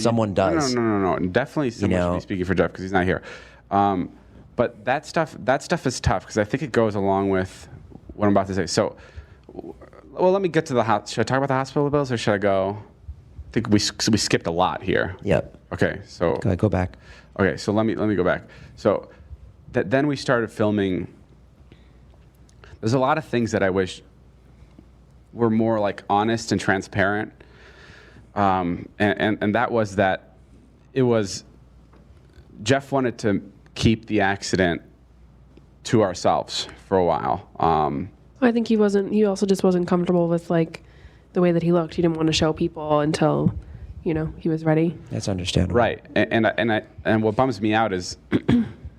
someone does. No. Definitely someone should be speaking for Jeff because he's not here. But that stuff is tough because I think it goes along with what I'm about to say. So, well, let me get to the house. Should I talk about the hospital bills or should I go? I think we skipped a lot here. Yep. Okay, so go back. Okay, so let me go back. So then we started filming. There's a lot of things that I wish were more honest and transparent, and that was that it was Jeff wanted to keep the accident to ourselves for a while. I think he also just wasn't comfortable with the way that he looked. He didn't want to show people until he was ready. That's understandable. Right. And what bums me out is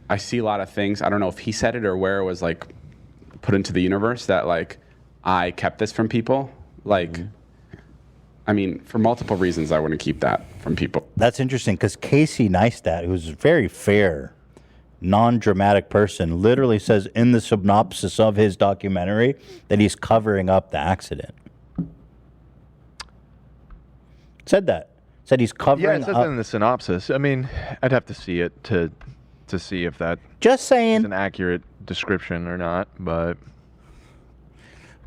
I see a lot of things. I don't know if he said it or where it was like put into the universe that like I kept this from people. Like, I mean, for multiple reasons, I wouldn't keep that from people. That's interesting because Casey Neistat, who's a very fair, non-dramatic person, literally says in the synopsis of his documentary that he's covering up the accident. Said that. Said he's covering Yeah, it says up. that in the synopsis. I mean, I'd have to see it to see if that just saying is an accurate description or not, but...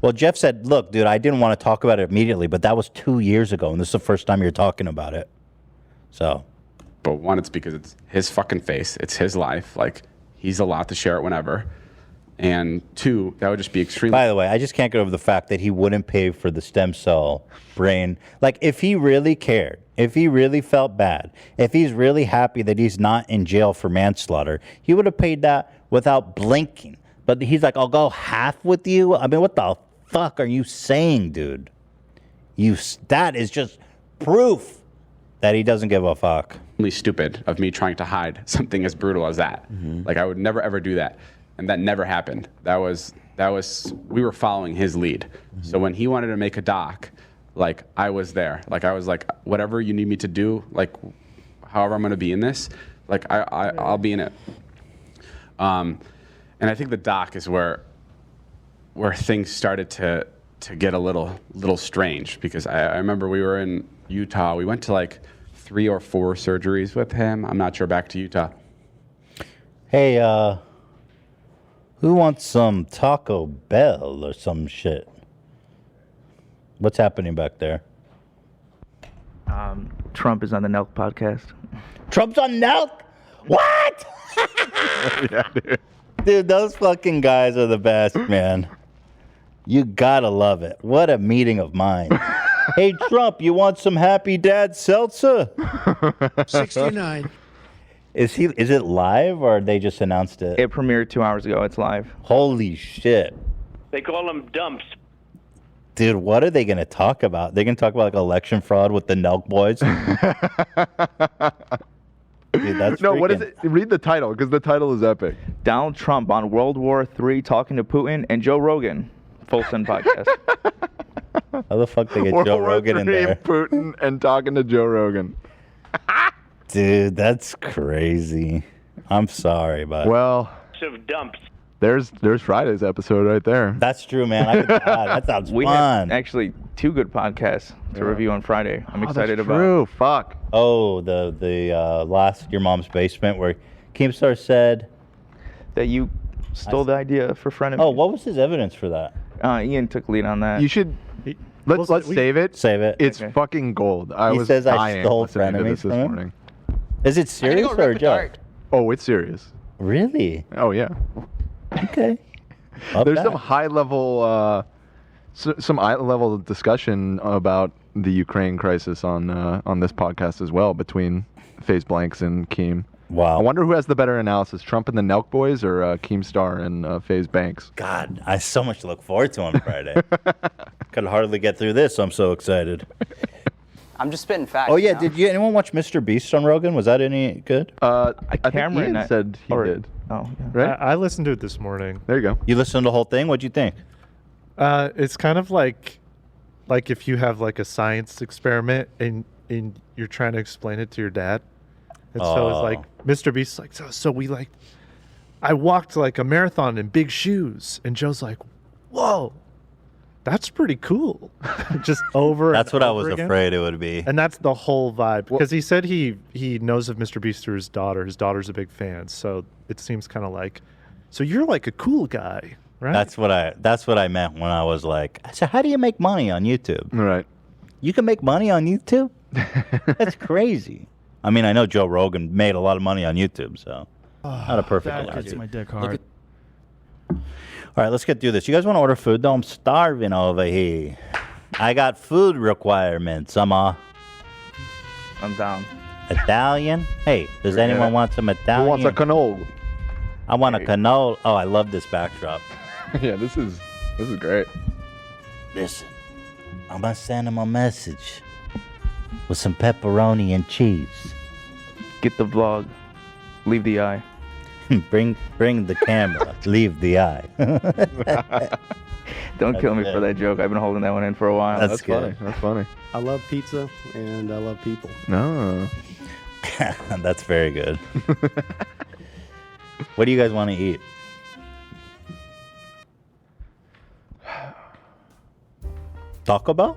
Well, Jeff said, look, dude, I didn't want to talk about it immediately, but that was 2 years ago, and this is the first time you're talking about it. So. But one, it's because it's his fucking face. It's his life. Like, he's allowed to share it whenever. And two, that would just be extremely... By the way, I just can't get over the fact that he wouldn't pay for the stem cell brain. Like, if he really cared, if he really felt bad, if he's really happy that he's not in jail for manslaughter, he would have paid that without blinking. But he's like, I'll go half with you? I mean, what the fuck are you saying, dude? That is just proof that he doesn't give a fuck. Really stupid of me trying to hide something as brutal as that. Like, I would never, ever do that. And that never happened. We were following his lead. So when he wanted to make a doc, like, I was there. Like, I was like, whatever you need me to do, like, however I'm going to be in this, like, I'll be in it. And I think the doc is where things started to get a little strange, because I remember we were in Utah. We went to like 3 or 4 surgeries with him. I'm not sure, back to Utah. Hey, who wants some Taco Bell or some shit? What's happening back there? Trump is on the Nelk podcast. Trump's on Nelk? What? Yeah, dude. Dude, those fucking guys are the best, man. You gotta love it. What a meeting of minds. Hey, Trump, you want some Happy Dad seltzer? 69. Is it live or they just announced it? It premiered 2 hours ago. It's live. Holy shit. They call them dumps. Dude, what are they going to talk about? They're going to talk about like election fraud with the Nelk boys? Dude, that's No, what is it? Read the title, because the title is epic. Donald Trump on World War III talking to Putin and Joe Rogan. Full send podcast. How the fuck they get World Joe War Rogan in III, there? Putin and talking to Joe Rogan. Dude, that's crazy. I'm sorry, but Well, Of dumps. there's Friday's episode right there. That's true, man. That sounds We fun. have actually 2 good podcasts to review on Friday. I'm excited about. True. Fuck. Oh, the last Your Mom's Basement where Keemstar said that you stole the idea for Frenemy. Oh, what was his evidence for that? Ian took lead on that. You should let's save it. Save it. It's fucking gold. I He was says I dying stole listening to Frenemies this from him? morning. Is it serious or a joke? Oh, it's serious. Really? Oh yeah. Okay. There's some high level discussion about the Ukraine crisis on this podcast as well, between Phase Blanks and Keem. Wow. I wonder who has the better analysis, Trump and the Nelk Boys or Keemstar and Phase Banks? God, I so much to look forward to on Friday. Could hardly get through this. I'm so excited. I'm just spitting facts. Oh yeah, now. did anyone watch Mr. Beast on Rogan? Was that any good? I think Cameron Ian said he did. Oh, yeah. Right? I listened to it this morning. There you go. You listened to the whole thing? What'd you think? It's kind of like if you have like a science experiment and you're trying to explain it to your dad. And so it's like Mr. Beast's like, so we like, I walked like a marathon in big shoes. And Joe's like, whoa, that's pretty cool. Just over That's and what I over was again. afraid it would be. And that's the whole vibe. Because he said he knows of Mr. Beast through his daughter. His daughter's a big fan. So it seems kind of like, so you're like a cool guy, right? That's what I meant when I was like, so how do you make money on YouTube? Right. You can make money on YouTube? That's crazy. I mean, I know Joe Rogan made a lot of money on YouTube, so not a perfect That analogy. gets my dick hard. All right, let's get through this. You guys want to order food, though? I'm starving over here. I got food requirements. I'm down. Italian? Hey, does anyone want some Italian? Who wants a cannoli? I want a cannoli. Oh, I love this backdrop. Yeah, this is great. Listen, I'm going to send him a message. with some pepperoni and cheese. Get the vlog. Leave the eye. bring the camera. Leave the eye. Don't kill me for that joke. I've been holding that one in for a while. That's good. funny. That's funny. I love pizza and I love people. No. That's very good. What do you guys want to eat? Taco Bell?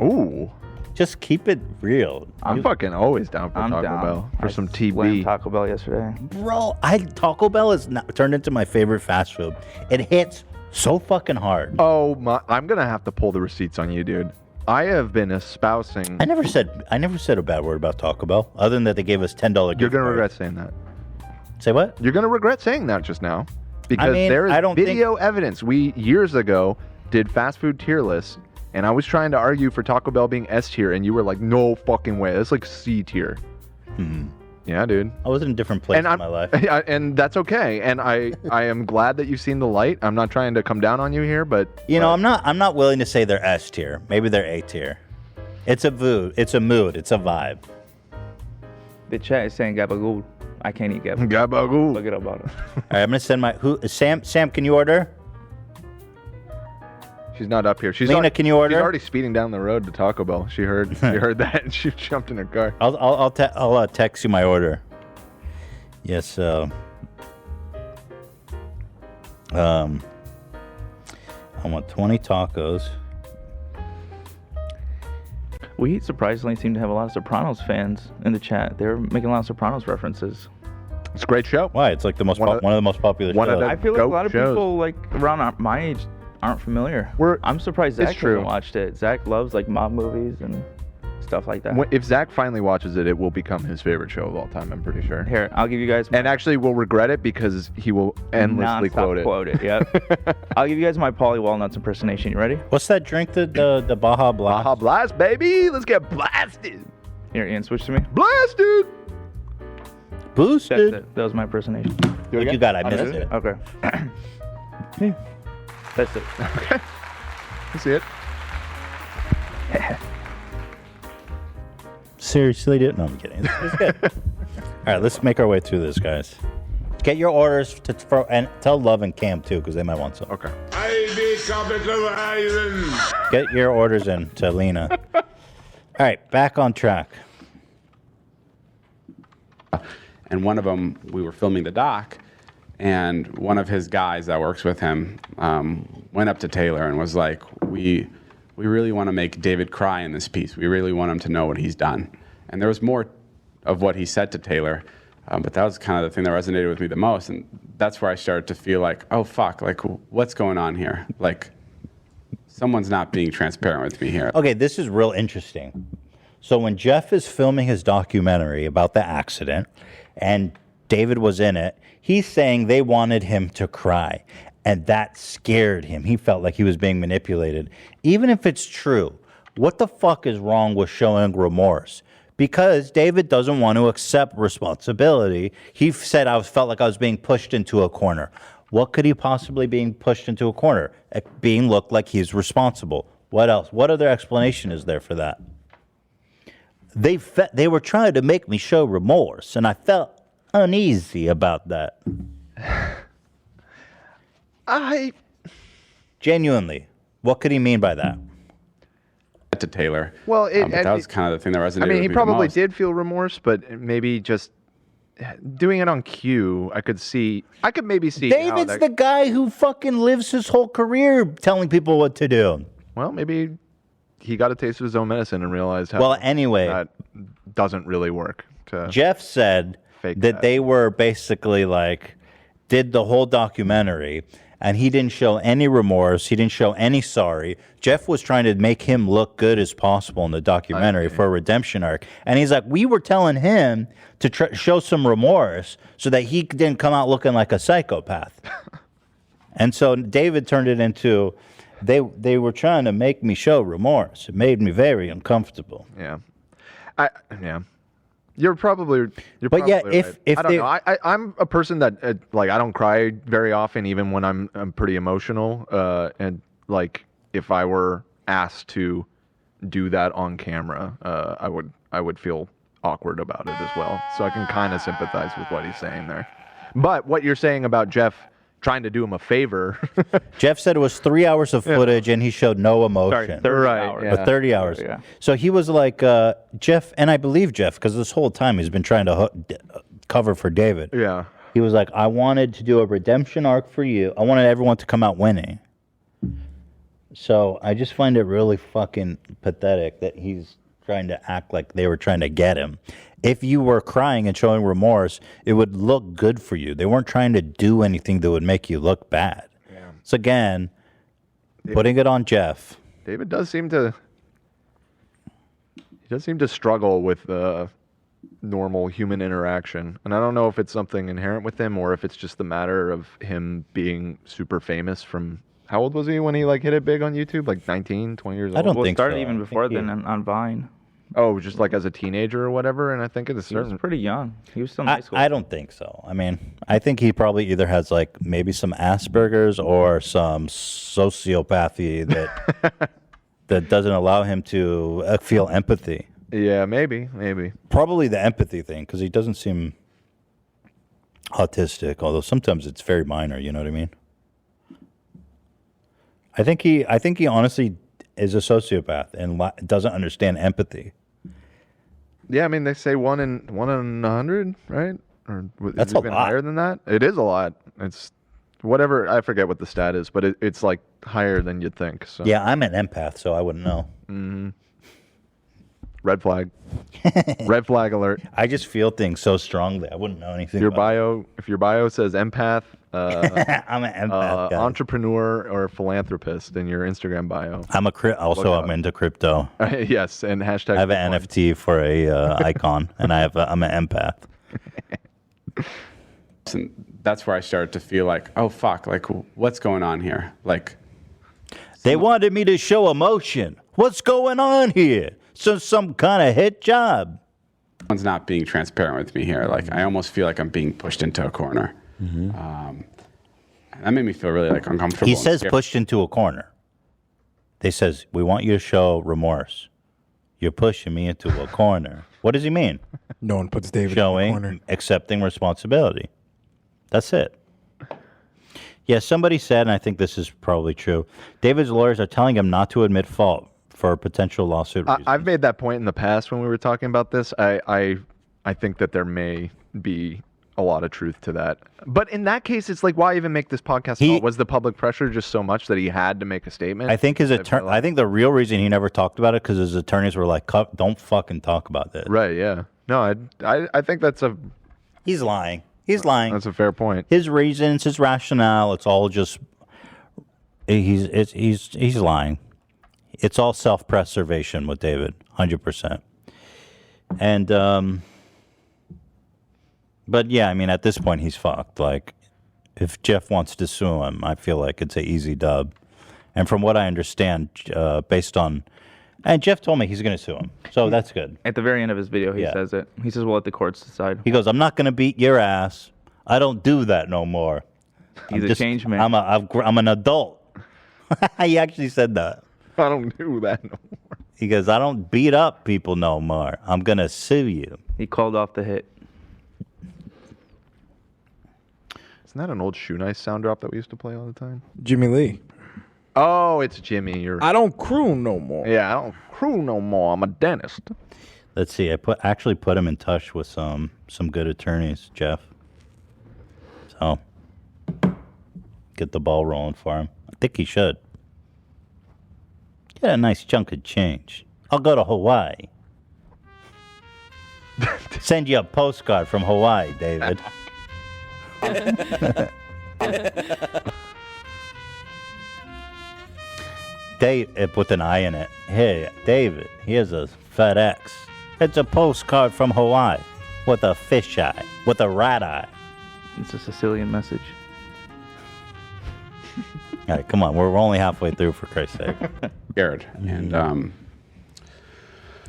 Ooh. Just keep it real. I'm fucking always down for Taco down. Bell. For some Slammed TB. Taco Bell yesterday. Bro, Taco Bell is turned into my favorite fast food. It hits so fucking hard. Oh my! I'm gonna have to pull the receipts on you, dude. I have been espousing. I never said a bad word about Taco Bell, other than that they gave us $10 gift You're gonna card. regret saying that. Say what? You're gonna regret saying that just now, because mean, there is I don't video evidence. We years ago did fast food tier lists, and I was trying to argue for Taco Bell being S tier, and you were like, "No fucking way! It's like C tier." Yeah, dude. I was in a different place in my life. And that's okay. And I am glad that you've seen the light. I'm not trying to come down on you here, but I'm not willing to say they're S tier. Maybe they're A tier. It's a mood. It's a vibe. The chat is saying gabagool. I can't eat gabagool. Gabagool. Look it up about it. All right, I'm gonna send Sam. Sam, can you order? she's not up here. Lena, can you order? She's already speeding down the road to Taco Bell. She heard that, and she jumped in her car. I'll text you my order. Yes. I want 20 tacos. We surprisingly seem to have a lot of Sopranos fans in the chat. They're making a lot of Sopranos references. It's a great show. Why? It's like one of the most popular shows. I feel like a lot of people like around my age aren't familiar. I'm surprised Zach hasn't watched it. Zach loves like mob movies and stuff like that. If Zach finally watches it, it will become his favorite show of all time. I'm pretty sure. Here, I'll give you guys. And actually, will regret it because he will endlessly quote it. Yep. I'll give you guys my Pauly Walnuts impersonation. You ready? What's that drink? The Baja Blast. Baja Blast, baby. Let's get blasted. Here, Ian, switch to me. Blasted. Boosted. That's it. That was my impersonation. What you got? I missed it. Okay. That's it. Okay. I see it. Seriously, dude? No, I'm kidding. It's good. All right, let's make our way through this, guys. Get your orders and tell Love and Cam too, because they might want some. Okay. Get your orders in to Lena. All right, back on track. And one of them, we were filming the doc, and one of his guys that works with him went up to Taylor and was like, we really want to make David cry in this piece. We really want him to know what he's done. And there was more of what he said to Taylor, but that was kind of the thing that resonated with me the most. And that's where I started to feel like, oh, fuck, like, what's going on here? Like, someone's not being transparent with me here. Okay, this is real interesting. So when Jeff is filming his documentary about the accident, and David was in it, he's saying they wanted him to cry. And that scared him. He felt like he was being manipulated. Even if it's true, what the fuck is wrong with showing remorse? Because David doesn't want to accept responsibility. He said, felt like I was being pushed into a corner. What could he possibly being pushed into a corner? Being looked like he's responsible. What else? What other explanation is there for that? They were trying to make me show remorse, and I felt uneasy about that. Genuinely, what could he mean by that? To Taylor. Well, but that was kind of the thing that resonated with me he the probably most. did feel remorse, but maybe just doing it on cue, I could maybe see. David's the guy who fucking lives his whole career telling people what to do. Well, maybe he got a taste of his own medicine and realized how that doesn't really work. Jeff said that they were basically like, did the whole documentary, and he didn't show any remorse. He didn't show any sorry. Jeff was trying to make him look good as possible in the documentary for a redemption arc. And he's like, we were telling him to show some remorse so that he didn't come out looking like a psychopath. And so David turned it into, they were trying to make me show remorse. It made me very uncomfortable. Yeah. You're probably right. If I don't know. I'm a person that like I don't cry very often, even when I'm pretty emotional. And like if I were asked to do that on camera, I would feel awkward about it as well. So I can kind of sympathize with what he's saying there. But what you're saying about Jeff trying to do him a favor. Jeff said it was 3 hours of footage and he showed no emotion. 30 hours. But 30 hours. Yeah. So he was like, Jeff, and I believe Jeff, because this whole time he's been trying to cover for David. Yeah. He was like, I wanted to do a redemption arc for you. I wanted everyone to come out winning. So I just find it really fucking pathetic that he's trying to act like they were trying to get him. If you were crying and showing remorse, it would look good for you. They weren't trying to do anything that would make you look bad. Yeah. So again, putting it on Jeff. David does seem to struggle with normal human interaction. And I don't know if it's something inherent with him or if it's just the matter of him being super famous from, how old was he when he like hit it big on YouTube? Like 19, 20 years old? I don't think started so. even before then on Vine. Oh, just like as a teenager or whatever? And I think it is He was pretty young. He was still in high school. I don't think so. I mean, I think he probably either has like maybe some Asperger's or some sociopathy that doesn't allow him to feel empathy. Yeah, maybe. Probably the empathy thing, because he doesn't seem autistic, although sometimes it's very minor, you know what I mean? I think he honestly is a sociopath and doesn't understand empathy. Yeah, I mean, they say 1 in 100, right? Or That's is it a even lot. higher than that? It is a lot. It's whatever. I forget what the stat is, but it's like higher than you'd think. So. Yeah, I'm an empath, so I wouldn't know. Mm-hmm. Red flag. Red flag alert. I just feel things so strongly. I wouldn't know anything. If your bio says empath, I'm an empath guy. entrepreneur or philanthropist in your Instagram bio. I'm I'm into crypto. Yes, and hashtag. I have an NFT for a icon, and I'm an empath. And that's where I started to feel like, oh fuck, like what's going on here? Like, they wanted me to show emotion. What's going on here? So some kind of hit job. Someone's not being transparent with me here. Like, I almost feel like I'm being pushed into a corner. That made me feel really like uncomfortable. He and says scared. pushed into a corner. They says, we want you to show remorse. You're pushing me into a corner. What does he mean? No one puts David Showing, in the corner. accepting responsibility. That's it. Yeah, somebody said, and I think this is probably true, David's lawyers are telling him not to admit fault for potential lawsuit reasons. I've made that point in the past when we were talking about this. I think that there may be a lot of truth to that. But in that case, it's like, why even make this podcast at all? Was the public pressure just so much that he had to make a statement? I think I think the real reason he never talked about it because his attorneys were like, "Don't fucking talk about this." Right? Yeah. No, I think that's a. He's lying. He's lying. That's a fair point. His reasons, his rationale, it's all just. He's lying. It's all self-preservation with David, 100%. And but yeah, I mean, at this point, he's fucked. Like, if Jeff wants to sue him, I feel like it's an easy dub. And from what I understand, based on, and Jeff told me he's going to sue him, so that's good. At the very end of his video, he says it. He says, we'll let the courts decide. He goes, I'm not going to beat your ass. I don't do that no more. He's a changed man. I'm an adult. He actually said that. I don't do that no more. He goes, I don't beat up people no more. I'm going to sue you. He called off the hit. Isn't that an old Shoe Nice sound drop that we used to play all the time? Jimmy Lee. Oh, it's Jimmy. I don't crew no more. Yeah, I don't crew no more. I'm a dentist. Let's see. I actually put him in touch with some good attorneys, Jeff. So get the ball rolling for him. I think he should. Get a nice chunk of change. I'll go to Hawaii. Send you a postcard from Hawaii, David. Dave with an I in it. Hey, David, here's a FedEx. It's a postcard from Hawaii with a fish eye, with a rat eye. It's a Sicilian message. All right, come on. We're only halfway through, for Christ's sake. Scared. And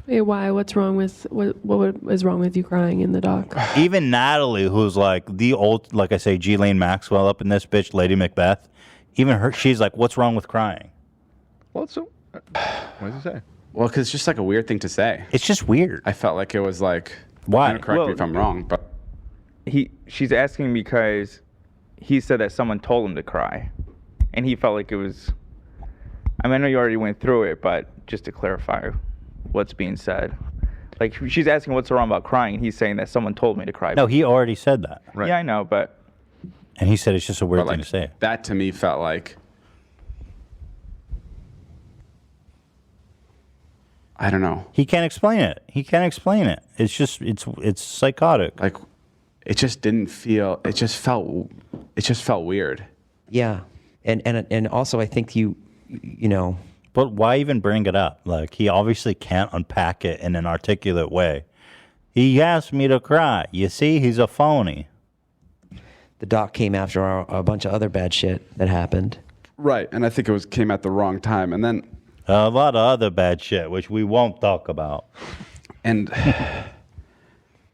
Hey, why? What's wrong with what is wrong with you crying in the dock? Even Natalie, who's like the old, like I say, Ghislaine Maxwell up in this bitch, Lady Macbeth. Even her, she's like, "What's wrong with crying?" Well, so what does he say? Well, because it's just like a weird thing to say. It's just weird. I felt like it was like. Why? Correct me if I'm wrong, but she's asking because he said that someone told him to cry, and he felt like it was. I mean, I know you already went through it, but just to clarify what's being said. Like, she's asking what's wrong about crying, and he's saying that someone told me to cry. No, he already said that. Right. Yeah, I know, but. And he said it's just a weird thing to say. That to me felt like. I don't know. He can't explain it. It's just it's psychotic. Like, it just didn't feel. It just felt weird. Yeah, and also I think you know. But why even bring it up? Like, he obviously can't unpack it in an articulate way. He asked me to cry. You see, he's a phony. The doc came after a bunch of other bad shit that happened. Right, and I think it came at the wrong time, and then a lot of other bad shit, which we won't talk about. And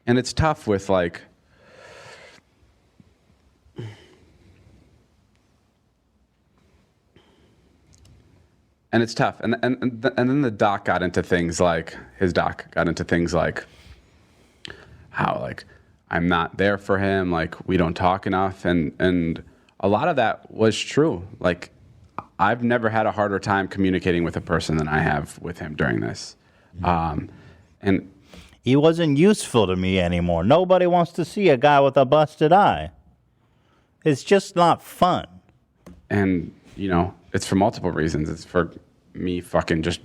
it's tough with like. And it's tough, and then the doc got into things like how like I'm not there for him, like we don't talk enough, and a lot of that was true. Like, I've never had a harder time communicating with a person than I have with him during this, and he wasn't useful to me anymore. Nobody wants to see a guy with a busted eye. It's just not fun. And you know, it's for multiple reasons. It's for me fucking just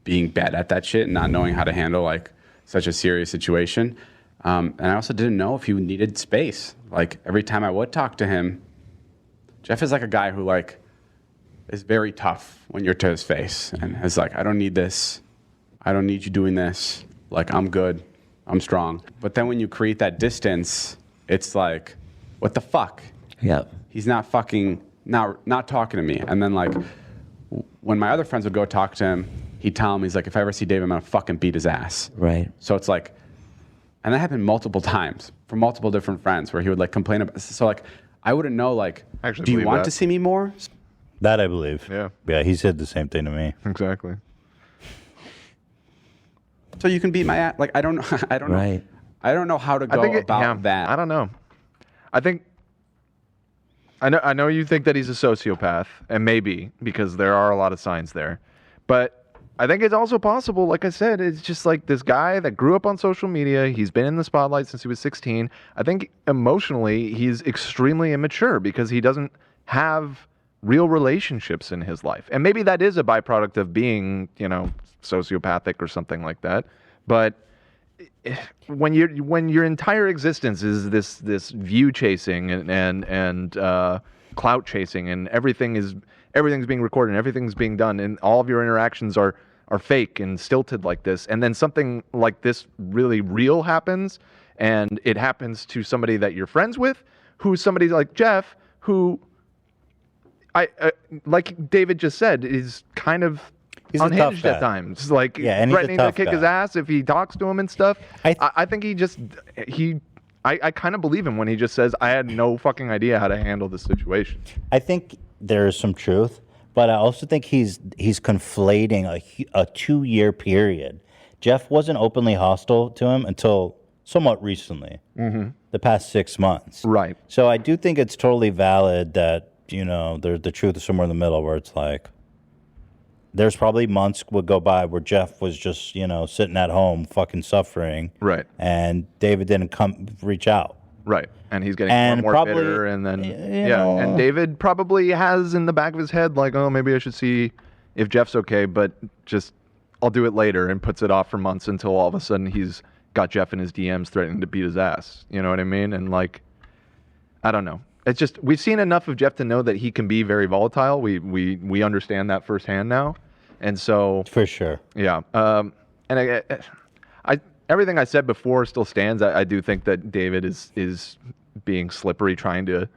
being bad at that shit and not knowing how to handle like such a serious situation. And I also didn't know if he needed space. Like, every time I would talk to him, Jeff is like a guy who like is very tough when you're to his face and is like, I don't need this. I don't need you doing this. Like, I'm good. I'm strong. But then when you create that distance, it's like, what the fuck? Yeah. He's not fucking not talking to me. And then like when my other friends would go talk to him, he'd tell him, he's like, if I ever see David, I'm gonna fucking beat his ass. Right. So it's like, and that happened multiple times from multiple different friends where he would like complain about. So like, I wouldn't know like, do you want to see me more? That I believe. Yeah. Yeah, he said the same thing to me. Exactly. So you can beat my ass. Like, I don't know. I don't know. I don't know how to go about that. I don't know. I know you think that he's a sociopath, and maybe because there are a lot of signs there, but I think it's also possible, like I said, it's just like this guy that grew up on social media. He's been in the spotlight since he was 16. I think emotionally he's extremely immature because he doesn't have real relationships in his life. And maybe that is a byproduct of being, you know, sociopathic or something like that. But when your entire existence is this view chasing and clout chasing, and everything's being recorded and everything's being done, and all of your interactions are fake and stilted like this, and then something like this really real happens, and it happens to somebody that you're friends with, who's somebody like Jeff, who like David just said, is kind of unhinged at times, like threatening to kick his ass if he talks to him and stuff. I think I kind of believe him when he just says, I had no fucking idea how to handle this situation. I think there is some truth, but I also think he's conflating a 2-year period. Jeff wasn't openly hostile to him until somewhat recently, the past 6 months. Right. So I do think it's totally valid that, you know, the truth is somewhere in the middle, where it's like, there's probably months would go by where Jeff was just, you know, sitting at home fucking suffering. Right. And David didn't reach out. Right. And he's getting more bitter, and then and David probably has in the back of his head like, oh, maybe I should see if Jeff's okay, but just I'll do it later, and puts it off for months until all of a sudden he's got Jeff in his DMs threatening to beat his ass. You know what I mean? And like, I don't know. It's just, we've seen enough of Jeff to know that he can be very volatile. We understand that firsthand now. And so, for sure, yeah. And I everything I said before still stands. I do think that David is being slippery, trying to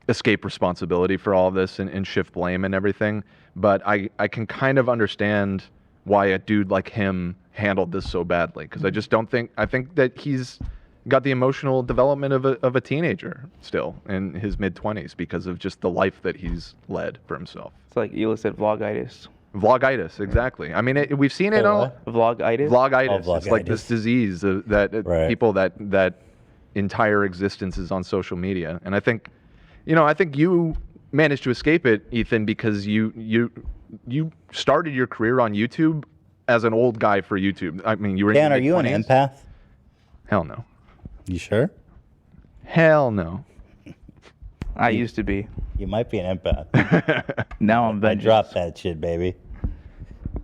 escape responsibility for all of this and shift blame and everything. But I can kind of understand why a dude like him handled this so badly, because I just don't think, I think that he's got the emotional development of a teenager still in his mid-20s because of just the life that he's led for himself. It's like illicit vlogitis. Vlogitis, exactly. I mean, we've seen it on Vlogitis. Vlogitis. It's like this disease that people that entire existence is on social media, and I think you managed to escape it, Ethan, because you started your career on YouTube as an old guy for YouTube. I mean, you were. Dan, are you an empath? Hell no. You sure? Hell no. I used to be. You might be an empath. Now I'm I dropped that shit, baby.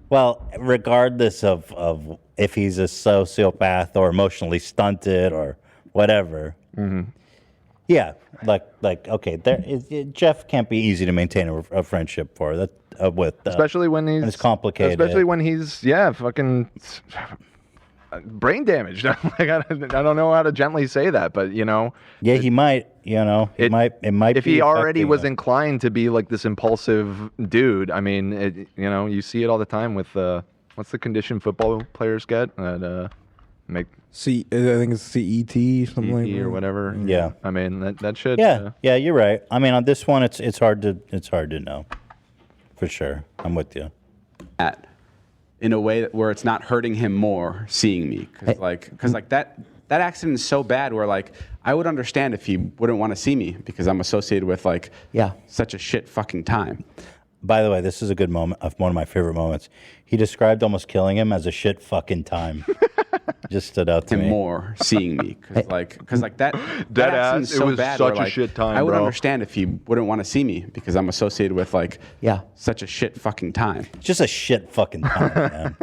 Well, regardless of if he's a sociopath or emotionally stunted or whatever, yeah, like okay, Jeff can't be easy to maintain a friendship for that with, especially when it's complicated. Especially when he's fucking brain damaged. Like, I don't know how to gently say that, but yeah, he might. It might. If he already was inclined to be like this impulsive dude, I mean, you see it all the time with what's the condition football players get that make. I think it's CET something like that. Or whatever. Yeah. I mean that should. Yeah, yeah, you're right. I mean, on this one, it's hard to know, for sure. I'm with you. In a way where it's not hurting him more seeing me, because that accident is so bad where like I would understand if he wouldn't want to see me because I'm associated with such a shit fucking time. By the way, this is a good moment, one of my favorite moments. He described almost killing him as a shit fucking time. Just stood out to me. More seeing me, because that Dead accident ass, is so it was bad such where, a shit time, I would bro. understand if he wouldn't want to see me because I'm associated with such a shit fucking time. Just a shit fucking time, man.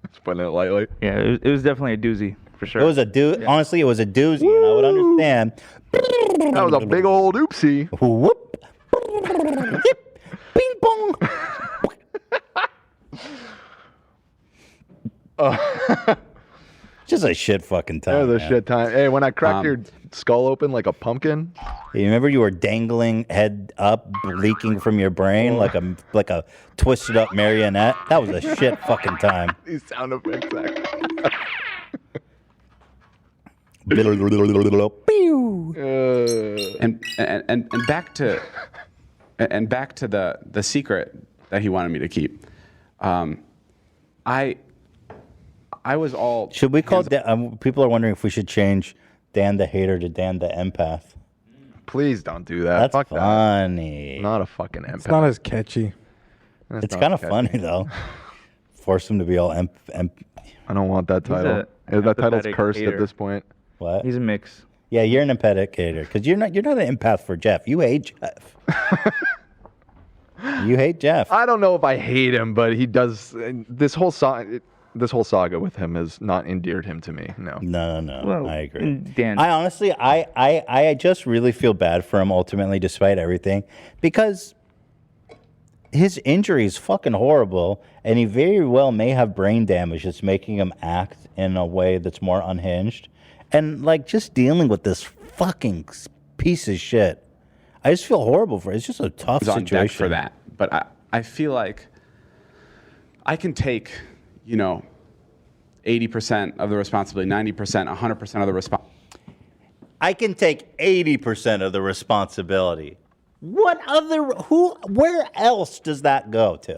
Just putting it lightly. Yeah, it was definitely a doozy for sure. It was a doozy. Honestly, it was a doozy, and I would understand. That was a big old oopsie. Whoop. Bing bong. Just a shit fucking time. That was a man. shit time. Hey, when I cracked your skull open like a pumpkin. You remember you were dangling head up, leaking from your brain like a twisted up marionette? That was a shit fucking time. These sound effects. And back to the secret that he wanted me to keep. I was all. Should we call people are wondering if we should change Dan the hater to Dan the empath? Please don't do that. That's Fuck funny. That. Not a fucking empath. It's not as catchy. It's kind of funny though. Force him to be all I don't want that title. That title's cursed hater. at this point. What? He's a mix. Yeah, you're an empathetic hater because you're not an empath for Jeff. You hate Jeff. You hate Jeff. I don't know if I hate him, but he does. This whole saga with him has not endeared him to me. No. No. Well, I agree. Dan. I honestly, I just really feel bad for him ultimately, despite everything, because his injury is fucking horrible, and he very well may have brain damage that's making him act in a way that's more unhinged, and like just dealing with this fucking piece of shit. I just feel horrible for it. It's just a tough on situation. deck for that. But I feel like I can take, 80% of the responsibility, 90%, 100% of the responsibility. I can take 80% of the responsibility. Where else does that go to?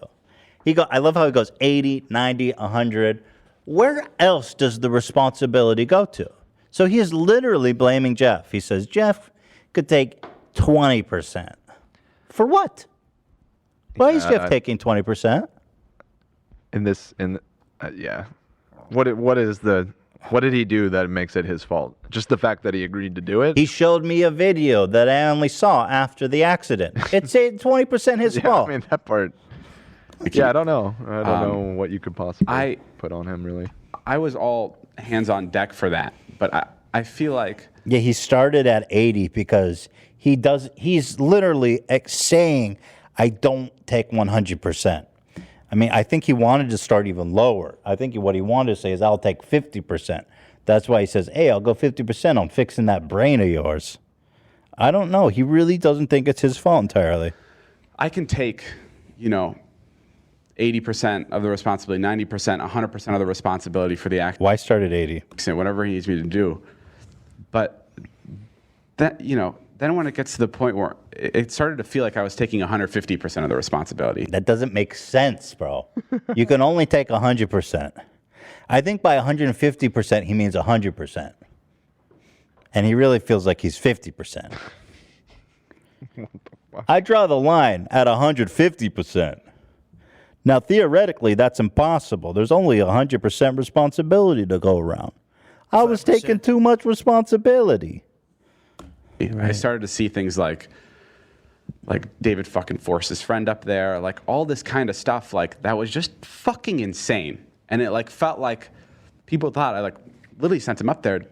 I love how he goes 80, 90, 100. Where else does the responsibility go to? So he is literally blaming Jeff. He says, Jeff could take 20%. For what? Why is Jeff taking 20%? Yeah. What did he do that makes it his fault? Just the fact that he agreed to do it? He showed me a video that I only saw after the accident. It's 20% his fault. I mean, that part. Yeah, I don't know. I don't know what you could possibly put on him, really. I was all hands on deck for that, but I feel like. Yeah, he started at 80 because he's literally saying, I don't take 100%. I mean, I think he wanted to start even lower. I think what he wanted to say is, I'll take 50%. That's why he says, hey, I'll go 50% on fixing that brain of yours. I don't know. He really doesn't think it's his fault entirely. I can take, 80% of the responsibility, 90%, 100% of the responsibility for the act. Why start at 80? Whatever he needs me to do. But that, then when it gets to the point where it started to feel like I was taking 150% of the responsibility. That doesn't make sense, bro. You can only take 100%. I think by 150%, he means 100%. And he really feels like he's 50%. I draw the line at 150%. Now, theoretically, that's impossible. There's only 100% responsibility to go around. I was taking too much responsibility. I started to see things like David fucking forced his friend up there, like all this kind of stuff, like that was just fucking insane. And it like felt like people thought I like literally sent him up there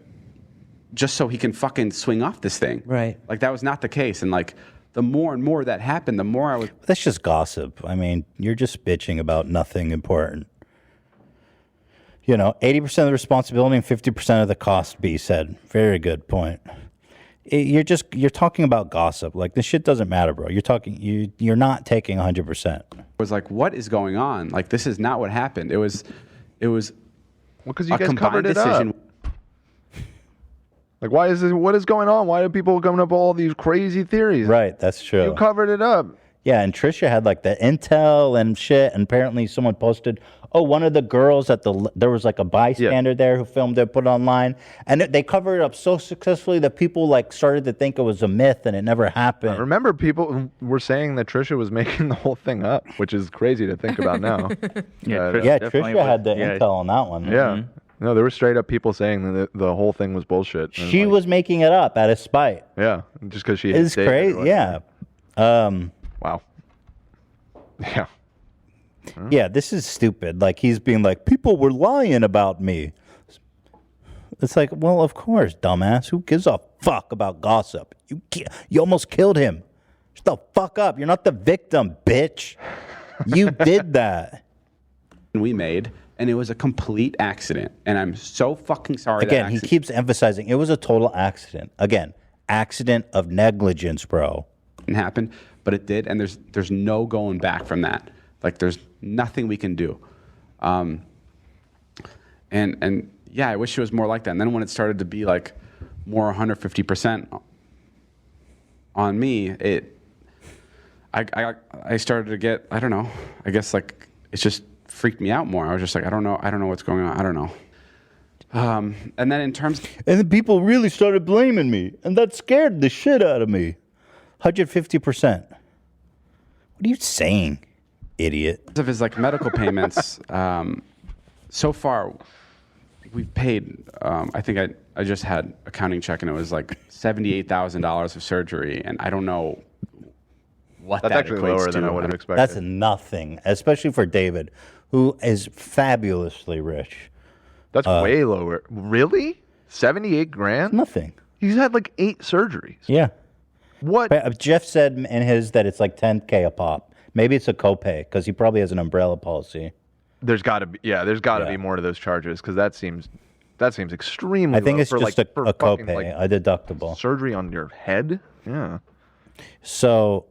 just so he can fucking swing off this thing. Right. Like that was not the case. And like the more and more that happened, the more I was. That's just gossip. I mean, you're just bitching about nothing important. 80% of the responsibility and 50% of the cost, B said. Very good point. You're talking about gossip. Like, this shit doesn't matter, bro. You're not taking 100%. It was like, what is going on? Like, this is not what happened. It was because you guys covered it up. Like, what is going on? Why are people coming up with all these crazy theories? Right, that's true. You covered it up. Yeah, and Trisha had like the intel and shit, and apparently someone posted, one of the girls there was like a bystander there who filmed it, put it online, and they covered it up so successfully that people like started to think it was a myth and it never happened. Remember, people were saying that Trisha was making the whole thing up, which is crazy to think about now. Trisha had the intel on that one. Yeah. No, there were straight up people saying that the whole thing was bullshit. She was making it up out of spite. Yeah, just because she. It's crazy. Yeah. Wow. Yeah. Yeah, this is stupid. Like, he's being like, people were lying about me. It's like, well, of course, dumbass. Who gives a fuck about gossip? You almost killed him. Shut the fuck up. You're not the victim, bitch. You did that. We made, and it was a complete accident. And I'm so fucking sorry. Again, he keeps emphasizing it was a total accident. Again, accident of negligence, bro. It happened, but it did, and there's no going back from that. Like, there's nothing we can do. And yeah, I wish it was more like that. And then when it started to be like more 150% on me, I started to get, I don't know, I guess like it just freaked me out more. I was just like, I don't know what's going on. I don't know. And then in terms, and then people really started blaming me, and that scared the shit out of me. 150%. What are you saying, idiot? Of his like medical payments, so far we've paid. I think I just had a counting check, and it was like $78,000 of surgery, and I don't know what that's that actually equates lower to. than I would have expected. That's nothing, especially for David, who is fabulously rich. That's way lower. Really? 78 grand? Nothing. He's had like 8 surgeries. Yeah. What? But Jeff said in his that it's like $10K a pop. Maybe it's a copay because he probably has an umbrella policy. There's got to be, be more to those charges because that seems extremely. I think low it's for just like, a fucking, copay, like, a deductible. Surgery on your head? Yeah. So,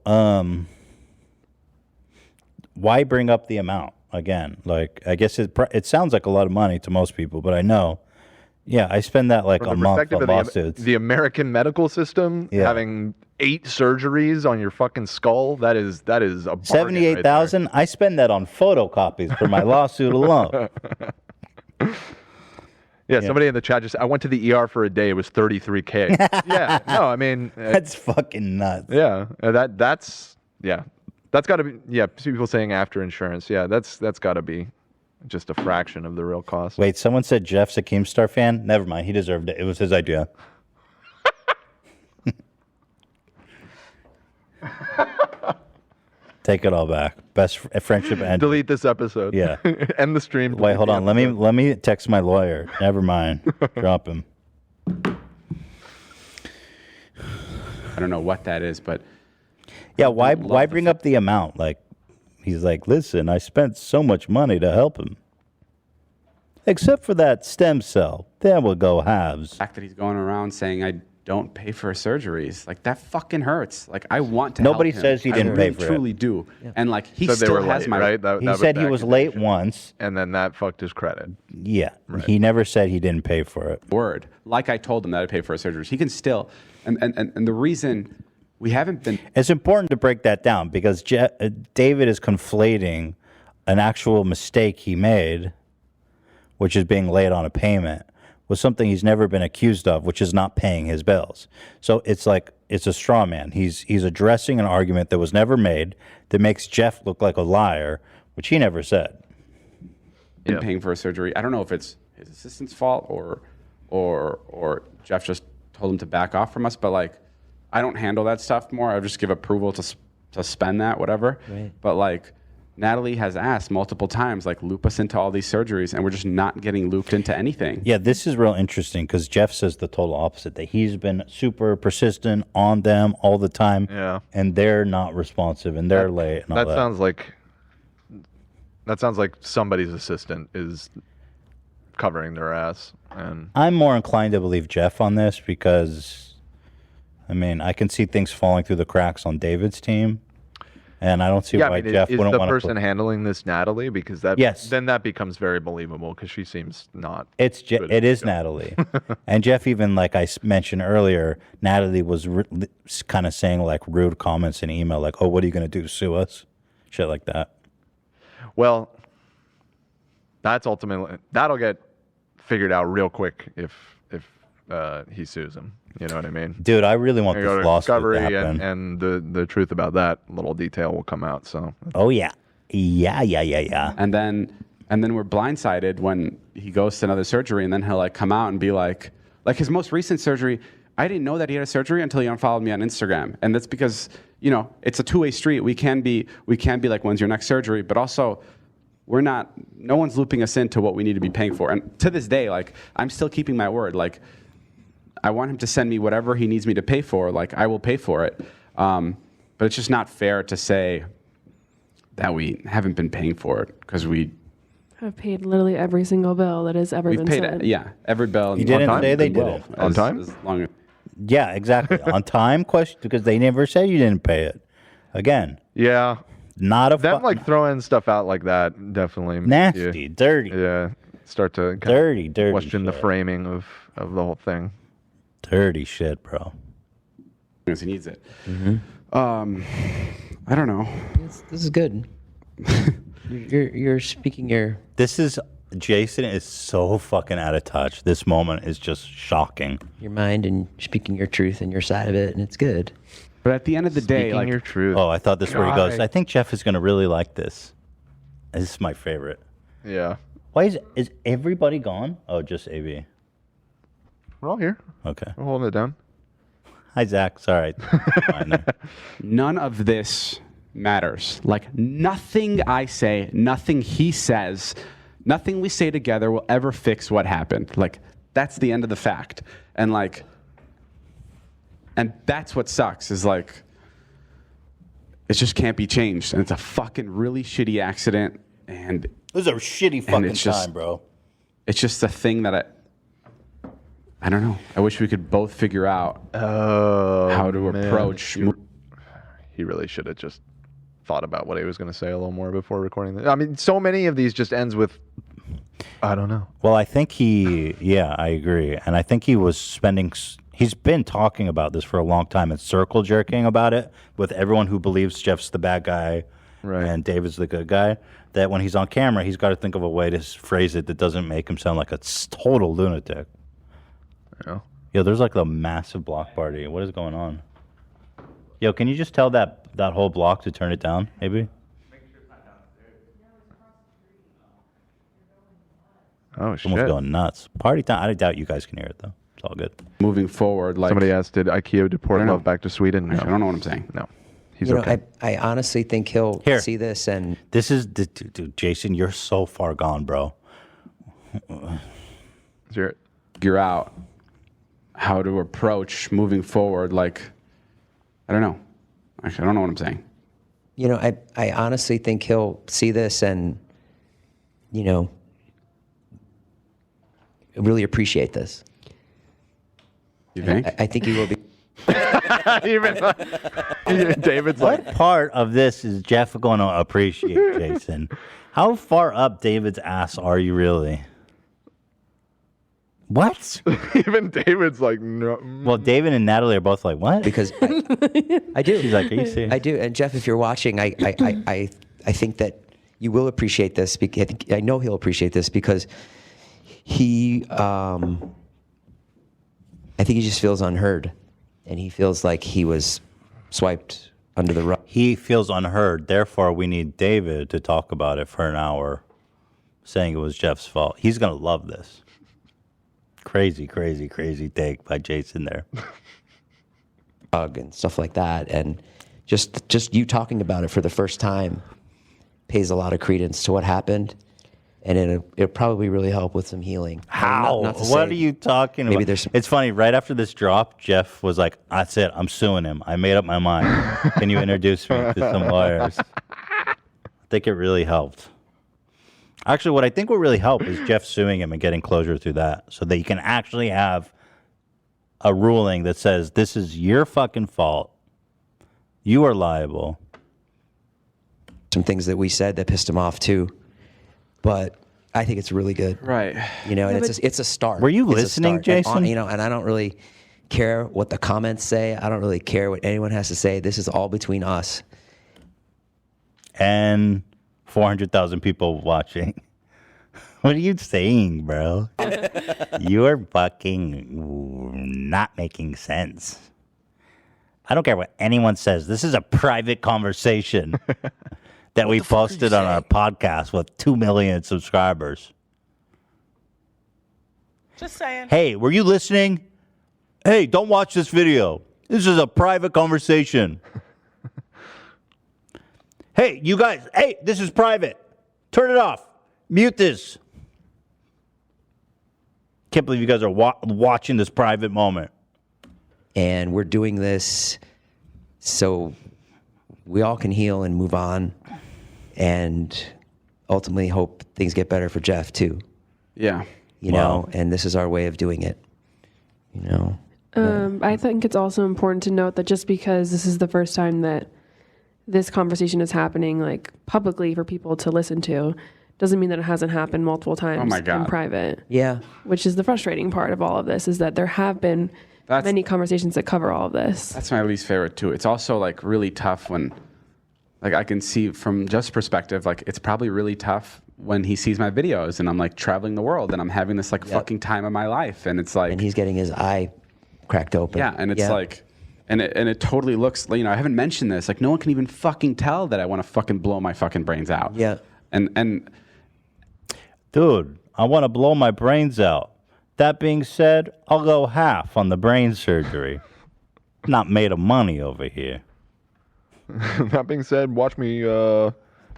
why bring up the amount again? Like, I guess it sounds like a lot of money to most people, but I know. Yeah, I spend that like a month on lawsuits. The American medical system having 8 surgeries on your fucking skull, that is a bargain. 78,000. I spend that on photocopies for my lawsuit alone. Yeah, somebody in the chat just, I went to the ER for a day. It was $33K. Yeah, no, I mean. That's fucking nuts. Yeah, that's got to be, people saying after insurance. Yeah, that's got to be just a fraction of the real cost. Wait, someone said Jeff's a Keemstar fan? Never mind, he deserved it. It was his idea. Take it all back. Best friendship end. Delete this episode. Yeah. End the stream. Wait, hold on. Let me text my lawyer. Never mind. Drop him. I don't know what that is, but yeah, why bring up the amount? Like, he's like, listen, I spent so much money to help him. Except for that stem cell. Then we'll go halves. The fact that he's going around saying I don't pay for surgeries, like that fucking hurts. Like I want to. Nobody help him. said he didn't pay for it. I truly do. Yeah. And like he so still they were has late, my right. He said he was late once, and then that fucked his credit. Yeah, right. He never said he didn't pay for it. Word. Like I told him that I paid for his surgeries. He can still. And the reason we haven't been. It's important to break that down because David is conflating an actual mistake he made, which is being late on a payment, with something he's never been accused of, which is not paying his bills. So it's like it's a straw man. He's addressing an argument that was never made that makes Jeff look like a liar, which he never said. In paying for a surgery. I don't know if it's his assistant's fault or Jeff just told him to back off from us, but like I don't handle that stuff more. I just give approval to spend that, whatever. Right. But like Natalie has asked multiple times, like loop us into all these surgeries, and we're just not getting looped into anything. Yeah, this is real interesting because Jeff says the total opposite, that he's been super persistent on them all the time, and they're not responsive, and they're late. And all That sounds like somebody's assistant is covering their ass. And I'm more inclined to believe Jeff on this because, I mean, I can see things falling through the cracks on David's team, and I don't see why Jeff wouldn't is want the to. person handling this Natalie? Because then that becomes very believable because she seems not. It is Natalie, and Jeff even like I mentioned earlier, Natalie was kind of saying like rude comments in email, like, "Oh, what are you going to do? Sue us?" Shit like that. Well, that'll get figured out real quick if he sues him. You know what I mean? Dude, I really want You this go to lawsuit to discovery happen. and the truth about that little detail will come out. So. Oh yeah. Yeah. And then we're blindsided when he goes to another surgery, and then he'll like come out and be like his most recent surgery. I didn't know that he had a surgery until he unfollowed me on Instagram, and that's because it's a two-way street. We can be like, when's your next surgery? But also, no one's looping us into what we need to be paying for. And to this day, like I'm still keeping my word. Like I want him to send me whatever he needs me to pay for. Like I will pay for it. But it's just not fair to say that we haven't been paying for it because we I've paid literally every single bill that has ever been sent. every bill. You didn't say they did it. On time? Yeah, exactly. On time question because they never said you didn't pay it. Again. Yeah. Not a them like throwing stuff out like that definitely nasty, dirty. Yeah. Start to dirty question the framing of the whole thing. Dirty shit, bro. Because he needs it. I don't know. This is good. You're speaking your. Jason is so fucking out of touch. This moment is just shocking. Your mind and speaking your truth and your side of it, and it's good. But at the end of the day, Speaking your truth. Oh, I thought this is where he goes. I think Jeff is going to really like this. This is my favorite. Yeah. Why is everybody gone? Oh, just AB. We're all here. Okay. We're holding it down. Hi, Zach. Sorry. None of this matters. Like nothing I say, nothing he says, nothing we say together will ever fix what happened. Like that's the end of the fact. And like, and that's what sucks is like, it just can't be changed. And it's a fucking really shitty accident. And it was a shitty fucking time, bro. It's just a thing that I don't know. I wish we could both figure out how to approach. He really should have just thought about what he was going to say a little more before recording this. I mean, so many of these just ends with, I don't know. Well, I think I agree. And I think he was he's been talking about this for a long time and circle jerking about it with everyone who believes Jeff's the bad guy and David's the good guy. That when he's on camera, he's got to think of a way to phrase it that doesn't make him sound like a total lunatic. Yeah. Yo, there's like a massive block party. What is going on? Yo, can you just tell that whole block to turn it down, maybe? Oh, shit. Someone's going nuts. Party time. I doubt you guys can hear it, though. It's all good. Moving forward, like... Somebody asked, did Ikea deport Love back to Sweden? No. I don't know what I'm saying. No. He's okay. I honestly think he'll see this and... This is... Dude, Jason, you're so far gone, bro. Figure out how to approach moving forward. Like, I don't know. Actually, I don't know what I'm saying. I honestly think he'll see this and, really appreciate this. You think? I think he will be. David's what part of this is Jeff going to appreciate, Jason? How far up David's ass are you really? What? Even David's like, no. Well, David and Natalie are both like, what? Because I do. She's like, are you serious? I do. And Jeff, if you're watching, I think that you will appreciate this. I know he'll appreciate this because he, I think he just feels unheard, and he feels like he was swiped under the rug. He feels unheard. Therefore, we need David to talk about it for an hour, saying it was Jeff's fault. He's gonna love this. Crazy take by Jason there. And stuff like that, and just you talking about it for the first time pays a lot of credence to what happened, and it'll probably really help with some healing. How? Not to What say are you talking about? maybe there's some- It's funny. Right after this drop, Jeff was like, "That's it. I'm suing him. I made up my mind. Can you introduce me to some lawyers?" I think it really helped. Actually, what I think will really help is Jeff suing him and getting closure through that, so that you can actually have a ruling that says this is your fucking fault. You are liable. some things that we said that pissed him off too, but I think it's really good. Right. You know, and it's a start. Were you It's a listening, start. And Jason? you know, and I don't really care what the comments say. I don't really care what anyone has to say. This is all between us. And 400,000 people watching. What are you saying, bro? You're fucking not making sense. I don't care what anyone says. This is a private conversation that we posted on our podcast with 2 million subscribers. Just saying. Hey, were you listening? Hey, don't watch this video. This is a private conversation. Hey, you guys. Hey, this is private. Turn it off. Mute this. Can't believe you guys are watching this private moment. And we're doing this so we all can heal and move on, and ultimately hope things get better for Jeff too. Yeah. You know, and this is our way of doing it. You know. I think it's also important to note that just because this is the first time that this conversation is happening, like publicly for people to listen to, doesn't mean that it hasn't happened multiple times in private. Yeah. Which is the frustrating part of all of this, is that there have been many conversations that cover all of this. That's my least favorite too. It's also like really tough when, like, I can see from Jeff's perspective, like it's probably really tough when he sees my videos and I'm like traveling the world and I'm having this like fucking time of my life, and it's like, and he's getting his eye cracked open. Yeah, and it's like, and it totally looks, you know, I haven't mentioned this, like no one can even fucking tell that I want to fucking blow my fucking brains out. Yeah. And dude, I want to blow my brains out. That being said, I'll go half on the brain surgery. Not made of money over here. That being said, watch me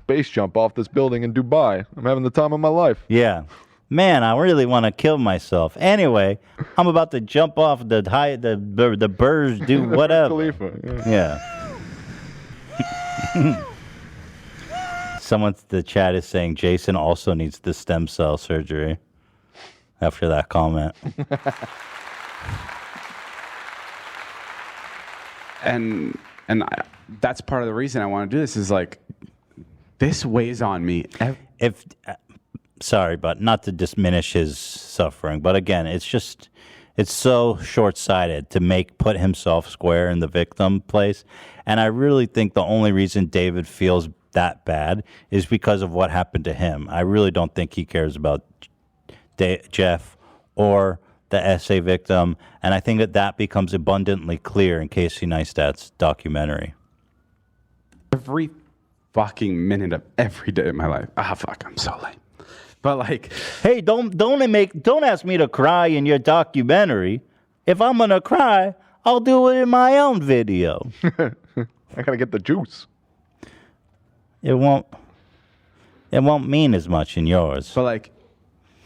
base jump off this building in Dubai. I'm having the time of my life. Yeah. Man, I really want to kill myself. Anyway, I'm about to jump off the birds do whatever. Khalifa, Yeah. Someone, the chat is saying Jason also needs the stem cell surgery after that comment. and that's part of the reason I want to do this, is like, this weighs on me. Sorry, but not to diminish his suffering, but again, it's so short-sighted to put himself square in the victim place. And I really think the only reason David feels that bad is because of what happened to him. I really don't think he cares about Jeff or the essay victim, and I think that becomes abundantly clear in Casey Neistat's documentary. Every fucking minute of every day of my life. Fuck, I'm so lame. But like, hey, don't ask me to cry in your documentary. If I'm gonna cry, I'll do it in my own video. I gotta get the juice. It won't mean as much in yours. But like,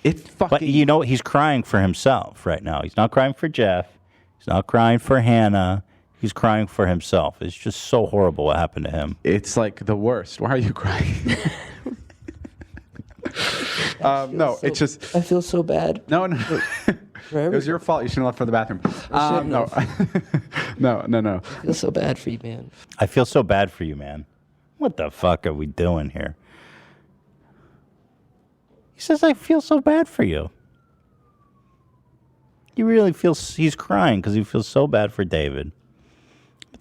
it fucking. But you know, he's crying for himself right now. He's not crying for Jeff. He's not crying for Hannah. He's crying for himself. It's just so horrible what happened to him. It's like the worst. Why are you crying? No, it's just. I feel so bad. No. It was your fault. You shouldn't have left for the bathroom. No. I feel so bad for you, man. I feel so bad for you, man. What the fuck are we doing here? He says, I feel so bad for you. He really feels he's crying because he feels so bad for David. But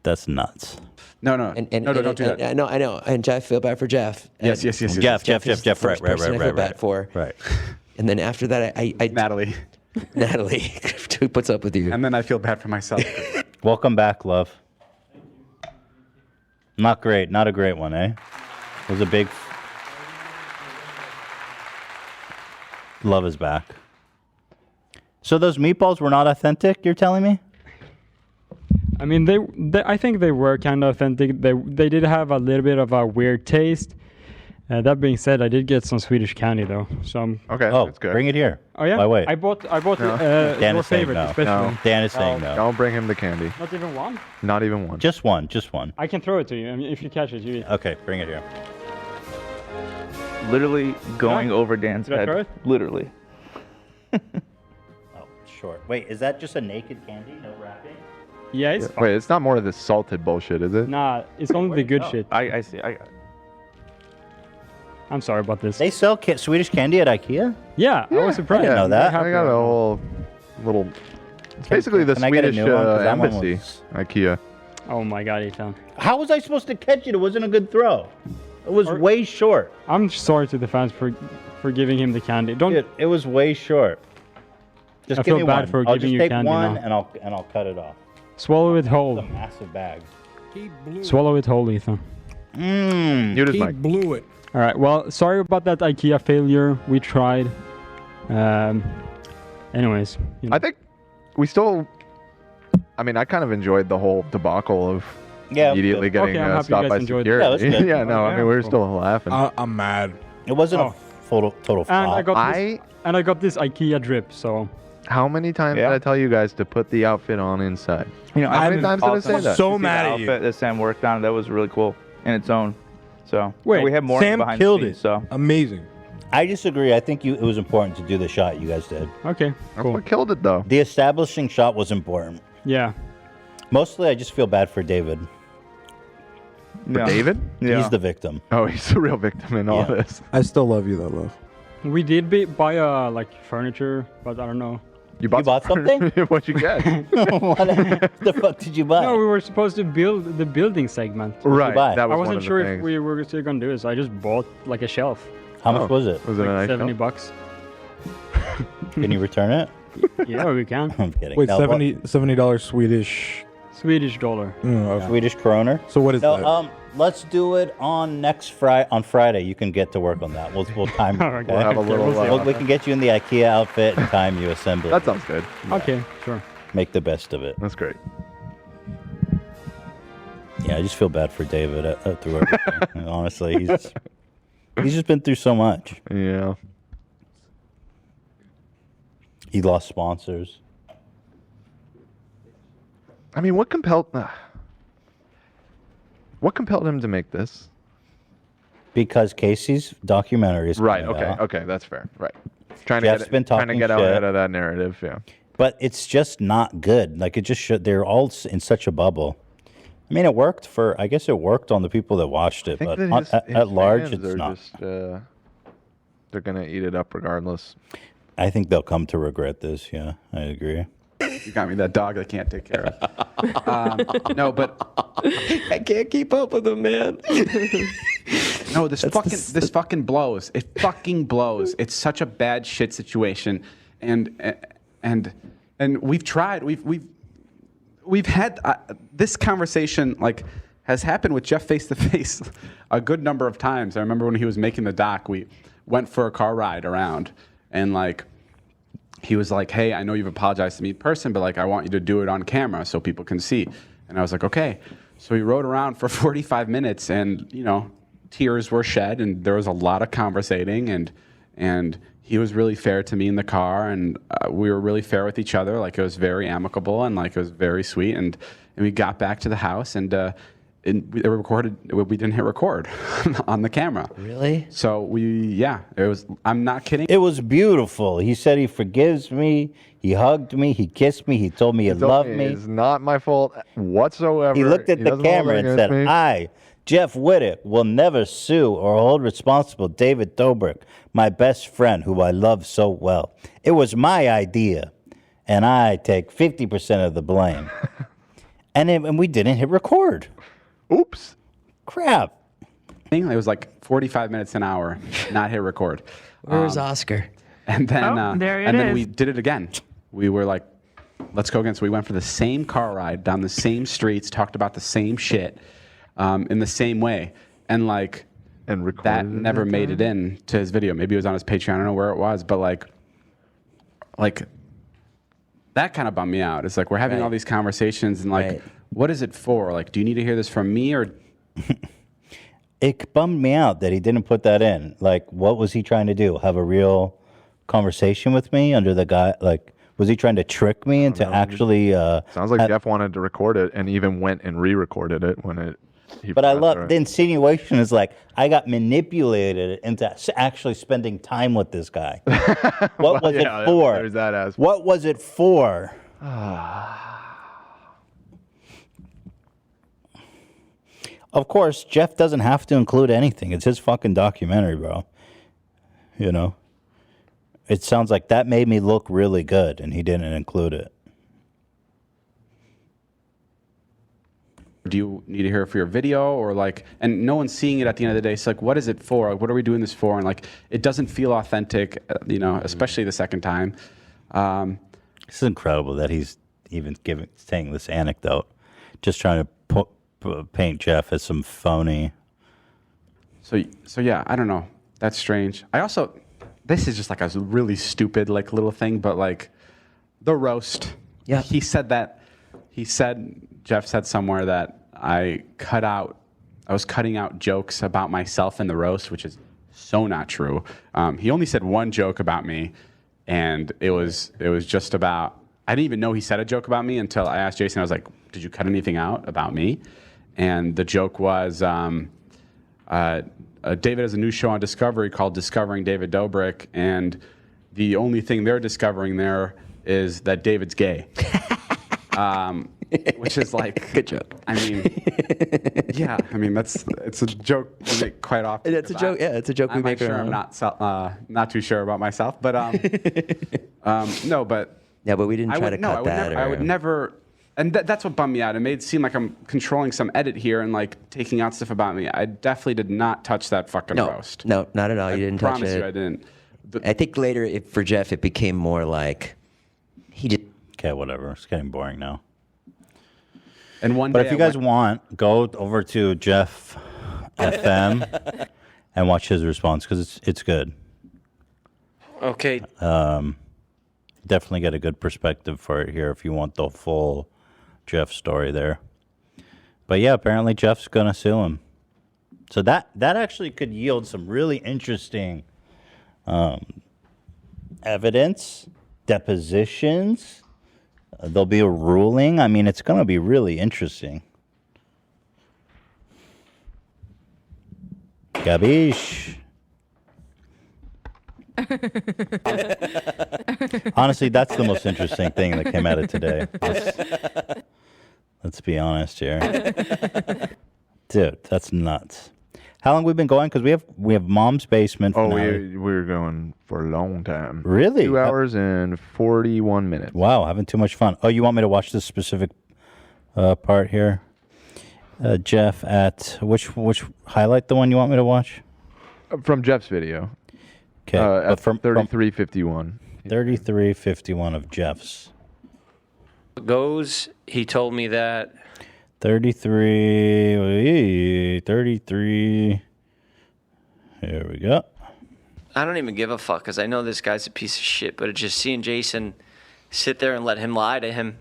that's nuts. No, no, And, no, don't do that. I know. And Jeff, feel bad for Jeff. Yes, yes. Jeff. Right. I feel bad for. Right. And then after that, I Natalie, who puts up with you? and then I feel bad for myself. Welcome back, love. Not great. Not a great one, eh? It was a big. Love is back. So those meatballs were not authentic, you're telling me? I mean, they I think they were kind of authentic. They did have a little bit of a weird taste. That being said, I did get some Swedish candy though. So Okay, that's good. Bring it here. Oh yeah. Why wait? I bought Dan your is saying favorite, no. especially. Dan is saying no. Don't bring him the candy. Not even one. Not even one. Just one. Just one. I can throw it to you. I mean, if you catch it, you. Okay, bring it here. Literally going over Dan's Did I head. throw it? Literally. Short. Wait, is that just a naked candy? No wrapping? Yeah, it's fine. Wait, it's not more of this salted bullshit, is it? Nah, it's only the good shit. I see. I'm sorry about this. They sell Swedish candy at Ikea? Yeah, I was surprised. I didn't know that. I got a whole little. It's basically the can I get a Swedish new one? 'Cause that one embassy. was- IKEA. Oh my god, Ethan. How was I supposed to catch it? It wasn't a good throw. It was way short. I'm sorry to the fans for giving him the candy. Don't. Dude, it was way short. Just I give feel me bad one. for I'll giving just you take candy one now. and I'll cut it off. Swallow it whole. It's a massive bag. Swallow it whole, Ethan. Mute his mic. Blew it. All right. Well, sorry about that IKEA failure. We tried. Anyways, you know. I think we still. I mean, I kind of enjoyed the whole debacle of Yeah, immediately good. getting Okay, I'm happy you stopped guys by enjoyed security. that. Yeah, it was good. Yeah, no, I mean, we were still laughing. I'm mad. It wasn't Oh. a total And I flop. got this. And I got this IKEA drip. So. How many times did I tell you guys to put the outfit on inside? You know, How many times did I say that? So mad at you. Outfit that Sam worked on, that was really cool in its own. So Wait, we have more Sam behind killed the scenes, it. So Amazing. I disagree. I think it was important to do the shot you guys did. Okay. That's Cool. what killed it, though. The establishing shot was important. Yeah. Mostly, I just feel bad for David. For David? He's the victim. Oh, he's the real victim in all this. I still love you, though, love. We did buy like furniture, but I don't know. You bought something? What'd you get? What the fuck did you buy? No, we were supposed to build the building segment. Right. buy? That was I one wasn't of the sure if things. we were still gonna do it, so I just bought like a shelf. How much was it? Was it a nice $70 shelf? bucks. Can you return it? Yeah, we can. I'm kidding. Wait, No, what- $70 Swedish. Swedish dollar. Swedish kroner. So what is that? No, let's do it on on Friday. You can get to work on that. We'll time. Okay. We'll have a little. We can get you in the IKEA outfit and time you assembly. That sounds good. Okay, sure. Make the best of it. That's great. Yeah, I just feel bad for David through everything. Honestly, he's just been through so much. Yeah. He lost sponsors. I mean, what compelled him to make this? Because Casey's documentary is Right. coming Okay. out. Okay. That's fair. Right. Trying Jeff's to been get trying to talking get out shit. ahead of that narrative. Yeah. But it's just not good. Like it just should. They're all in such a bubble. I mean, it worked for. I guess it worked on the people that watched it, I think but that his at large, fans it's are not. just, they're gonna eat it up regardless. I think they'll come to regret this. Yeah, I agree. You got me that dog I can't take care of. No, but I can't keep up with him, man. no, this fucking blows. It fucking blows. It's such a bad shit situation, and we've tried. We've had this conversation like has happened with Jeff face to face a good number of times. I remember when he was making the doc, we went for a car ride around, and like. He was like, hey, I know you've apologized to me in person, but like I want you to do it on camera so people can see. And I was like, okay. So we rode around for 45 minutes and, you know, tears were shed and there was a lot of conversating and he was really fair to me in the car and we were really fair with each other. Like it was very amicable and like it was very sweet. And we got back to the house and we didn't hit record on the camera. Really? So it was, I'm not kidding. It was beautiful. He said he forgives me. He hugged me. He kissed me. He told me he loved me. It's not my fault whatsoever. He looked at the doesn't hold camera it and against said, me. I, Jeff Wittek, will never sue or hold responsible David Dobrik, my best friend who I love so well. It was my idea. and I take 50% of the blame. And we didn't hit record. Oops. Crap. It was like 45 minutes an hour, not hit record. Where was Oscar? And then, there it and then is. we did it again. We were like, let's go again. So we went for the same car ride down the same streets, talked about the same shit in the same way. And like, that never made it in to his video. Maybe it was on his Patreon. I don't know where it was, but like that kind of bummed me out. It's like we're having all these conversations and like, what is it for? Like, do you need to hear this from me or? It bummed me out that he didn't put that in. Like, what was he trying to do? Have a real conversation with me under the guy? Like, was he trying to trick me into actually? Sounds like Jeff wanted to record it and even went and re-recorded it when it. But I love the insinuation is like I got manipulated into actually spending time with this guy. What was it for? There's that aspect. What was it for? Of course, Jeff doesn't have to include anything. It's his fucking documentary, bro. You know? It sounds like that made me look really good, and he didn't include it. Do you need to hear it for your video or like, and no one's seeing it at the end of the day. It's like, what is it for? Like, what are we doing this for? And like, it doesn't feel authentic, you know, especially the second time. This is incredible that he's even saying this anecdote, just trying to paint Jeff as some phony. So yeah, I don't know. That's strange. I also, this is just like a really stupid like little thing, but like the roast. Yeah. Jeff said somewhere that I was cutting out jokes about myself in the roast, which is so not true. He only said one joke about me, and it was just about, I didn't even know he said a joke about me until I asked Jason. I was like, did you cut anything out about me? And the joke was, David has a new show on Discovery called Discovering David Dobrik, and the only thing they're discovering there is that David's gay. Which is like good joke. I mean, yeah. I mean, it's a joke we make quite often. It's a joke. Yeah, it's a joke we make. I'm not too sure about myself, but no, but yeah, but we didn't try to cut that. I would never, and that's what bummed me out. It made it seem like I'm controlling some edit here and like taking out stuff about me. I definitely did not touch that fucking roast. No, not at all. You didn't touch it. I promise you, I didn't. I think later, for Jeff, it became more like he just. Okay, whatever. It's getting boring now. And but if you guys want, go over to Jeff FM and watch his response because it's good. Okay. Definitely get a good perspective for it here if you want the full Jeff story there. But yeah, apparently Jeff's gonna sue him. So that actually could yield some really interesting evidence, depositions. There'll be a ruling. I mean, it's going to be really interesting. Gabish. Honestly, that's the most interesting thing that came out of today. Let's be honest here. Dude, that's nuts. How long have we been going? Because we have Mom's Basement. Oh, we're going for a long time. Really? 2 hours and 41 minutes. Wow, having too much fun. Oh, you want me to watch this specific part here? Jeff at which highlight the one you want me to watch? From Jeff's video. Okay, at 3351. 3351 of Jeff's. Goes. He told me that. 33. Here we go. I don't even give a fuck because I know this guy's a piece of shit, but it's just seeing Jason sit there and let him lie to him.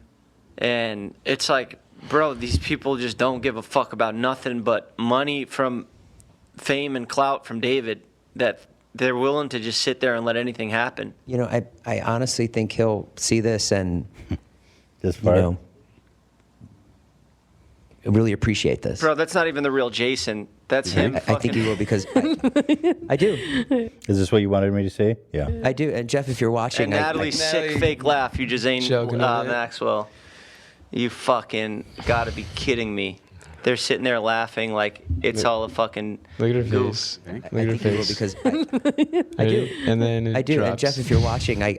And it's like, bro, these people just don't give a fuck about nothing but money from fame and clout from David, that they're willing to just sit there and let anything happen. You know, I honestly think he'll see this and, this part. Really appreciate this. Bro, that's not even the real Jason. That's him. I think he will because I do. Is this what you wanted me to see? Yeah. I do. And Jeff, if you're watching, and Natalie's sick fake laugh. You just ain't Joking over it. Maxwell. You fucking gotta be kidding me. they're sitting there laughing like it's all a fucking Look at her goof. face. I Look at think her you will face. because I do. And then it I do. And drops. Jeff, if you're watching, I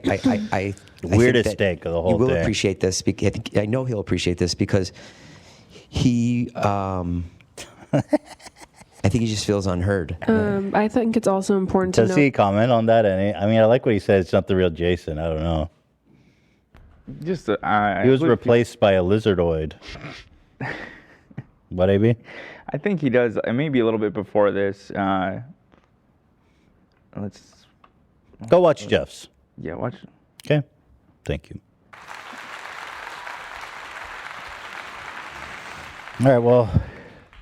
Weirdest think that take of the whole you will thing. appreciate this. I know he'll appreciate this because he. I think he just feels unheard. I think it's also important to Does know. he comment on that? I mean, I like what he said. It's not the real Jason. I don't know. Just He was replaced by a lizardoid. What, AB? I think he does. Maybe a little bit before this. Let's go watch Jeff's. Yeah, watch. Okay. Thank you. All right. Well.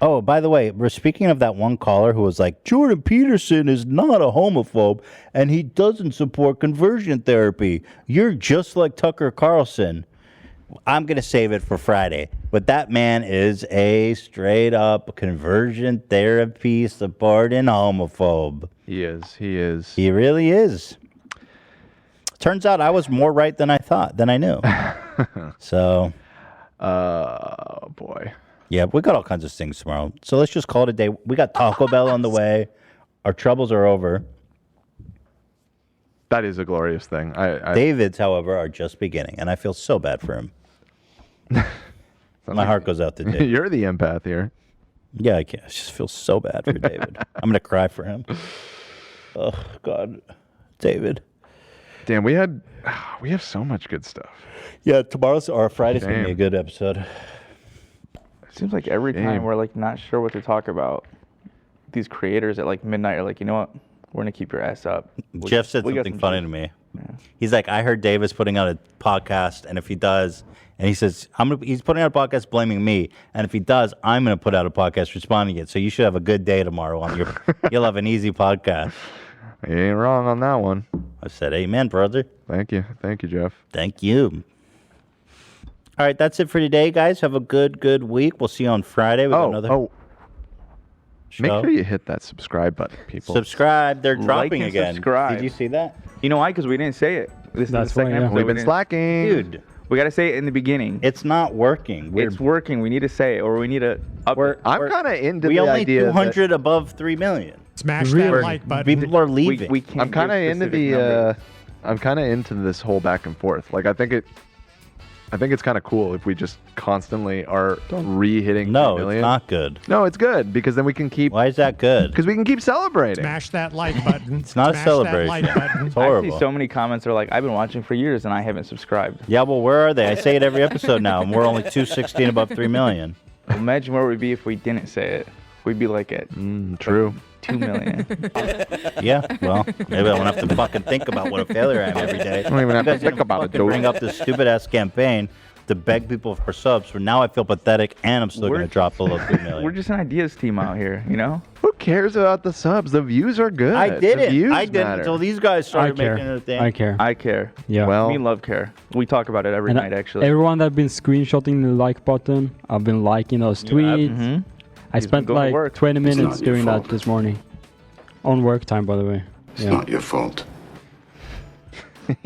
Oh, by the way, we're speaking of that one caller who was like, Jordan Peterson is not a homophobe and he doesn't support conversion therapy. You're just like Tucker Carlson. I'm going to save it for Friday. But that man is a straight up conversion therapy supporting homophobe. He is. He is. He really is. Turns out I was more right than I thought, than I knew. So. Oh, boy. Yeah, we got all kinds of things tomorrow. So let's just call it a day. We got Taco Bell on the way. Our troubles are over. That is a glorious thing. David's, however, are just beginning, and I feel so bad for him. My heart goes out to David. You're the empath here. Yeah, I just feel so bad for David. I'm going to cry for him. Oh, God. David. Damn, we have so much good stuff. Yeah, tomorrow's or Friday's going to be a Damn. good episode. Seems like every time we're like not sure what to talk about. These creators at like midnight are like, you know what? We're gonna keep your ass up. Jeff said We got something some funny to me. He's like, I heard David's putting out a podcast, and if he does, and he says, he's putting out a podcast blaming me, and if he does, I'm going to put out a podcast responding it. So you should have a good day tomorrow on your. You'll have an easy podcast. You ain't wrong on that one. I said, amen, brother. Thank you, Jeff. Thank you. All right, that's it for today, guys. Have a good week. We'll see you on Friday with another. Make show. sure you hit that subscribe button, people. Subscribe. They're Like dropping and again. subscribe. Did you see that? You know why? Because we didn't say it. This That's is the second why, yeah. episode. We've been We didn't- slacking. Dude. We got to say it in the beginning. It's not working. It's working. We need to say it, or we need to up it. I'm kind of into We the only idea 200 above 3 million. Smash Really? that like button. People are leaving. We can't I'm kind of give into specific the. numbers. I'm kind of into this whole back and forth. Like I think it's kind of cool if we just constantly are re-hitting. No, 3 million. it's not good. No, it's good because then we can keep. Why is that good? Because we can keep celebrating. Smash that like button. It's not a Smash celebration. That like button. It's I horrible. see so many comments are like, I've been watching for years and I haven't subscribed. Yeah, well, where are they? I say it every episode now, and we're only 216 above 3 million. Imagine where we'd be if we didn't say it. We'd be like at true. 2 million. Yeah, well, maybe I won't have to fucking think about what a failure I am every day. I don't even have to You guys think didn't about it, fucking dude. bring up this stupid ass campaign to beg people for subs. For now, I feel pathetic, and I'm still going to drop below 3 million. We're just an ideas team out here, you know? Who cares about the subs? The views are good. I The didn't. views I didn't matter. until these guys started care. making it a thing. I care. I care. Yeah. Well, Me and Love care. We talk about it every And night, actually. everyone that's been screenshotting the like button, I've been liking those tweets. Mhm. I He's spent been going to like work. 20 It's minutes not your doing fault. that this morning. On work time, by the way. It's not your fault.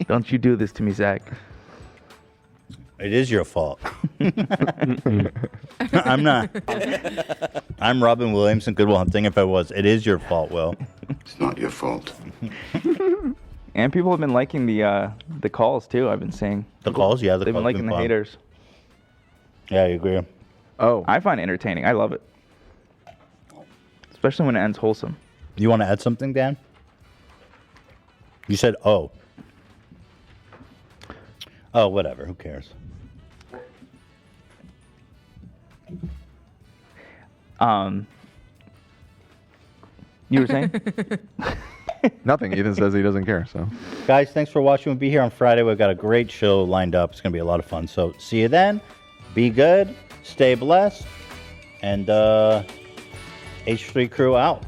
Don't you do this to me, Zach. It is your fault. I'm not. I'm Robin Williams in Good Will Hunting. If I was, it is your fault, Will. It's not your fault. And people have been liking the calls too. I've been seeing The calls, yeah, the they've been calls liking been the fun. haters. Yeah, I agree. Oh, I find it entertaining. I love it, especially when it ends wholesome. You want to add something, Dan? You said, oh. Oh, whatever. Who cares? You were saying? Nothing. Ethan says he doesn't care. So, Guys, thanks for watching. We'll be here on Friday. We've got a great show lined up. It's going to be a lot of fun. So see you then. Be good. Stay blessed. And H3 Crew out.